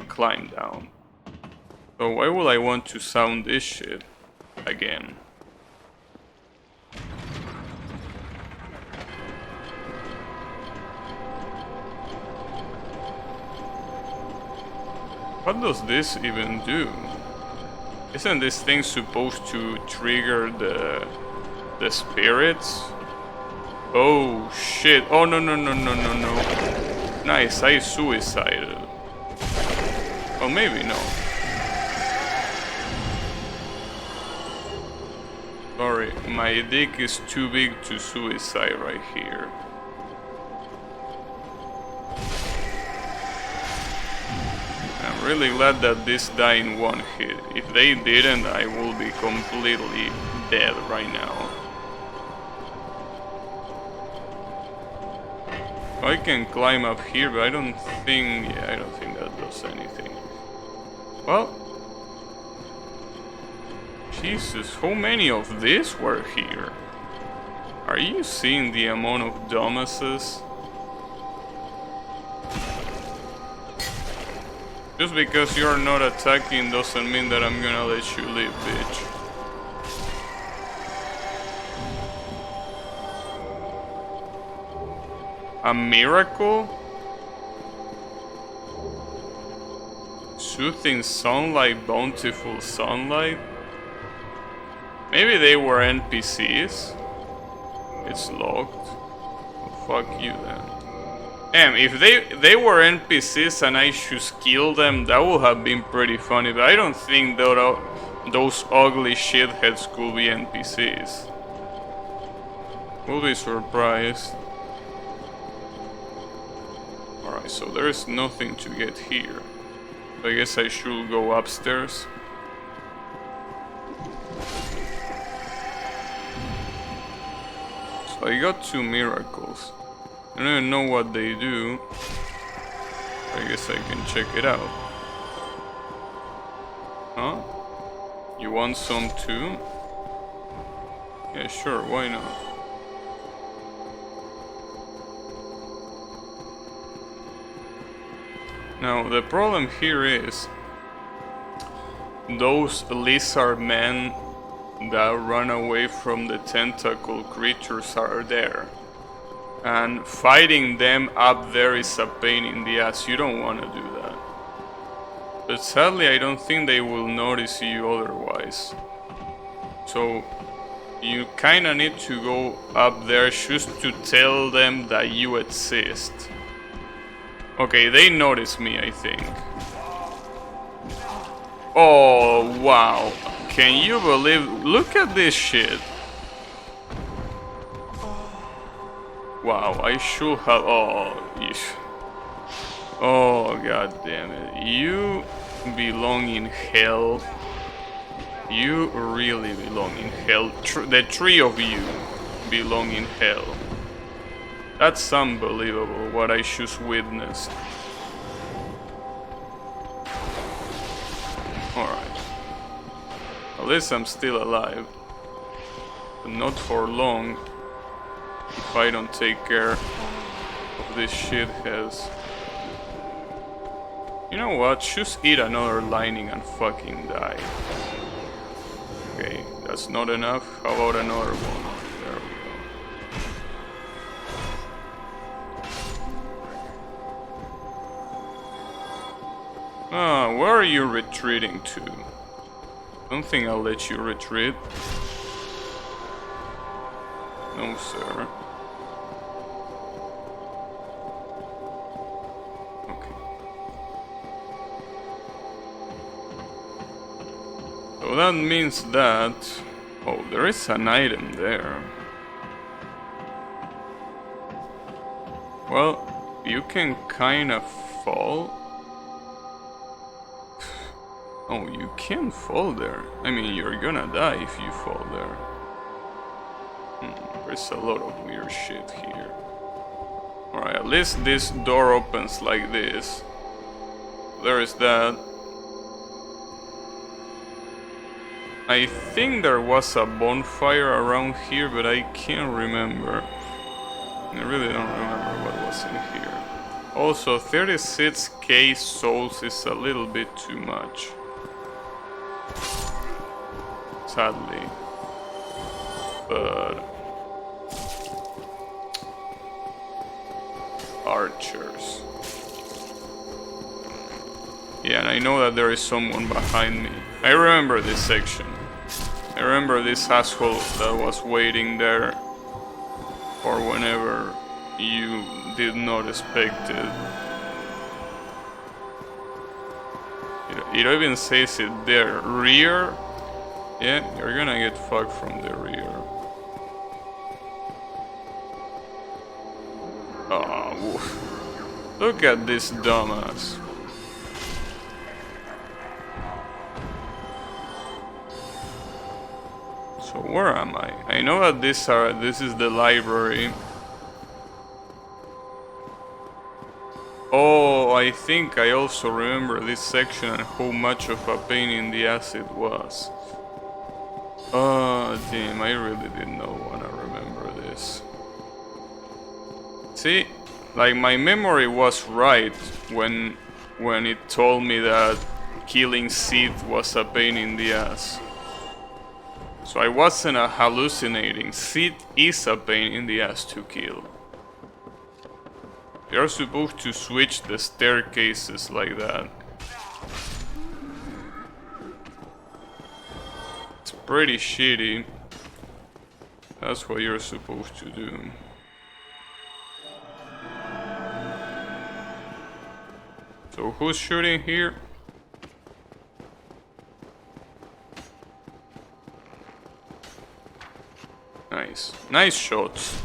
Climb down. So why would I want to sound this shit again? What does this even do? Isn't this thing supposed to trigger the spirits? Oh shit. Oh no no no no no no. Nice, I suicided. Well, maybe no. Sorry, my dick is too big to suicide right here. I'm really glad that this died in one hit. If they didn't, I will be completely dead right now. I can climb up here, but I don't think... yeah, I don't think that does anything. Well... Jesus, how many of these were here? Are you seeing the amount of dumbasses? Just because you're not attacking doesn't mean that I'm gonna let you live, bitch. A miracle? Soothing sunlight, bountiful sunlight? Maybe they were NPCs? It's locked. Well, fuck you then. Damn, if they were NPCs and I should kill them, that would have been pretty funny, but I don't think those ugly shitheads could be NPCs. We'll be surprised. Alright, so there's nothing to get here. I guess I should go upstairs. So I got 2 miracles. I don't even know what they do. I guess I can check it out. Huh? You want some too? Yeah, sure, why not? Now, the problem here is those lizard men that run away from the tentacle creatures are there. And fighting them up there is a pain in the ass. You don't want to do that. But sadly, I don't think they will notice you otherwise. So you kinda need to go up there just to tell them that you exist. Okay, they notice me, I think. Oh, wow. Can you believe... look at this shit. Wow, I should have... oh, yeesh. Oh, god damn it. You belong in hell. You really belong in hell. The 3 of you belong in hell. That's unbelievable what I just witnessed. Alright. At least I'm still alive. But not for long. If I don't take care of this shitheads. You know what? Just eat another lining and fucking die. Okay, that's not enough. How about another one? There we go. Ah, where are you retreating to? Don't think I'll let you retreat. No, sir. So that means that... oh, there is an item there. Well, you can kinda fall. Oh, you can fall there. I mean, you're gonna die if you fall there. There's a lot of weird shit here. Alright, at least this door opens like this. There is that. I think there was a bonfire around here, but I can't remember. I really don't remember what was in here. Also, 36k souls is a little bit too much. Sadly. But... archers. Yeah, and I know that there is someone behind me. I remember this section. I remember this asshole that was waiting there for whenever you did not expect it. It even says it there. Rear? Yeah, you're gonna get fucked from the rear. Oh, look at this dumbass. So where am I? I know that this is the library. Oh, I think I also remember this section and how much of a pain in the ass it was. Oh, damn, I really did not want to remember this. See, like my memory was right when it told me that killing Sith was a pain in the ass. So I wasn't hallucinating. Sith is a pain in the ass to kill. You're supposed to switch the staircases like that. It's pretty shitty. That's what you're supposed to do. So who's shooting here? Nice. Nice shots.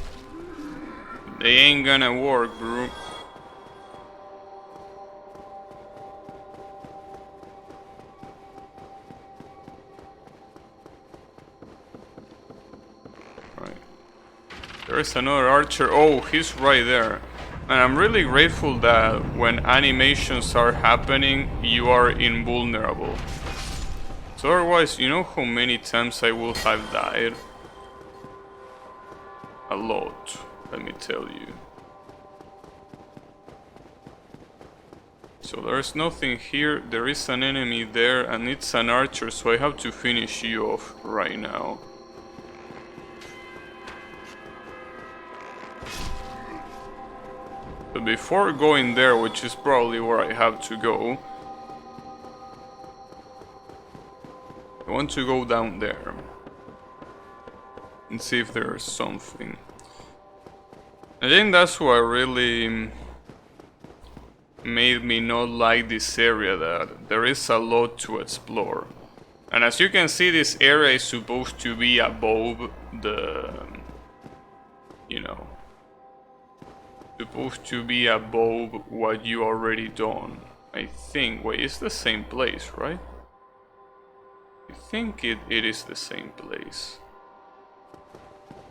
They ain't gonna work, bro. Right. There's another archer. Oh, he's right there. And I'm really grateful that when animations are happening, you are invulnerable. So otherwise, you know how many times I will have died? A lot, let me tell you. So there's nothing here, there is an enemy there and it's an archer, so I have to finish you off right now. But before going there, which is probably where I have to go, I want to go down there and see if there's something. I think that's what really made me not like this area, that there is a lot to explore. And as you can see, this area is supposed to be above the, you know, supposed to be above what you already done. I think, wait, it's the same place, right? I think it is the same place.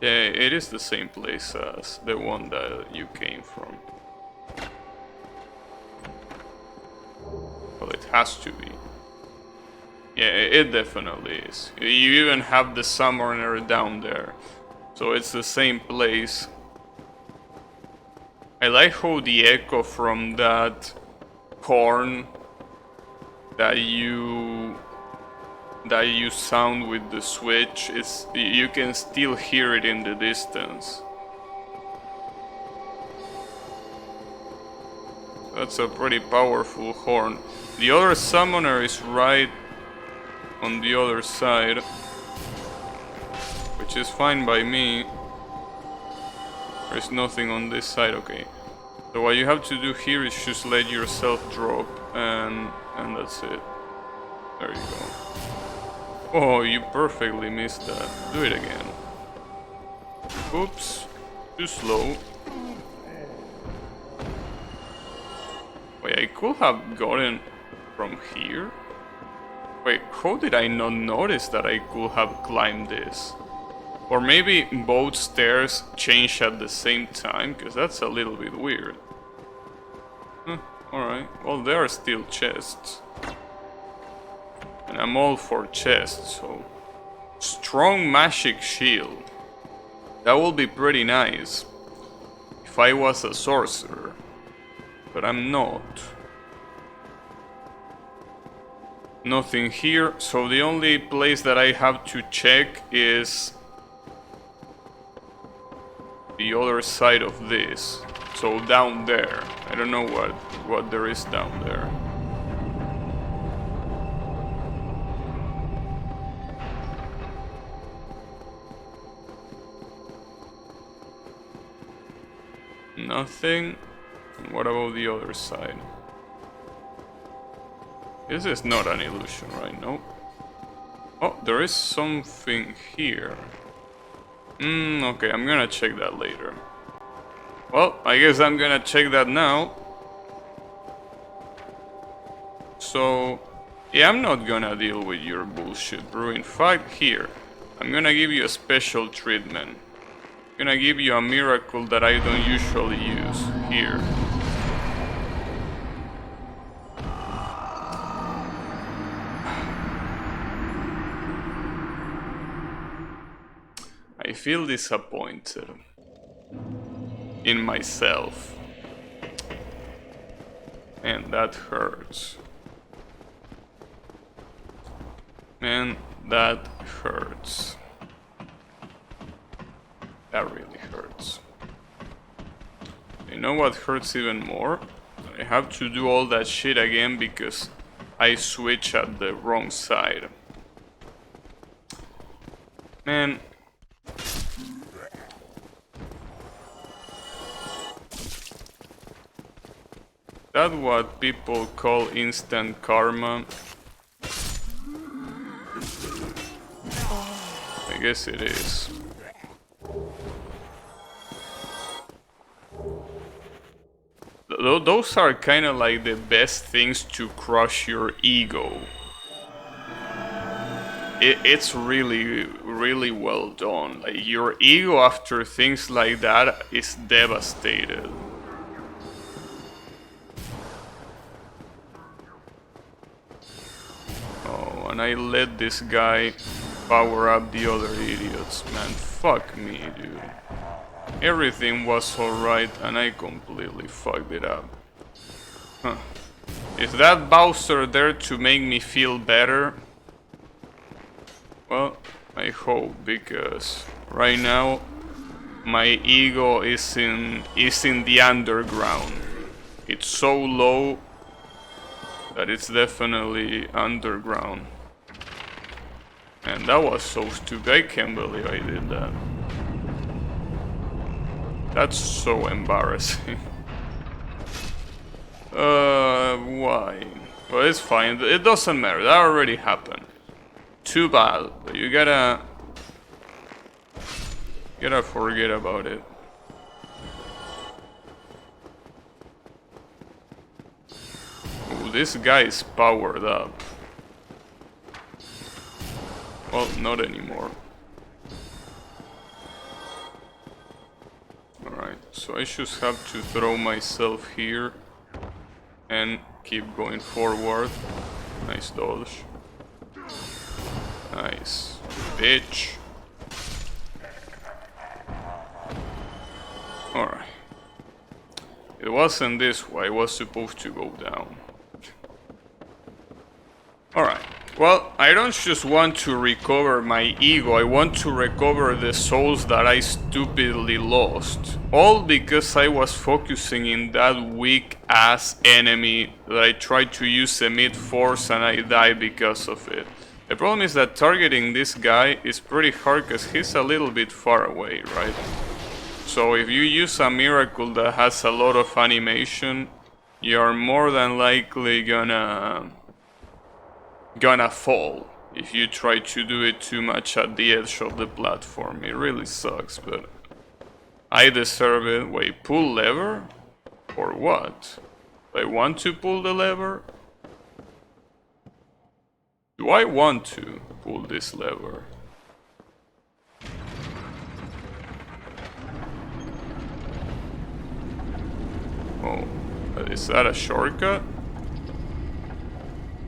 Yeah, it is the same place as the one that you came from. Well, it has to be. Yeah, it definitely is. You even have the summoner down there. So it's the same place. I like how the echo from that horn that you sound with the switch, you can still hear it in the distance. That's a pretty powerful horn. The other summoner is right on the other side, which is fine by me. There's nothing on this side, okay. So what you have to do here is just let yourself drop, and that's it. There you go. Oh, you perfectly missed that. Do it again. Oops. Too slow. Wait, I could have gotten from here? Wait, how did I not notice that I could have climbed this? Or maybe both stairs change at the same time, because that's a little bit weird. Alright, well there are still chests. And I'm all for chests, so... Strong magic shield. That would be pretty nice. If I was a sorcerer. But I'm not. Nothing here, so the only place that I have to check is... the other side of this. So down there. I don't know what there is down there. Nothing. And what about the other side? This is not an illusion, right? Nope. Oh, there is something here. Okay, I'm gonna check that later. Well, I guess I'm gonna check that now. So, yeah, I'm not gonna deal with your bullshit, bro. In fact, here, I'm gonna give you a special treatment. I'm gonna give you a miracle that I don't usually use. Here. I feel disappointed in myself. And that hurts. Man, that hurts. That really hurts. You know what hurts even more? I have to do all that shit again because I switch at the wrong side. Man. That's what people call instant karma. I guess it is. Those are kind of like the best things to crush your ego. It's really well done. Like, your ego after things like that is devastated. Oh, and I let this guy power up the other idiots. Man, fuck me, dude. Everything was alright and I completely fucked it up. Huh. Is that Bowser there to make me feel better? Well, I hope, because right now my ego is in the underground. It's so low that it's definitely underground. And that was so stupid. I can't believe I did that. That's so embarrassing. Why? Well, it's fine. It doesn't matter. That already happened. Too bad. But you gotta forget about it. Ooh, this guy is powered up. Well, not anymore. Alright, so I just have to throw myself here and keep going forward. Nice dodge. Nice. Bitch. Alright. It wasn't this way, it was supposed to go down. Alright. Well, I don't just want to recover my ego, I want to recover the souls that I stupidly lost. All because I was focusing in that weak ass enemy that I tried to use a mid-force and I died because of it. The problem is that targeting this guy is pretty hard because he's a little bit far away, right? So if you use a miracle that has a lot of animation, you're more than likely gonna fall if you try to do it too much at the edge of the platform. It really sucks, but I deserve it. Wait, pull lever? Or what? Do I want to pull the lever? Do I want to pull this lever? Oh, is that a shortcut?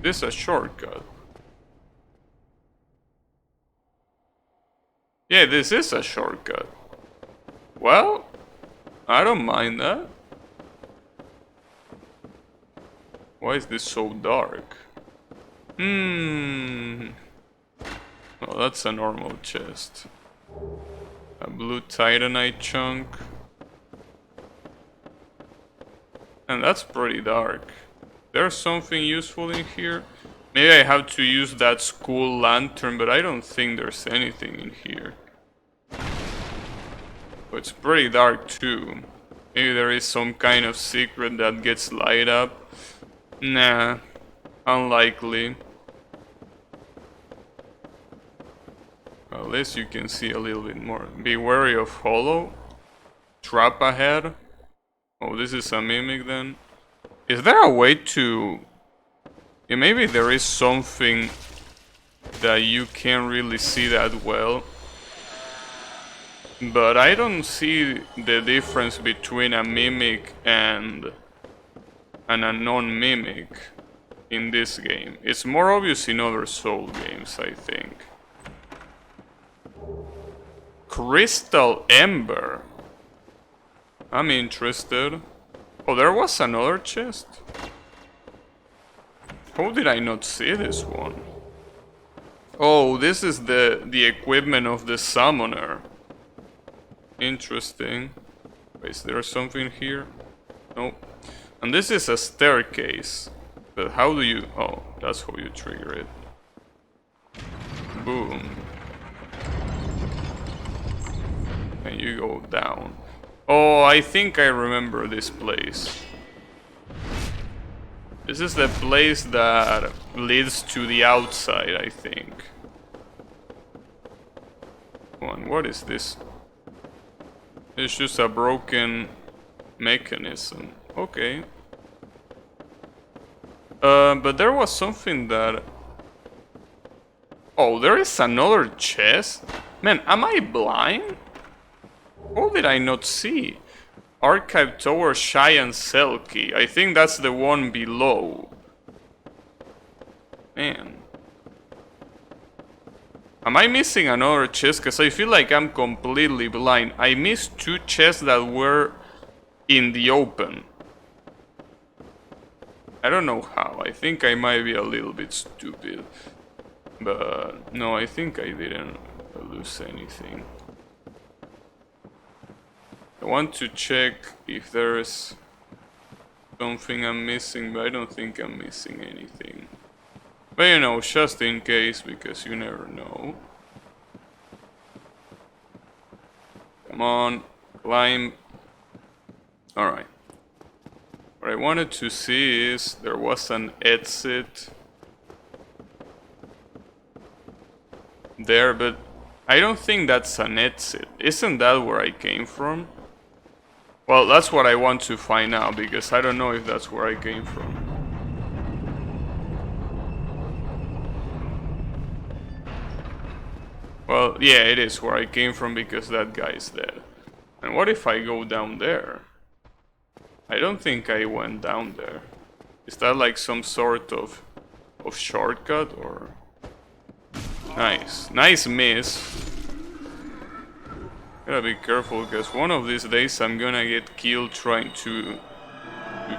This is a shortcut. Yeah, this is a shortcut. Well, I don't mind that. Why is this so dark? Oh, that's a normal chest. A blue titanite chunk. And that's pretty dark. There's something useful in here. Maybe I have to use that school lantern, but I don't think there's anything in here. But it's pretty dark too. Maybe there is some kind of secret that gets light up. Nah, unlikely. At least you can see a little bit more. Be wary of hollow. Trap ahead. Oh, this is a mimic then. Is there a way to... Yeah, maybe there is something that you can't really see that well. But I don't see the difference between a mimic and a non-mimic in this game. It's more obvious in other Soul games, I think. Crystal Ember. I'm interested. Oh, there was another chest? How did I not see this one? Oh, this is the equipment of the summoner. Interesting. Wait, is there something here? Nope. And this is a staircase. But how do you... Oh, that's how you trigger it. Boom. And you go down. Oh, I think I remember this place. This is the place that leads to the outside, I think. Come on, what is this? It's just a broken mechanism. Okay. But there was something that... Oh, there is another chest? Man, am I blind? How did I not see? Archive Tower Shy and Selkie. I think that's the one below. Man. Am I missing another chest? Because I feel like I'm completely blind. I missed 2 chests that were in the open. I don't know how. I think I might be a little bit stupid. But no, I think I didn't lose anything. I want to check if there's something I'm missing, but I don't think I'm missing anything. But you know, just in case, because you never know. Come on, climb. Alright. What I wanted to see is there was an exit there, but I don't think that's an exit. Isn't that where I came from? Well, that's what I want to find out, because I don't know if that's where I came from. Well, yeah, it is where I came from, because that guy's dead. And what if I go down there? I don't think I went down there. Is that like some sort of shortcut, or... Nice. Nice miss. Gotta be careful, because one of these days I'm gonna get killed trying to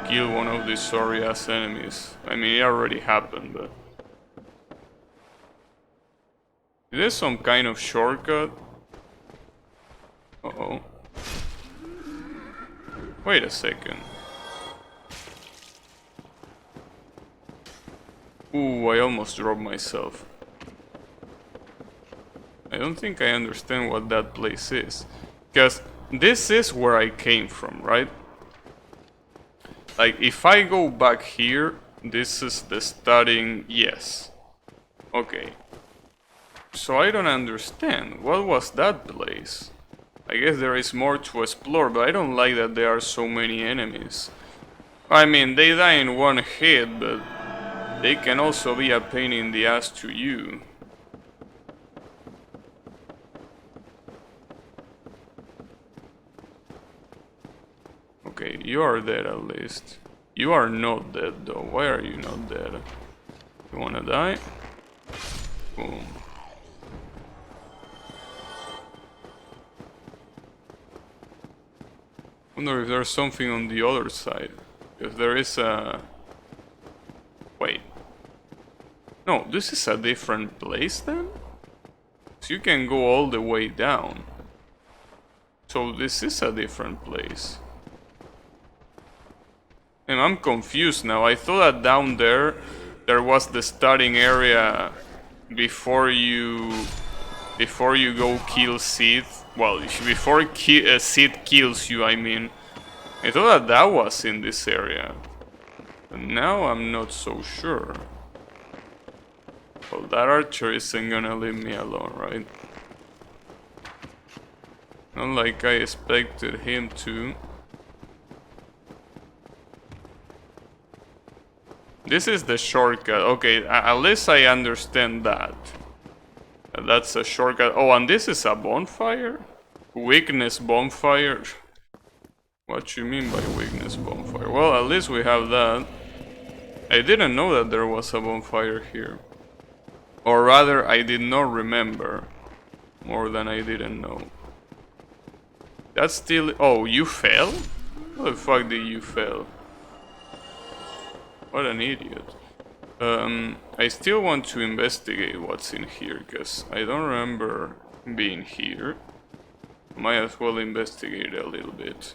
kill one of these sorry ass enemies. I mean, it already happened, but... Is there some kind of shortcut? Uh-oh. Wait a second. Ooh, I almost dropped myself. I don't think I understand what that place is. Because this is where I came from, right? Like, if I go back here, this is the starting... Yes. Okay. So I don't understand. What was that place? I guess there is more to explore, but I don't like that there are so many enemies. I mean, they die in one hit, but they can also be a pain in the ass to you. Okay, you are dead at least. You are not dead though. Why are you not dead? You wanna die? Boom. Wonder if there's something on the other side. If there is a... Wait. No, this is a different place then? So you can go all the way down. So this is a different place. And I'm confused now. I thought that down there was the starting area before you go kill Sith. Well, before Sith kills you, I mean. I thought that was in this area. And now I'm not so sure. Well, that archer isn't gonna leave me alone, right? Not like I expected him to. This is the shortcut. Okay, at least I understand that. That's a shortcut. Oh, and this is a bonfire? Weakness bonfire? What you mean by weakness bonfire? Well, at least we have that. I didn't know that there was a bonfire here. Or rather, I did not remember. More than I didn't know. That's still... Oh, you fell? How the fuck did you fail? What an idiot. I still want to investigate what's in here, because I don't remember being here. Might as well investigate a little bit.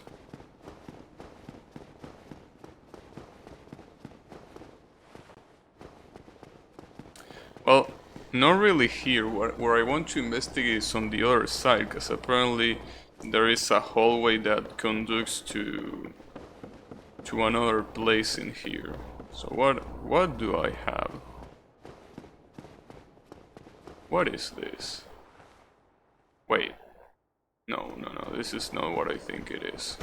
Well, not really here. Where I want to investigate is on the other side, because apparently there is a hallway that conducts to another place in here. So what do I have? What is this? Wait. No, this is not what I think it is.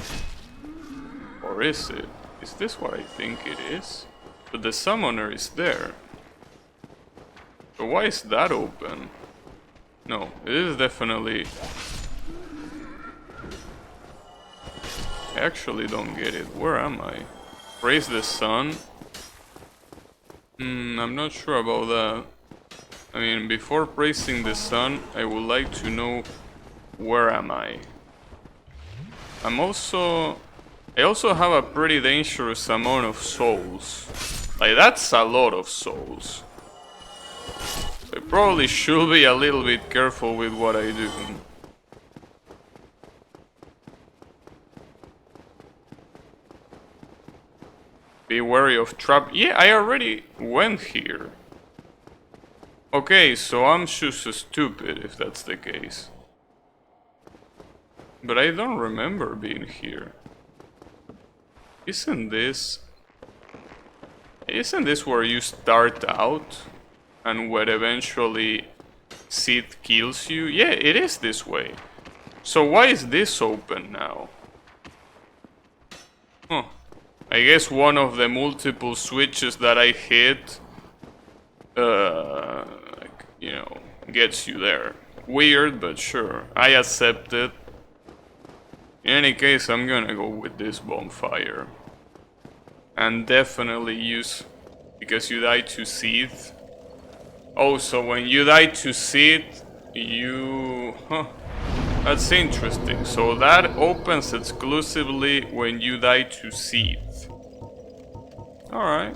Or is it? Is this what I think it is? But the summoner is there. So why is that open? No, it is definitely... I actually don't get it. Where am I? Praise the sun? I'm not sure about that. I mean, before praising the sun, I would like to know where am I? I also have a pretty dangerous amount of souls. Like, that's a lot of souls. I probably should be a little bit careful with what I do. Be wary of trap. Yeah, I already went here. Okay, so I'm just stupid if that's the case. But I don't remember being here. Isn't this where you start out? And where eventually Sith kills you? Yeah, it is this way. So why is this open now? Huh. I guess one of the multiple switches that I hit, you know, gets you there. Weird, but sure. I accept it. In any case, I'm gonna go with this bonfire. And definitely use... because you die to Sith. Oh, so when you die to Sith, you... Huh. That's interesting. So that opens exclusively when you die to Sith. Alright.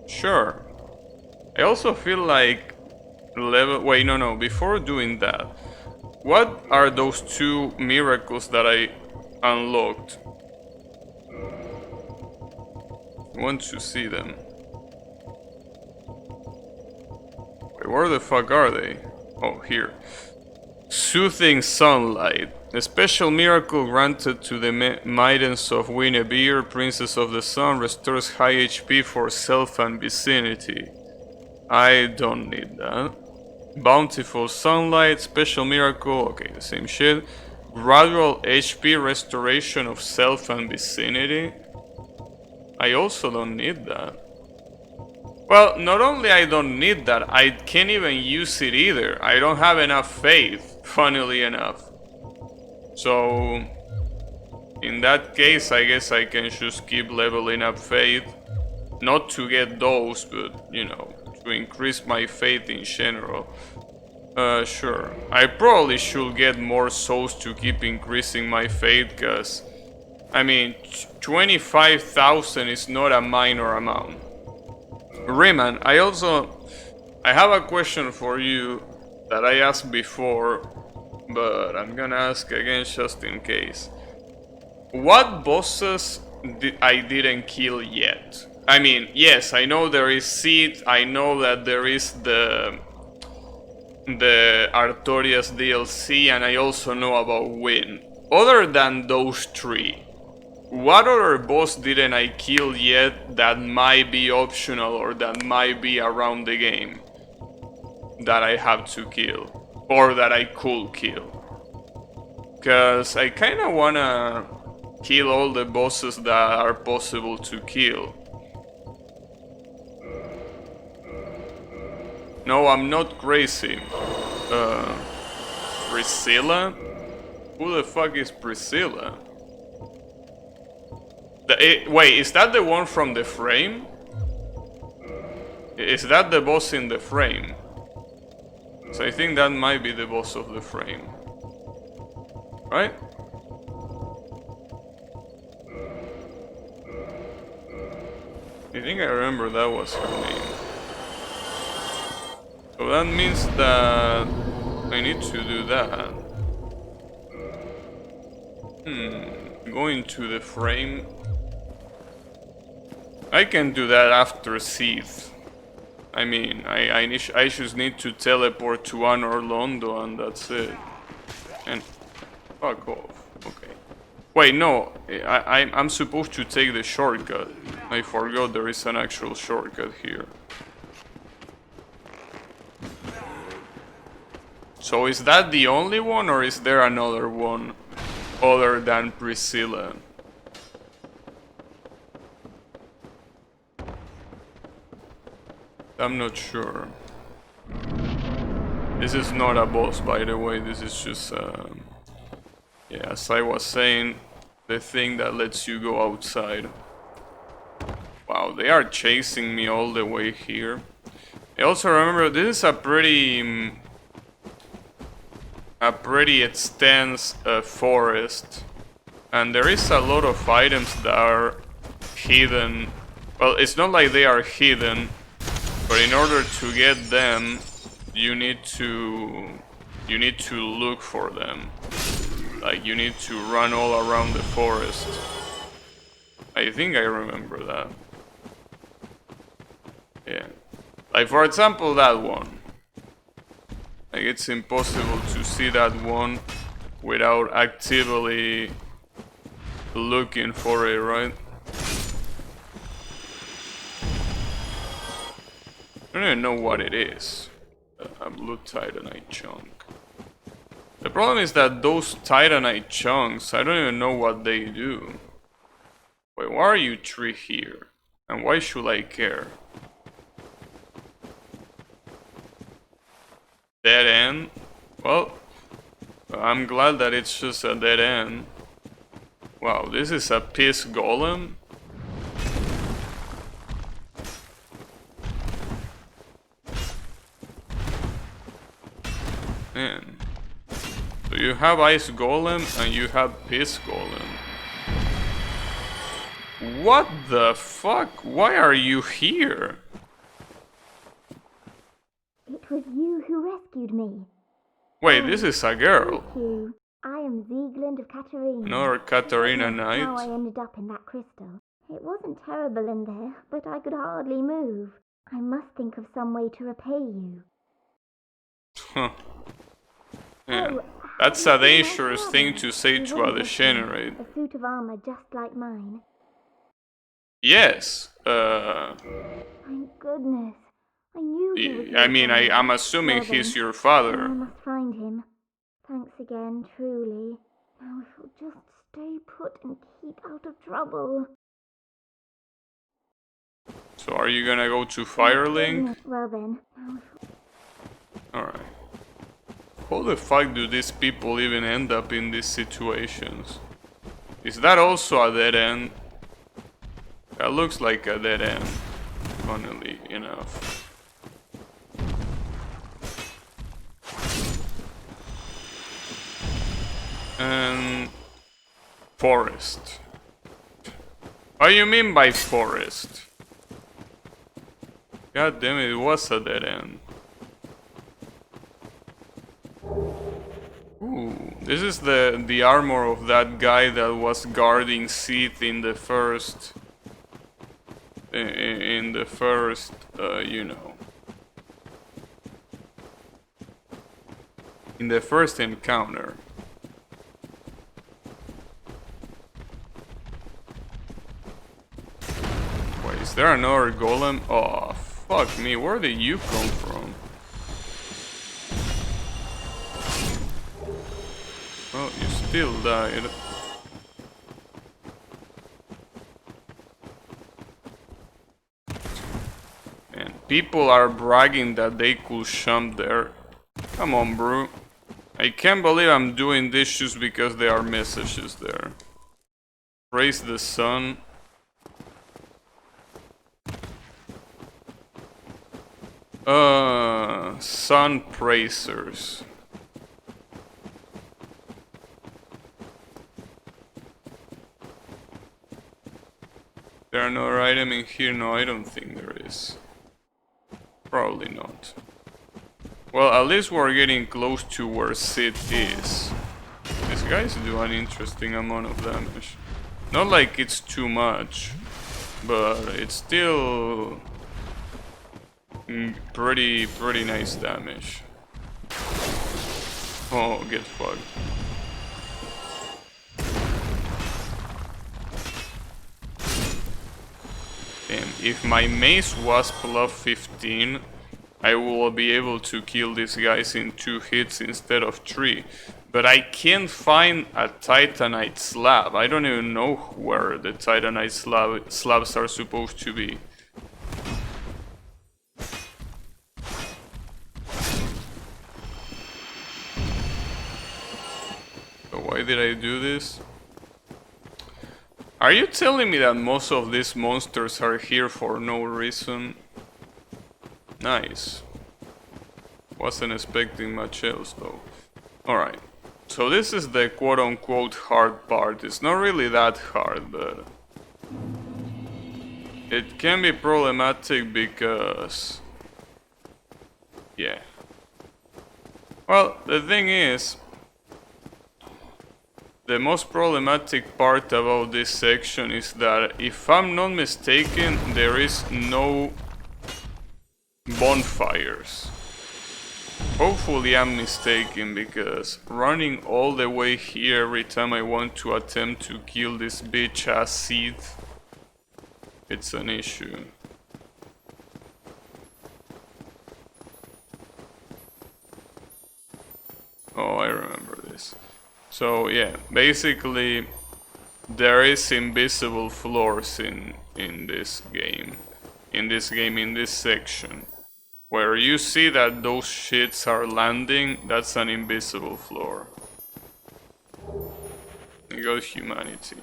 Sure. I also feel like... Wait, no. Before doing that, what are those two miracles that I unlocked? I want to see them. Wait, where the fuck are they? Oh, here. Soothing sunlight. A special miracle granted to the maidens of Winnebeer, Princess of the Sun, restores high HP for self and vicinity. I don't need that. Bountiful sunlight, special miracle, okay, the same shit. Gradual HP restoration of self and vicinity. I also don't need that. Well, not only I don't need that, I can't even use it either. I don't have enough faith, funnily enough. So, in that case, I guess I can just keep leveling up faith. Not to get those, but, you know, to increase my faith in general. Sure. I probably should get more souls to keep increasing my faith, because, I mean, 25,000 is not a minor amount. Rayman, I have a question for you that I asked before, but I'm gonna ask again just in case. What bosses I didn't kill yet? I mean, yes, I know there is Seed, I know that there is the Artorias DLC, and I also know about Win. Other than those three, What other boss didn't I kill yet that might be optional or that might be around the game that I have to kill or that I could kill? Because I kind of want to kill all the bosses that are possible to kill. No, I'm not crazy. Priscilla? Who the fuck is Priscilla? Wait, is that the one from the frame? Is that the boss in the frame? So I think that might be the boss of the frame. Right? I think I remember that was her name. So that means that I need to do that. Going to the frame. I can do that after Seath. I mean, I just need to teleport to Anor Londo and that's it. And fuck off. Okay. Wait, no. I'm supposed to take the shortcut. I forgot there is an actual shortcut here. So is that the only one or is there another one other than Priscilla? I'm not sure. This is not a boss, by the way. This is just, yeah, as I was saying, the thing that lets you go outside. Wow, they are chasing me all the way here. I also remember this is a pretty extensive forest, and there is a lot of items that are hidden. Well, it's not like they are hidden, but in order to get them, you need to look for them. Like you need to run all around the forest. I think I remember that. Yeah. Like for example that one. Like it's impossible to see that one without actively looking for it, right? I don't even know what it is. A blue titanite chunk. The problem is that those titanite chunks, I don't even know what they do. Wait, why are you three here? And why should I care? Dead end? Well, I'm glad that it's just a dead end. Wow, this is a piss golem? Man. So you have ice golem and you have piss golem. What the fuck? Why are you here? It was you who rescued me. Wait, this is a girl. Thank you. I am Ziegland of Katarina. Another Katarina How I Knight. ended up in that crystal. It wasn't terrible in there, but I could hardly move. I must think of some way to repay you. Huh. Yeah. Oh, That's have a you seen my dangerous father? thing to say He to a wouldn't listen. degenerate. A suit of armor just like mine. Yes. Thank goodness. I knew he was I mean, somewhere. I'm assuming Well he's then, your I father. must find him. Thanks again, truly. Now if you'll just stay put and keep out of trouble. So are you gonna go to Firelink? Well then, now Alright. How the fuck do these people even end up in these situations? Is that also a dead end? That looks like a dead end, funnily enough. And forest. What do you mean by forest? God damn it, it was a dead end. Ooh, this is the armor of that guy that was guarding Seath in the first... In the first, you know... In the first encounter. Is there another golem? Oh, fuck me. Where did you come from? Well, you still died. And people are bragging that they could jump there. Come on, bro. I can't believe I'm doing this just because there are messages there. Praise the sun. Sun praisers. There are no item in here? No, I don't think there is. Probably not. Well, at least we're getting close to where Sid is. These guys do an interesting amount of damage. Not like it's too much, but it's still pretty nice damage. Oh, get fucked. Damn, if my mace was plus 15, I will be able to kill these guys in 2 hits instead of 3. But I can't find a Titanite slab. I don't even know where the Titanite slabs are supposed to be. So why did I do this? Are you telling me that most of these monsters are here for no reason? Nice. Wasn't expecting much else though. Alright. So this is the quote-unquote hard part. It's not really that hard, but it can be problematic because... yeah. Well, the thing is, the most problematic part about this section is that, if I'm not mistaken, there is no bonfires. Hopefully I'm mistaken, because running all the way here every time I want to attempt to kill this bitch ass Seed, it's an issue. Oh, I remember this. So yeah, basically there is invisible floors in this game. In this section. Where you see that those shits are landing, that's an invisible floor. There goes humanity.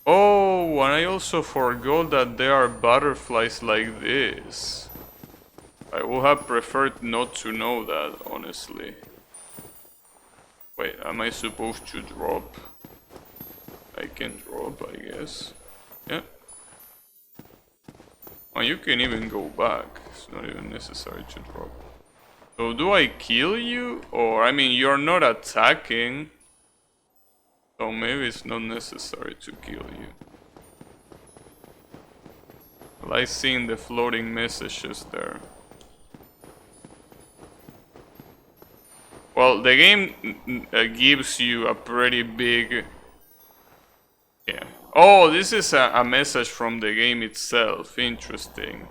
Oh, and I also forgot that there are butterflies like this. I would have preferred not to know that, honestly. Wait, am I supposed to drop? I can drop, I guess. Yeah. Oh, you can even go back. It's not even necessary to drop. So do I kill you? Or, I mean, you're not attacking. So maybe it's not necessary to kill you. Well, I seen the floating messages there. Well, the game gives you a pretty big... yeah. Oh, this is a message from the game itself. Interesting.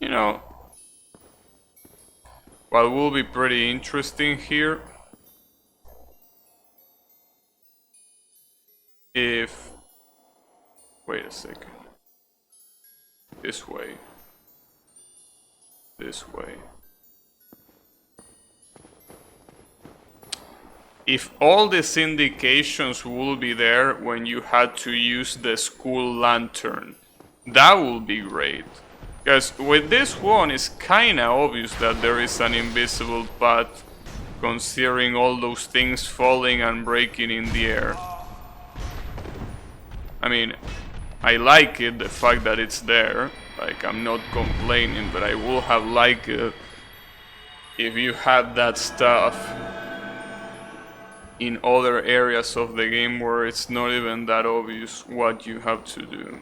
You know, what will be pretty interesting here, if... wait a second. This way. This way. If all these indications will be there when you had to use the school lantern, that would be great. Because with this one, it's kinda obvious that there is an invisible path, considering all those things falling and breaking in the air. I mean, I like it, the fact that it's there. Like, I'm not complaining, but I would have liked it if you had that stuff in other areas of the game where it's not even that obvious what you have to do.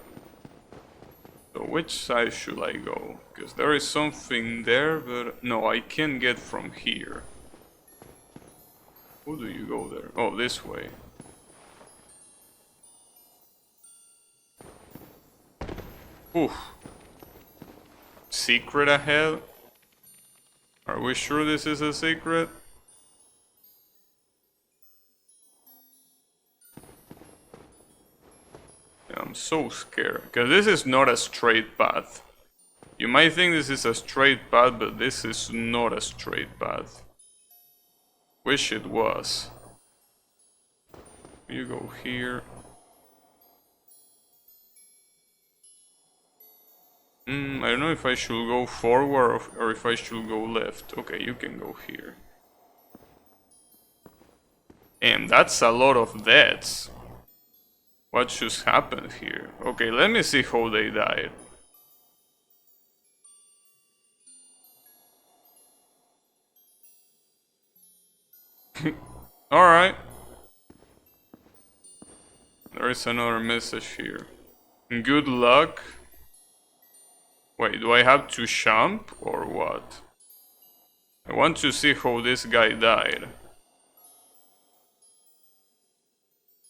So which side should I go? Because there is something there, but no, I can't get from here. How do you go there? Oh, this way. Oof. Secret ahead? Are we sure this is a secret? Yeah, I'm so scared. Because this is not a straight path. You might think this is a straight path, but this is not a straight path. Wish it was. You go here. I don't know if I should go forward or if I should go left. Okay, you can go here. And that's a lot of deaths. What just happened here? Okay, let me see how they died. Alright. There is another message here. Good luck. Wait, do I have to jump or what? I want to see how this guy died.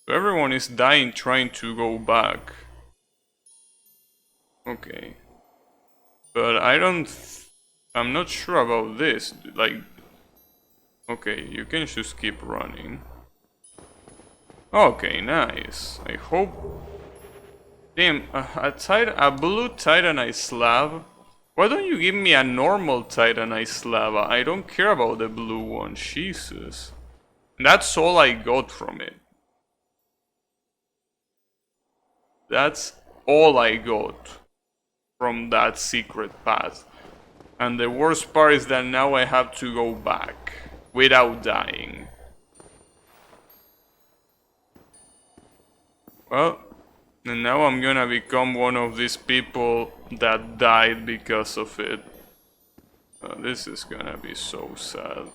So everyone is dying trying to go back. Okay. But I'm not sure about this. Like, okay, you can just keep running. Okay, nice. I hope. Damn, a blue Titanite slab. Why don't you give me a normal Titanite slab? I don't care about the blue one. Jesus. That's all I got from it. That's all I got from that secret path. And the worst part is that now I have to go back without dying. Well, and now I'm gonna become one of these people that died because of it. This is gonna be so sad.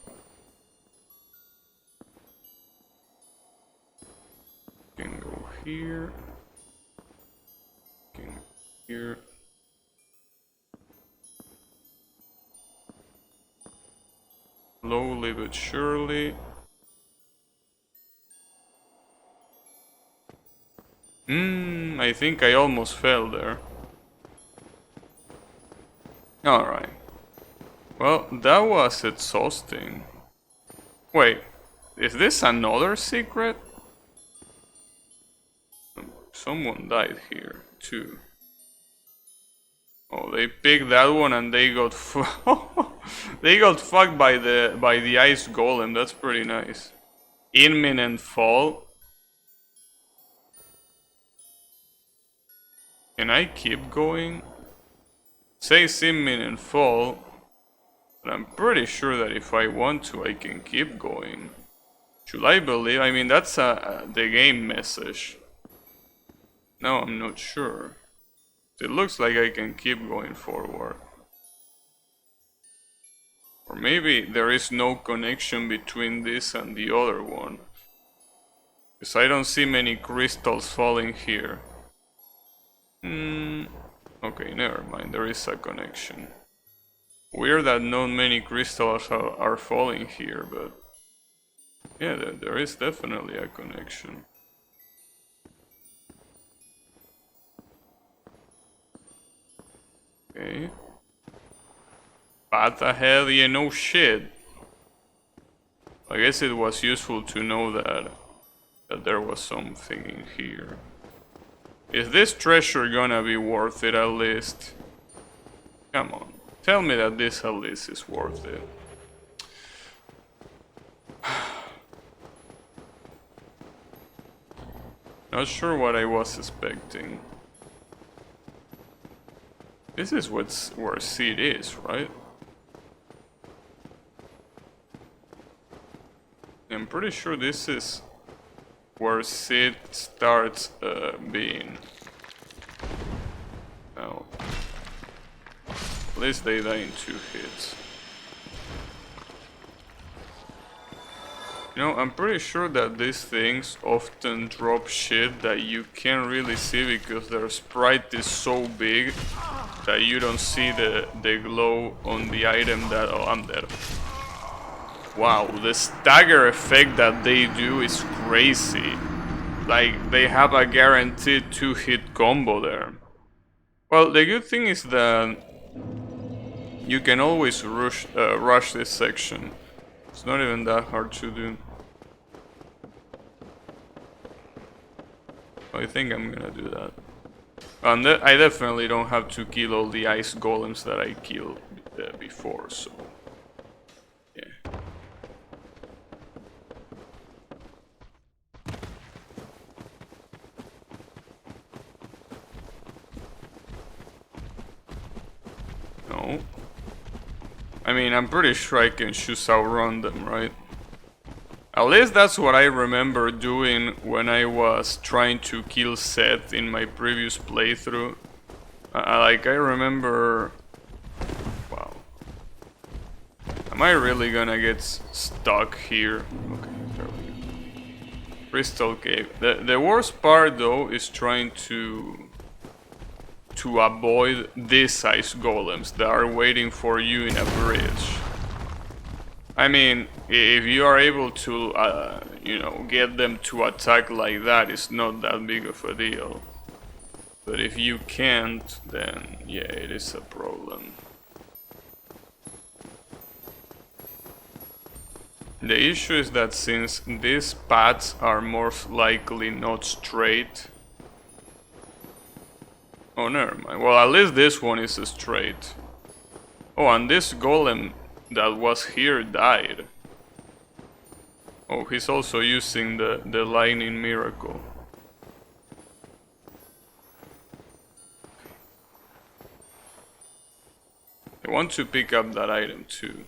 Can go here. Can go here. Slowly but surely. I think I almost fell there. Alright. Well, that was exhausting. Wait, is this another secret? Someone died here, too. Oh, they picked that one and they got they got fucked by the ice golem. That's pretty nice. Imminent fall. Can I keep going? Says imminent fall, but I'm pretty sure that if I want to, I can keep going. Should I believe? I mean, that's the game message. No, I'm not sure. It looks like I can keep going forward. Or maybe there is no connection between this and the other one. Because I don't see many crystals falling here. Okay, never mind, there is a connection. Weird that not many crystals are falling here, but yeah, there is definitely a connection. Okay. Path ahead, yeah, no shit. I guess it was useful to know that there was something in here. Is this treasure gonna be worth it at least? Come on, tell me that this at least is worth it. Not sure what I was expecting. This is where Seed is, right? I'm pretty sure this is where Sid starts being. Now, at least they die in 2 hits. You know, I'm pretty sure that these things often drop shit that you can't really see because their sprite is so big that you don't see the glow on the item that... Oh, I'm dead. Wow, the stagger effect that they do is crazy. Like, they have a guaranteed 2-hit combo there. Well, the good thing is that you can always rush this section. It's not even that hard to do. I think I'm gonna do that. And I definitely don't have to kill all the ice golems that I killed before, so yeah. No. I mean, I'm pretty sure I can just outrun them, right? At least that's what I remember doing when I was trying to kill Seth in my previous playthrough. Like, I remember... Wow. Am I really gonna get stuck here? Okay, there we go. Crystal Cave. The worst part, though, is trying to avoid these ice golems that are waiting for you in a bridge. I mean, if you are able to, you know, get them to attack like that, it's not that big of a deal. But if you can't, then yeah, it is a problem. The issue is that since these paths are most likely not straight... Oh, never mind. Well, at least this one is straight. Oh, and this golem that was here died. Oh, he's also using the lightning miracle. I want to pick up that item too.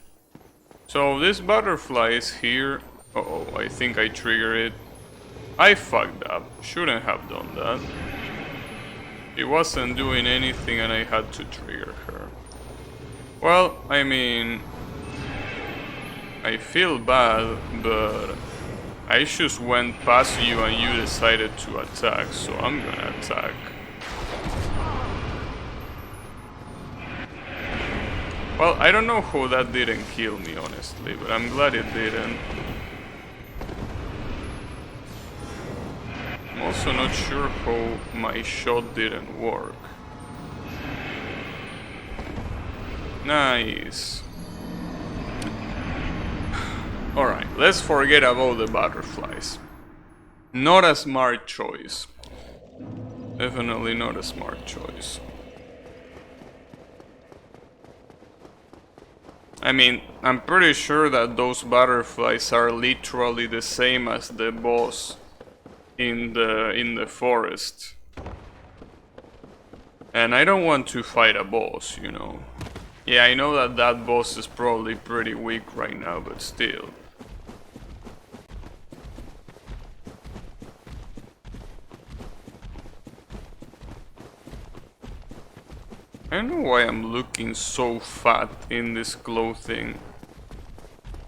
So this butterfly is here. Uh-oh, I think I triggered it. I fucked up. Shouldn't have done that. She wasn't doing anything and I had to trigger her. Well, I mean... I feel bad, but... I just went past you and you decided to attack, so I'm gonna attack. Well, I don't know how that didn't kill me, honestly, but I'm glad it didn't. I'm also not sure how my shot didn't work. Nice. Alright, let's forget about the butterflies. Not a smart choice. Definitely not a smart choice. I mean, I'm pretty sure that those butterflies are literally the same as the boss in the forest. And I don't want to fight a boss, you know. Yeah, I know that that boss is probably pretty weak right now, but still. I don't know why I'm looking so fat in this clothing.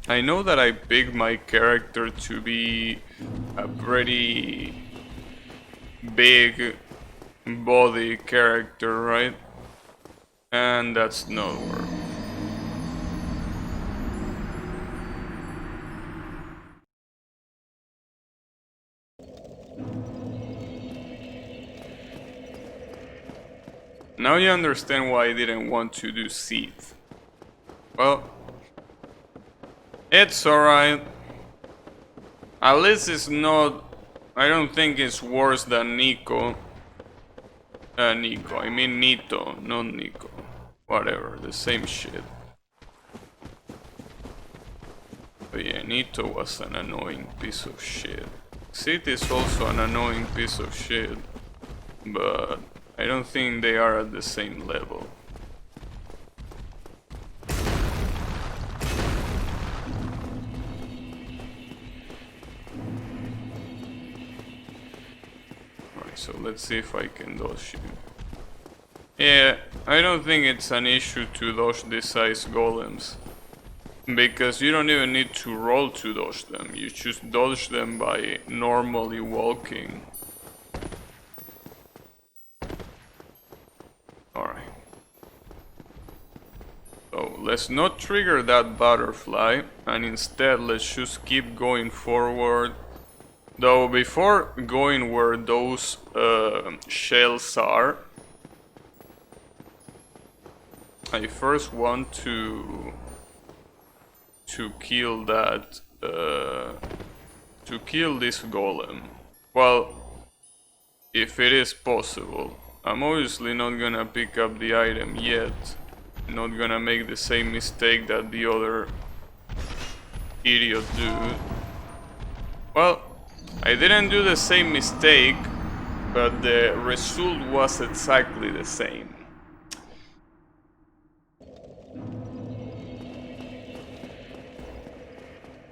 I know that I picked my character to be a pretty big body character, right? And that's not work. Now you understand why I didn't want to do Seath. Well, it's alright. At least it's not... I don't think it's worse than Nico. Nico, I mean Nito, not Nico. Whatever, the same shit. But yeah, Nito was an annoying piece of shit. Seath is also an annoying piece of shit. But I don't think they are at the same level. Alright, so let's see if I can dodge you. Yeah, I don't think it's an issue to dodge these ice golems. Because you don't even need to roll to dodge them. You just dodge them by normally walking. Alright. So let's not trigger that butterfly and instead let's just keep going forward. Though before going where those shells are, I first want to kill that to kill this golem. Well, if it is possible. I'm obviously not gonna pick up the item yet. Not gonna make the same mistake that the other idiot do. Well, I didn't do the same mistake, but the result was exactly the same.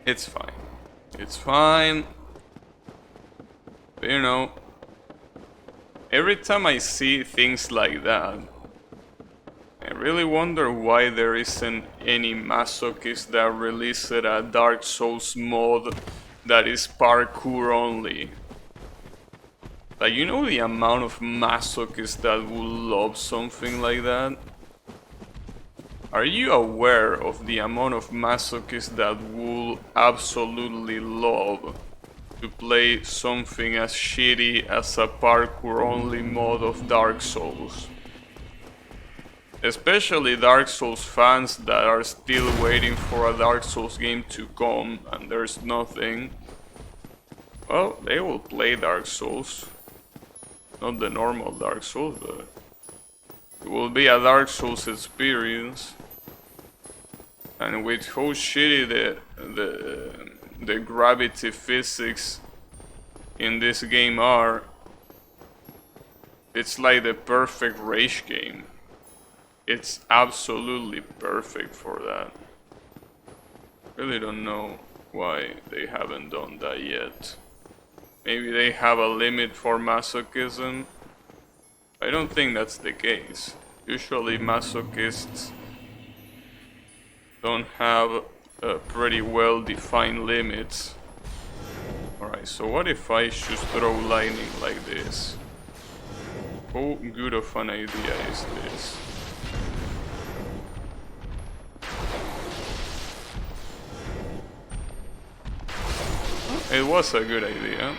It's fine. It's fine. But, you know, every time I see things like that, I really wonder why there isn't any masochist that released a Dark Souls mod that is parkour only. Like, you know the amount of masochists that would love something like that? Are you aware of the amount of masochists that would absolutely love to play something as shitty as a parkour only mod of Dark Souls? Especially Dark Souls fans that are still waiting for a Dark Souls game to come and there's nothing. Well, they will play Dark Souls. Not the normal Dark Souls, but it will be a Dark Souls experience. And with how shitty the gravity physics in this game are, it's like the perfect rage game. It's absolutely perfect for that. Really don't know why they haven't done that yet. Maybe they have a limit for masochism. I don't think that's the case. Usually masochists don't have pretty well defined limits. Alright, so what if I just throw lightning like this? How good of an idea is this? It was a good idea.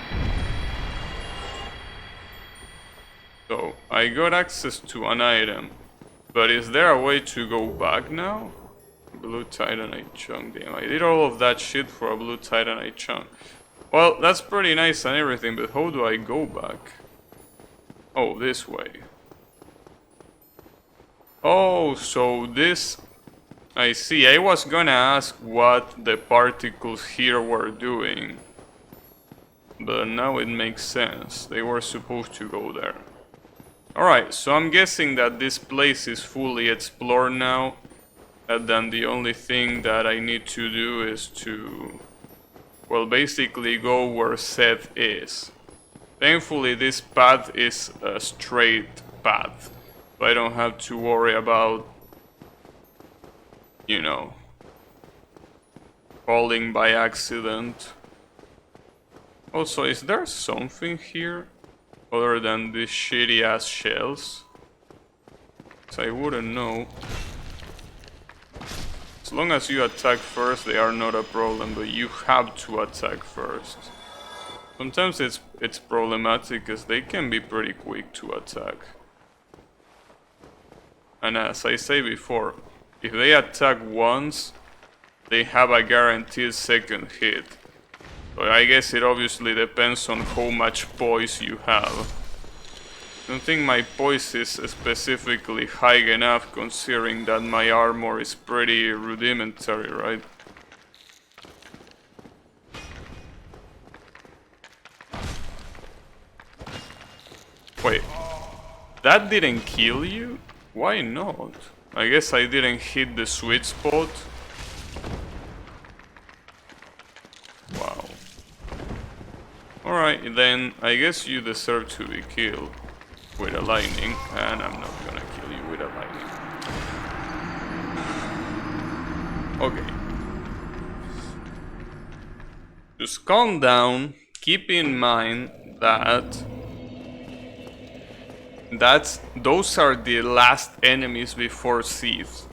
So, I got access to an item. But is there a way to go back now? Blue Titanite chunk, damn. I did all of that shit for a blue Titanite chunk. Well, that's pretty nice and everything, but how do I go back? Oh, this way. Oh, so this... I see. I was gonna ask what the particles here were doing. But now it makes sense. They were supposed to go there. Alright, so I'm guessing that this place is fully explored now. And then the only thing that I need to do is to... well, basically go where Seth is. Thankfully this path is a straight path. So I don't have to worry about... you know... falling by accident. Also, is there something here other than these shitty ass shells? So I wouldn't know. As long as you attack first, they are not a problem, but you have to attack first. Sometimes it's problematic because they can be pretty quick to attack. And as I say before, if they attack once, they have a guaranteed second hit. So I guess it obviously depends on how much poise you have. I don't think my poise is specifically high enough considering that my armor is pretty rudimentary, right? Wait, that didn't kill you? Why not? I guess I didn't hit the sweet spot. Wow. Alright, then I guess you deserve to be killed with a lightning, and I'm not gonna kill you with a lightning. Okay. Just calm down, keep in mind that those are the last enemies before Sith.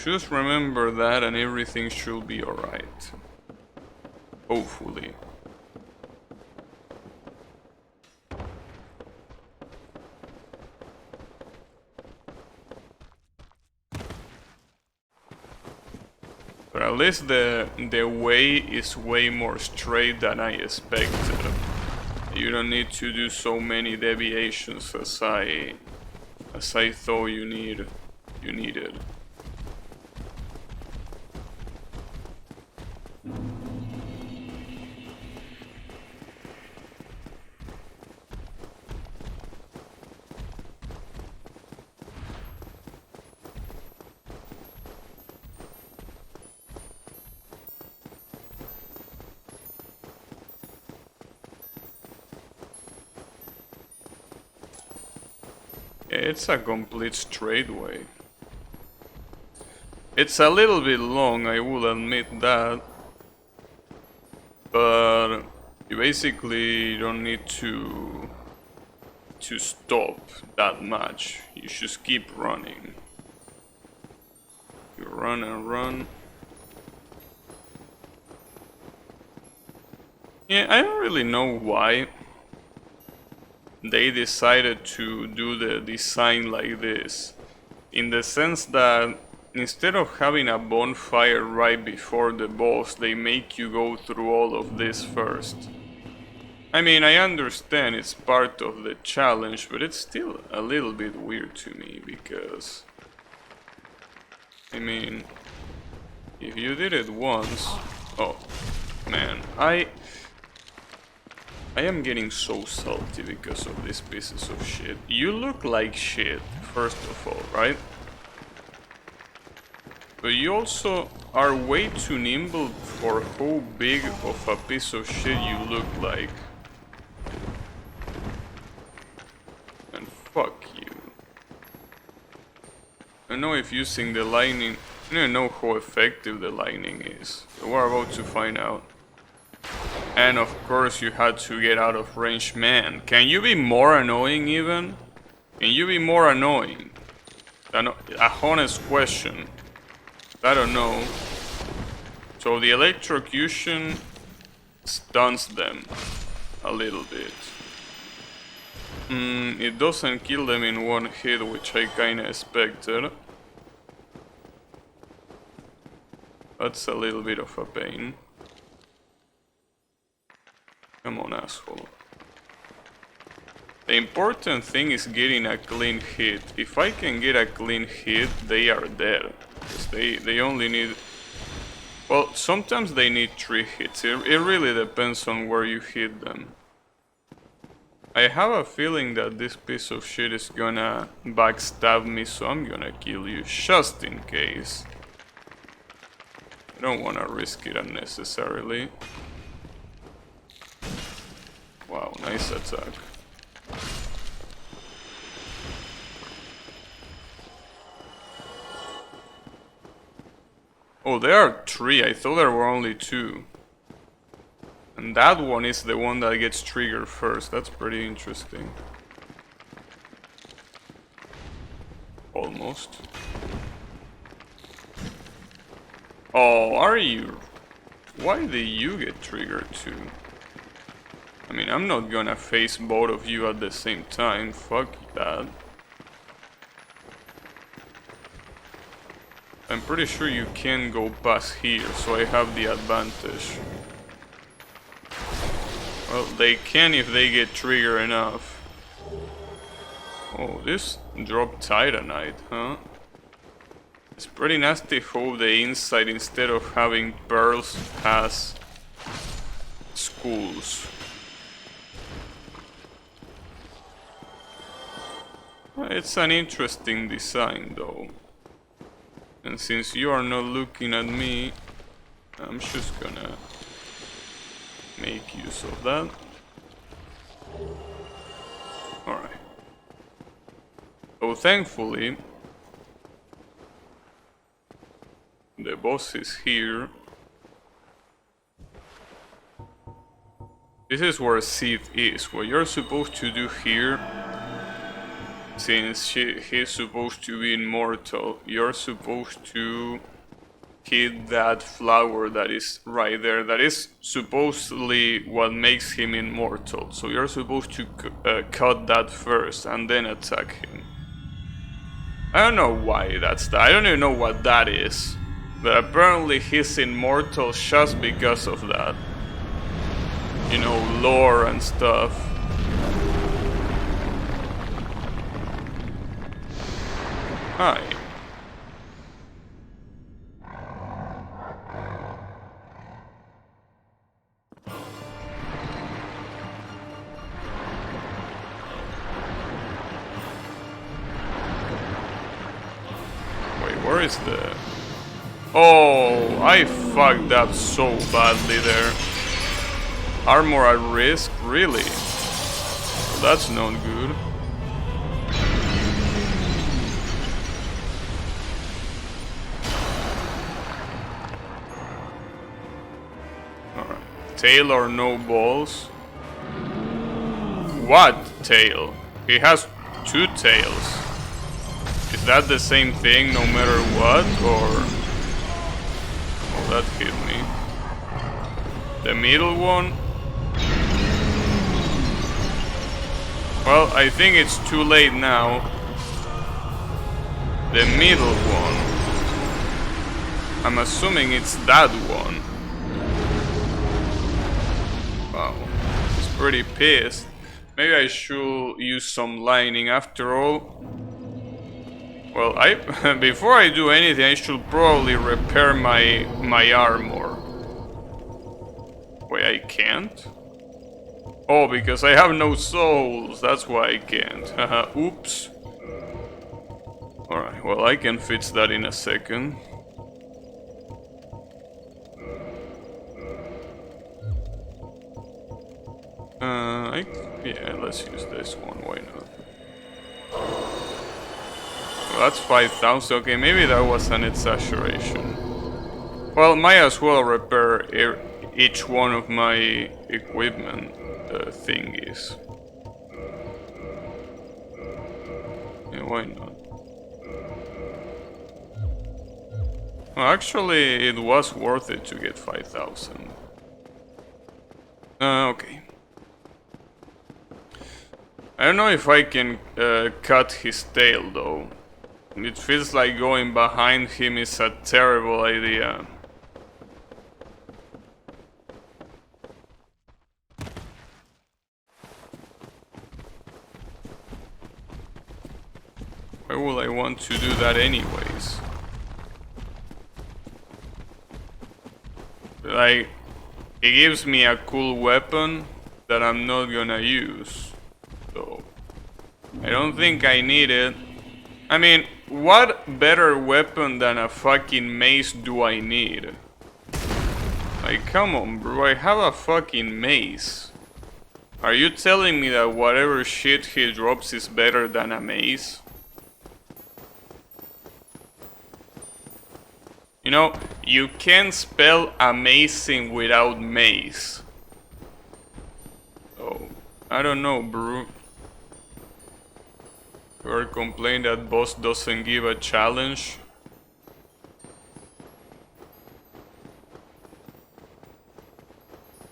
Just remember that and everything should be alright. Hopefully. But at least the way is way more straight than I expected. You don't need to do so many deviations as I thought you needed. It's a complete straightway. It's a little bit long, I will admit that. But you basically don't need to stop that much. You just keep running. You run and run. Yeah, I don't really know why they decided to do the design like this, in the sense that instead of having a bonfire right before the boss, they make you go through all of this first. I mean, I understand it's part of the challenge, but it's still a little bit weird to me, because I mean, if you did it once... Oh, man, I am getting so salty because of these pieces of shit. You look like shit, first of all, right? But you also are way too nimble for how big of a piece of shit you look like. And fuck you. I don't know if using the lightning... I don't know how effective the lightning is. But we're about to find out. And of course you had to get out of range. Man, can you be more annoying even? Can you be more annoying? A honest question. I don't know. So the electrocution stuns them a little bit. It doesn't kill them in one hit, which I kinda expected. That's a little bit of a pain. Come on, asshole. The important thing is getting a clean hit. If I can get a clean hit, they are dead. Because they only need... Well, sometimes they need 3 hits. It really depends on where you hit them. I have a feeling that this piece of shit is gonna backstab me, so I'm gonna kill you just in case. I don't wanna risk it unnecessarily. Wow, nice attack. Oh, there are 3. I thought there were only 2. And that one is the one that gets triggered first. That's pretty interesting. Almost. Oh, are you? Why do you get triggered too? I mean, I'm not gonna face both of you at the same time. Fuck that. I'm pretty sure you can go past here, so I have the advantage. Well, they can if they get triggered enough. Oh, this dropped Titanite, huh? It's pretty nasty how the inside, instead of having pearls, has skulls. It's an interesting design though. And since you are not looking at me, I'm just gonna make use of that. Alright. So thankfully, the boss is here. This is where Sith is. What you're supposed to do here, since he's supposed to be immortal, you're supposed to hit that flower that is right there. That is supposedly what makes him immortal. So you're supposed to cut that first and then attack him. I don't know why that's that. I don't even know what that is. But apparently he's immortal just because of that. You know, lore and stuff. Hi. Wait, where is the... Oh, I fucked up so badly there. Armor at risk? Really? Well, that's not good. Alright. Tail or no balls? What tail? He has 2 tails. Is that the same thing no matter what, or... Oh, that hit me. The middle one? Well, I think it's too late now. The middle one. I'm assuming it's that one. Wow. He's pretty pissed. Maybe I should use some lightning after all. Well, before I do anything, I should probably repair my armor. Wait, I can't? Oh, because I have no souls. That's why I can't. Haha, oops. Alright, well, I can fix that in a second. Yeah, let's use this one. Why not? Well, that's 5,000. Okay, maybe that was an exaggeration. Well, might as well repair each one of my equipment thingies. Yeah, why not? Well, actually, it was worth it to get 5,000. Okay. I don't know if I can cut his tail though. It feels like going behind him is a terrible idea. Why would I want to do that anyways? Like, it gives me a cool weapon that I'm not gonna use. So, I don't think I need it. I mean, what better weapon than a fucking mace do I need? Like, come on, bro, I have a fucking mace. Are you telling me that whatever shit he drops is better than a mace? You know, you can't spell amazing without mace. So, I don't know, bro. You're complaining that boss doesn't give a challenge?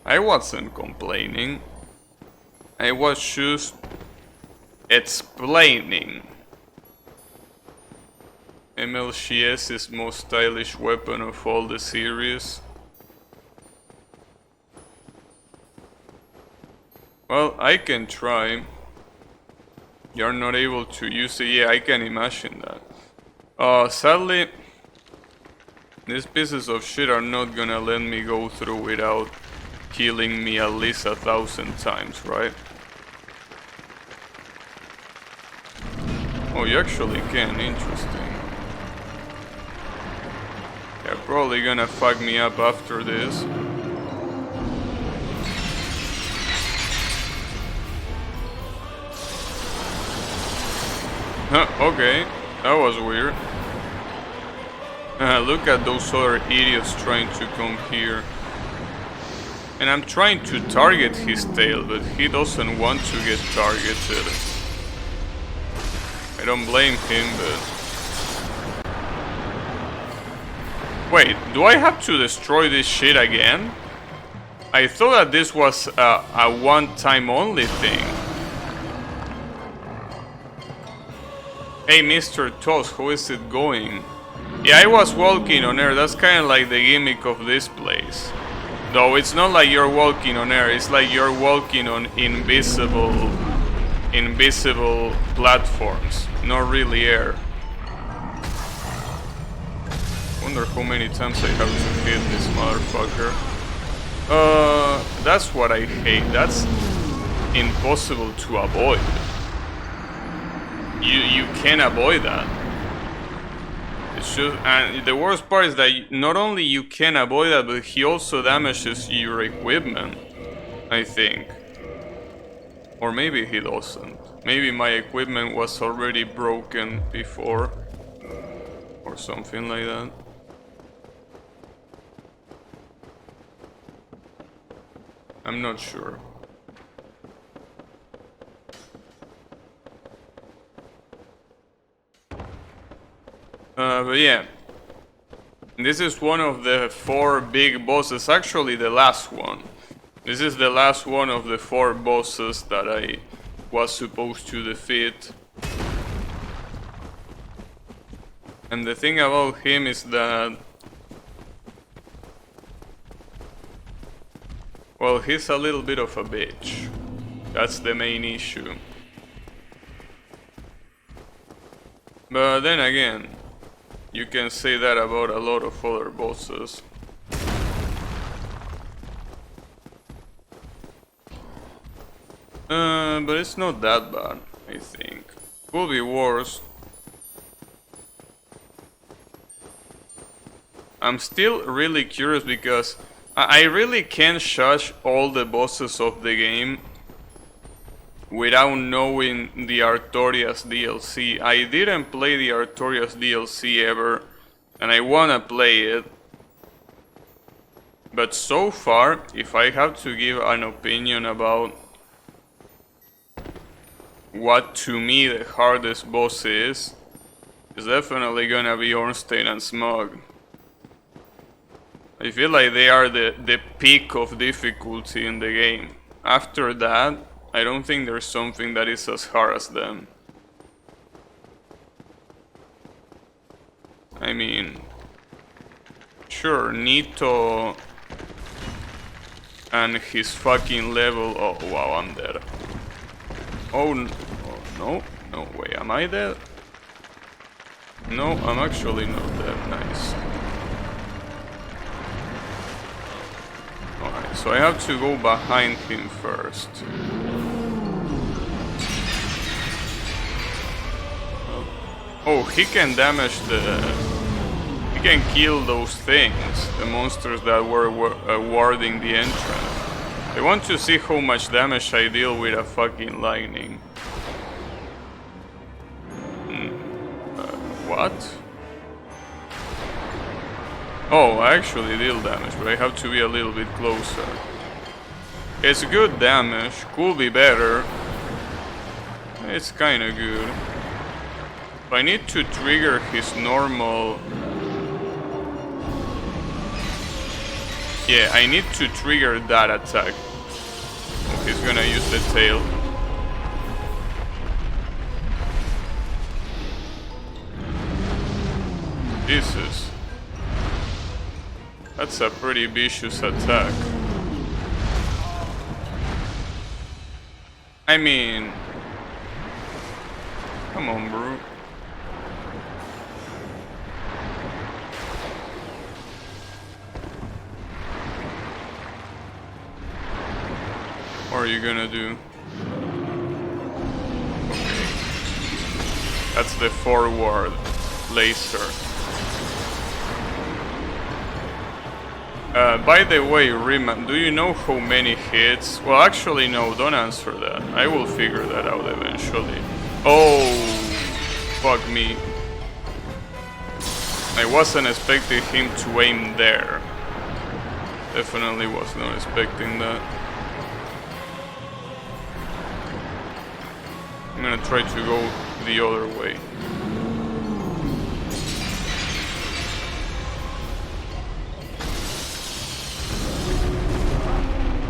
I wasn't complaining. I was just explaining. MLCS's most stylish weapon of all the series. Well, I can try. You're not able to use it. Yeah, I can imagine that. Sadly, these pieces of shit are not gonna let me go through without killing me at least 1,000 times, right? Oh, you actually can. Interesting. Yeah, probably gonna fuck me up after this. Okay, that was weird. Look at those other idiots trying to come here. And I'm trying to target his tail, but he doesn't want to get targeted. I don't blame him, but... Wait, do I have to destroy this shit again? I thought that this was a one-time only thing. Hey, Mr. Toss, how is it going? Yeah, I was walking on air. That's kind of like the gimmick of this place. Though it's not like you're walking on air. It's like you're walking on invisible platforms. Not really air. Wonder how many times I have to hit this motherfucker. That's what I hate. That's impossible to avoid. You can't avoid that. It's just, and the worst part is that not only you can avoid that, but he also damages your equipment, I think. Or maybe he doesn't. Maybe my equipment was already broken before. Or something like that. I'm not sure. But yeah, this is one of the 4 big bosses, actually the last one. This is the last one of the 4 bosses that I was supposed to defeat. And the thing about him is that, well, he's a little bit of a bitch. That's the main issue. But then again, you can say that about a lot of other bosses. But it's not that bad, I think. Could be worse. I'm still really curious because I really can't judge all the bosses of the game without knowing the Artorias DLC. I didn't play the Artorias DLC ever, and I wanna play it. But so far, if I have to give an opinion about what to me the hardest boss is, it's definitely gonna be Ornstein and Smog. I feel like they are the peak of difficulty in the game. After that, I don't think there's something that is as hard as them. I mean, sure, Nito and his fucking level. Oh wow, I'm dead. Oh no, no way, am I dead? No, I'm actually not dead. Nice. Alright, so I have to go behind him first. Oh, he can damage the... He can kill those things, the monsters that were warding the entrance. I want to see how much damage I deal with a fucking lightning. What? Oh, I actually deal damage, but I have to be a little bit closer. It's good damage, could be better. It's kinda good. I need to trigger his normal... Yeah, I need to trigger that attack. Oh, he's gonna use the tail. Jesus. That's a pretty vicious attack. I mean... Come on, bro. What are you gonna do? Okay. That's the forward laser. By the way, Rima, do you know how many hits? Well, actually, no, don't answer that. I will figure that out eventually. Oh, fuck me. I wasn't expecting him to aim there. Definitely was not expecting that. I'm gonna try to go the other way.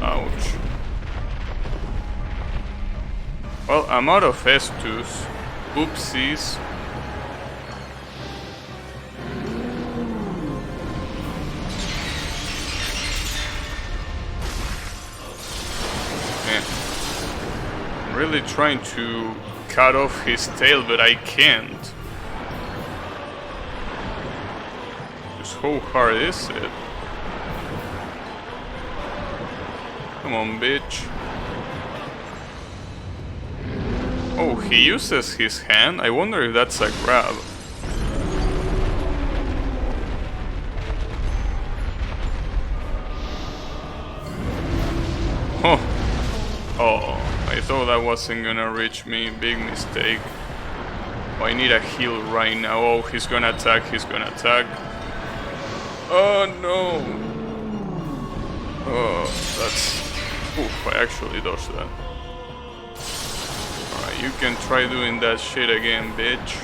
Ouch. Well, I'm out of Estus. Oopsies. really trying to cut off his tail, but I can't. Just how hard is it? Come on, bitch. Oh, he uses his hand? I wonder if that's a grab. Oh. Oh, I thought that wasn't gonna reach me. Big mistake. Oh, I need a heal right now. Oh, he's gonna attack, he's gonna attack. Oh no. Oh, that's... Oof, I actually dodged that. Alright, you can try doing that shit again, bitch.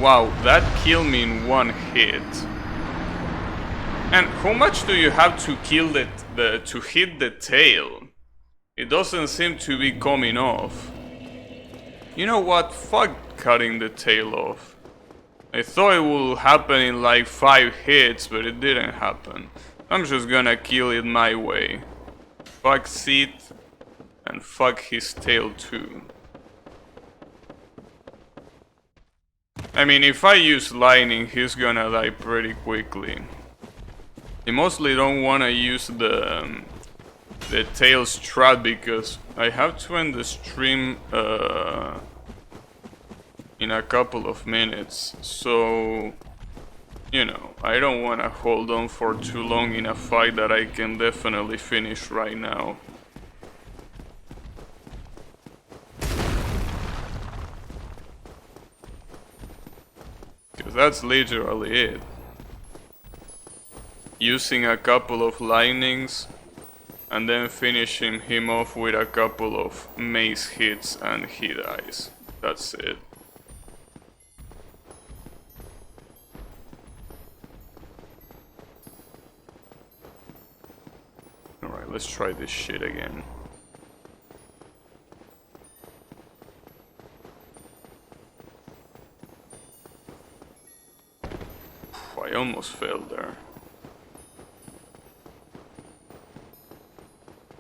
Wow, that killed me in one hit. And how much do you have to kill to hit the tail? It doesn't seem to be coming off. You know what? Fuck cutting the tail off. I thought it would happen in like 5 hits, but it didn't happen. I'm just gonna kill it my way. Fuck Sith, and fuck his tail too. I mean, if I use lightning, he's gonna die pretty quickly. I mostly don't wanna use the tail strat because I have to end the stream in a couple of minutes. So, you know, I don't wanna hold on for too long in a fight that I can definitely finish right now. That's literally it. Using a couple of lightnings and then finishing him off with a couple of mace hits and he dies. That's it. Alright, let's try this shit again. I almost failed there.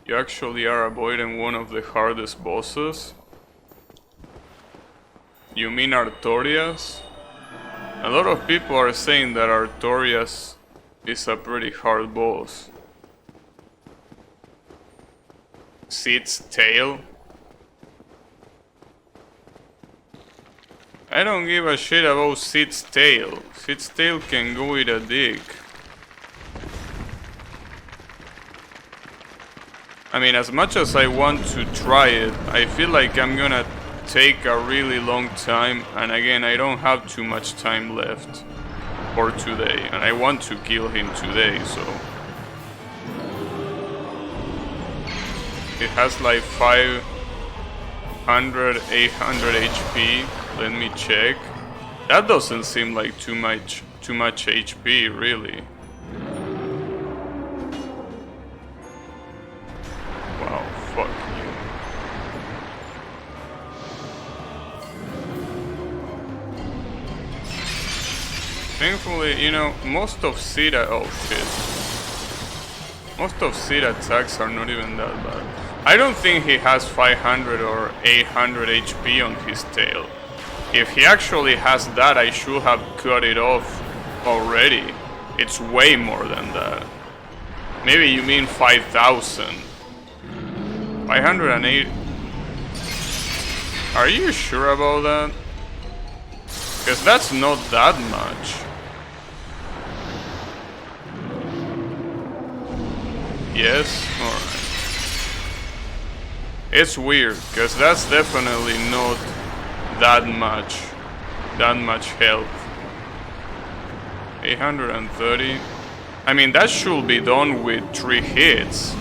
You actually are avoiding one of the hardest bosses? You mean Artorias? A lot of people are saying that Artorias is a pretty hard boss. Sith's tail? I don't give a shit about Sith's tail. Sith's tail can go with a dick. I mean, as much as I want to try it, I feel like I'm gonna take a really long time, and again, I don't have too much time left for today, and I want to kill him today, so... It has like 500, 800 HP. Let me check. That doesn't seem like too much HP, really. Wow, fuck you. Thankfully, you know, most of Sith... Oh shit. Most of Sith attacks are not even that bad. I don't think he has 500 or 800 HP on his tail. If he actually has that, I should have cut it off already. It's way more than that. Maybe you mean 5,000. 508. Are you sure about that? Because that's not that much. Yes? Alright. It's weird, because that's definitely not that much health. 830. I mean, that should be done with 3 hits.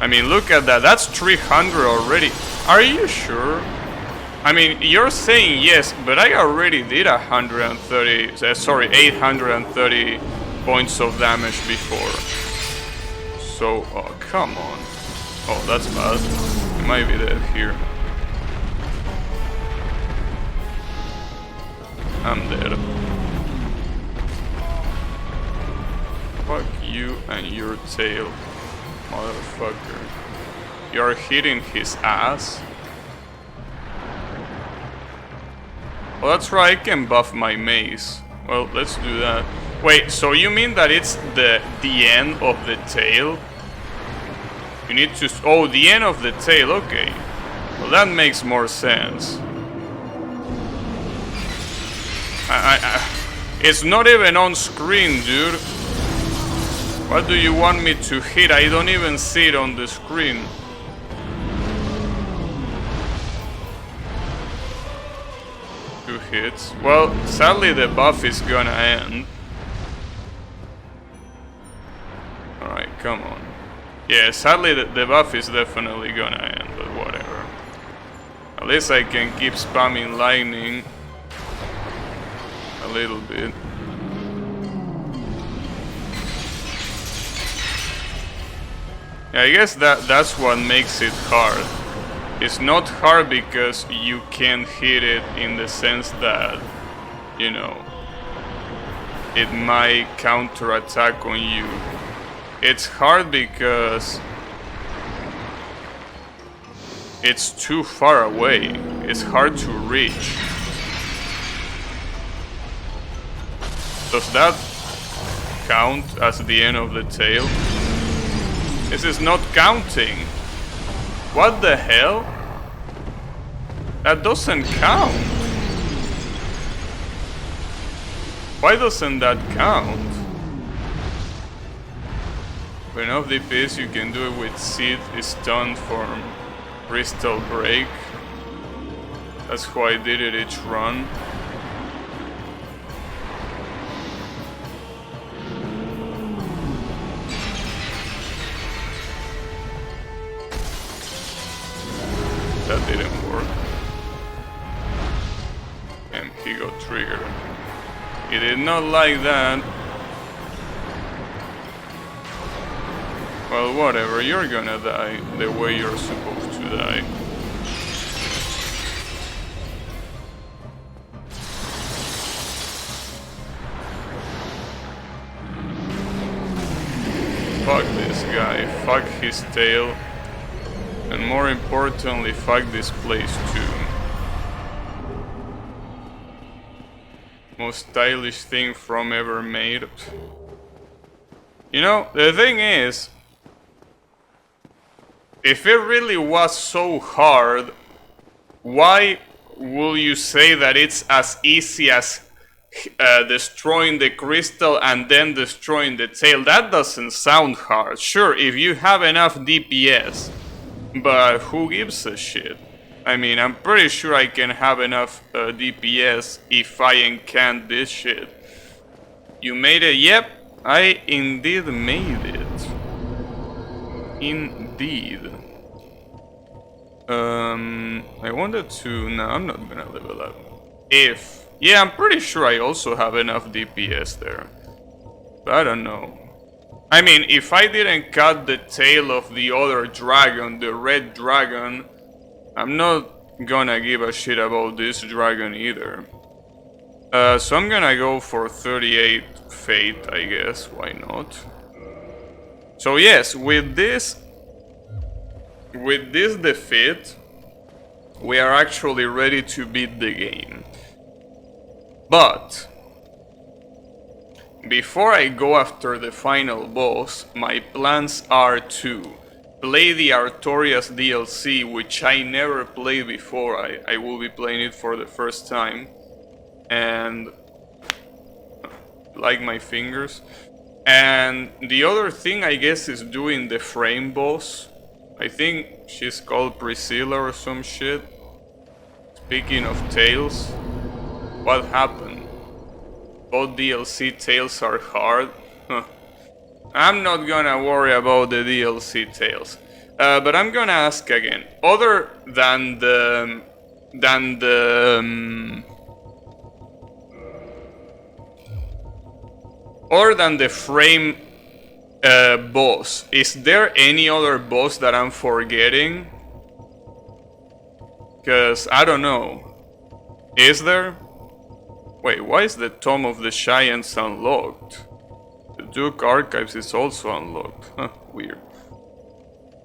I mean, look at that. That's 300 already. Are you sure? I mean, you're saying yes, but I already did 830 points of damage before. So, oh, come on. Oh, that's bad. He might be dead here. I'm dead. Fuck you and your tail, motherfucker. You're hitting his ass? Well, that's right, I can buff my mace. Well, let's do that. Wait, so you mean that it's the end of the tail? You need to... Oh, the end of the tail, okay. Well, that makes more sense. It's not even on screen, dude. What do you want me to hit? I don't even see it on the screen. Two hits. Well, sadly the buff is gonna end. Alright, come on. Yeah, sadly the buff is definitely gonna end, but whatever. At least I can keep spamming lightning a little bit. Yeah, I guess that's what makes it hard. It's not hard because you can't hit it in the sense that, you know, it might counterattack on you. It's hard because it's too far away. It's hard to reach. Does that count as the end of the tail? This is not counting. What the hell? That doesn't count. Why doesn't that count? When off DPS you can do it with Seed Stun from Crystal Break. That's how I did it each run. That didn't work. And he got triggered. He did not like that. Well, whatever, you're gonna die the way you're supposed to die. Fuck this guy, fuck his tail. And more importantly, fuck this place too. Most stylish thing from ever made. You know, the thing is, if it really was so hard, why will you say that it's as easy as destroying the crystal and then destroying the tail? That doesn't sound hard. Sure, if you have enough DPS. But who gives a shit? I mean, I'm pretty sure I can have enough DPS if I enchant this shit. You made it? Yep, I indeed made it. Indeed. I wanted to... No, I'm not gonna level up. If... Yeah, I'm pretty sure I also have enough DPS there. But I don't know. I mean, if I didn't cut the tail of the other dragon, the red dragon, I'm not gonna give a shit about this dragon either. So I'm gonna go for 38 Fate, I guess, why not? So yes, with this defeat, we are actually ready to beat the game. But before I go after the final boss, my plans are to play the Artorias DLC, which I never played before. I will be playing it for the first time. And... like my fingers. And the other thing, I guess, is doing the frame boss. I think she's called Priscilla or some shit. Speaking of tails, what happened? Both DLC tails are hard. Huh. I'm not gonna worry about the DLC tails. But I'm gonna ask again. Other than the frame boss. Is there any other boss that I'm forgetting? Because I don't know. Is there? Wait, why is the Tome of the Giants unlocked? The Duke Archives is also unlocked. Huh, weird.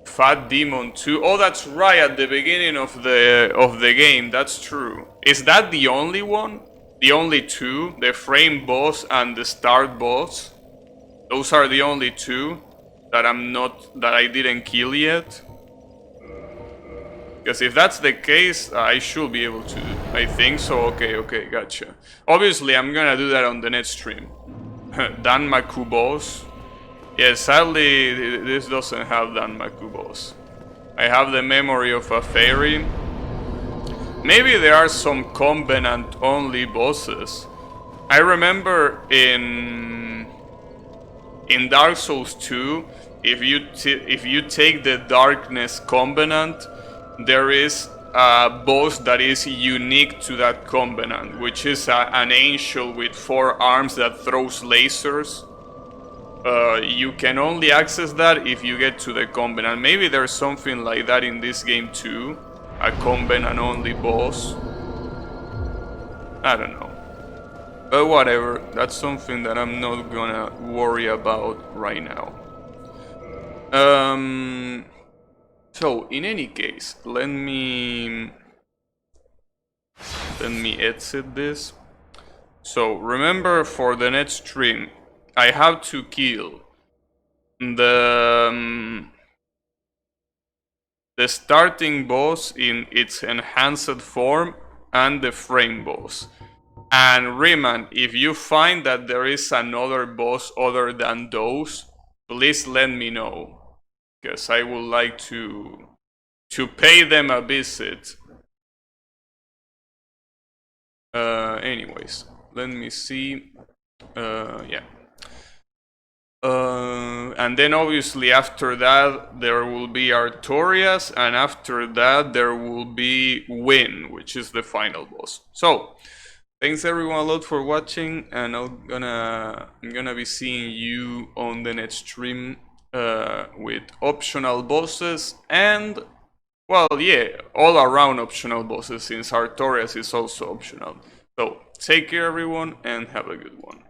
Fat Demon 2. Oh, that's right, at the beginning of the game. That's true. Is that the only one? The only two? The frame boss and the start boss? Those are the only two that I didn't kill yet? Because if that's the case, I should be able to. I think so. Okay, gotcha. Obviously, I'm gonna do that on the next stream. Dan Maku boss. Yeah, sadly, this doesn't have Dan Maku boss. I have the memory of a fairy. Maybe there are some Covenant-only bosses. I remember in Dark Souls 2, if you take the Darkness Covenant, there is a boss that is unique to that Covenant, which is an angel with 4 arms that throws lasers. You can only access that if you get to the Covenant. Maybe there's something like that in this game too. A Covenant-only boss. I don't know. But whatever, that's something that I'm not gonna worry about right now. So, in any case, let me exit this. So, remember for the next stream, I have to kill the starting boss in its enhanced form and the frame boss. And Riemann, if you find that there is another boss other than those, please let me know. Because I would like to pay them a visit. Anyways, let me see. Yeah. And then obviously after that there will be Artorias, and after that there will be Win, which is the final boss. So, thanks everyone a lot for watching, and I'm gonna be seeing you on the next stream with optional bosses and, well, yeah, all around optional bosses, since Artorias is also optional. So, take care everyone and have a good one.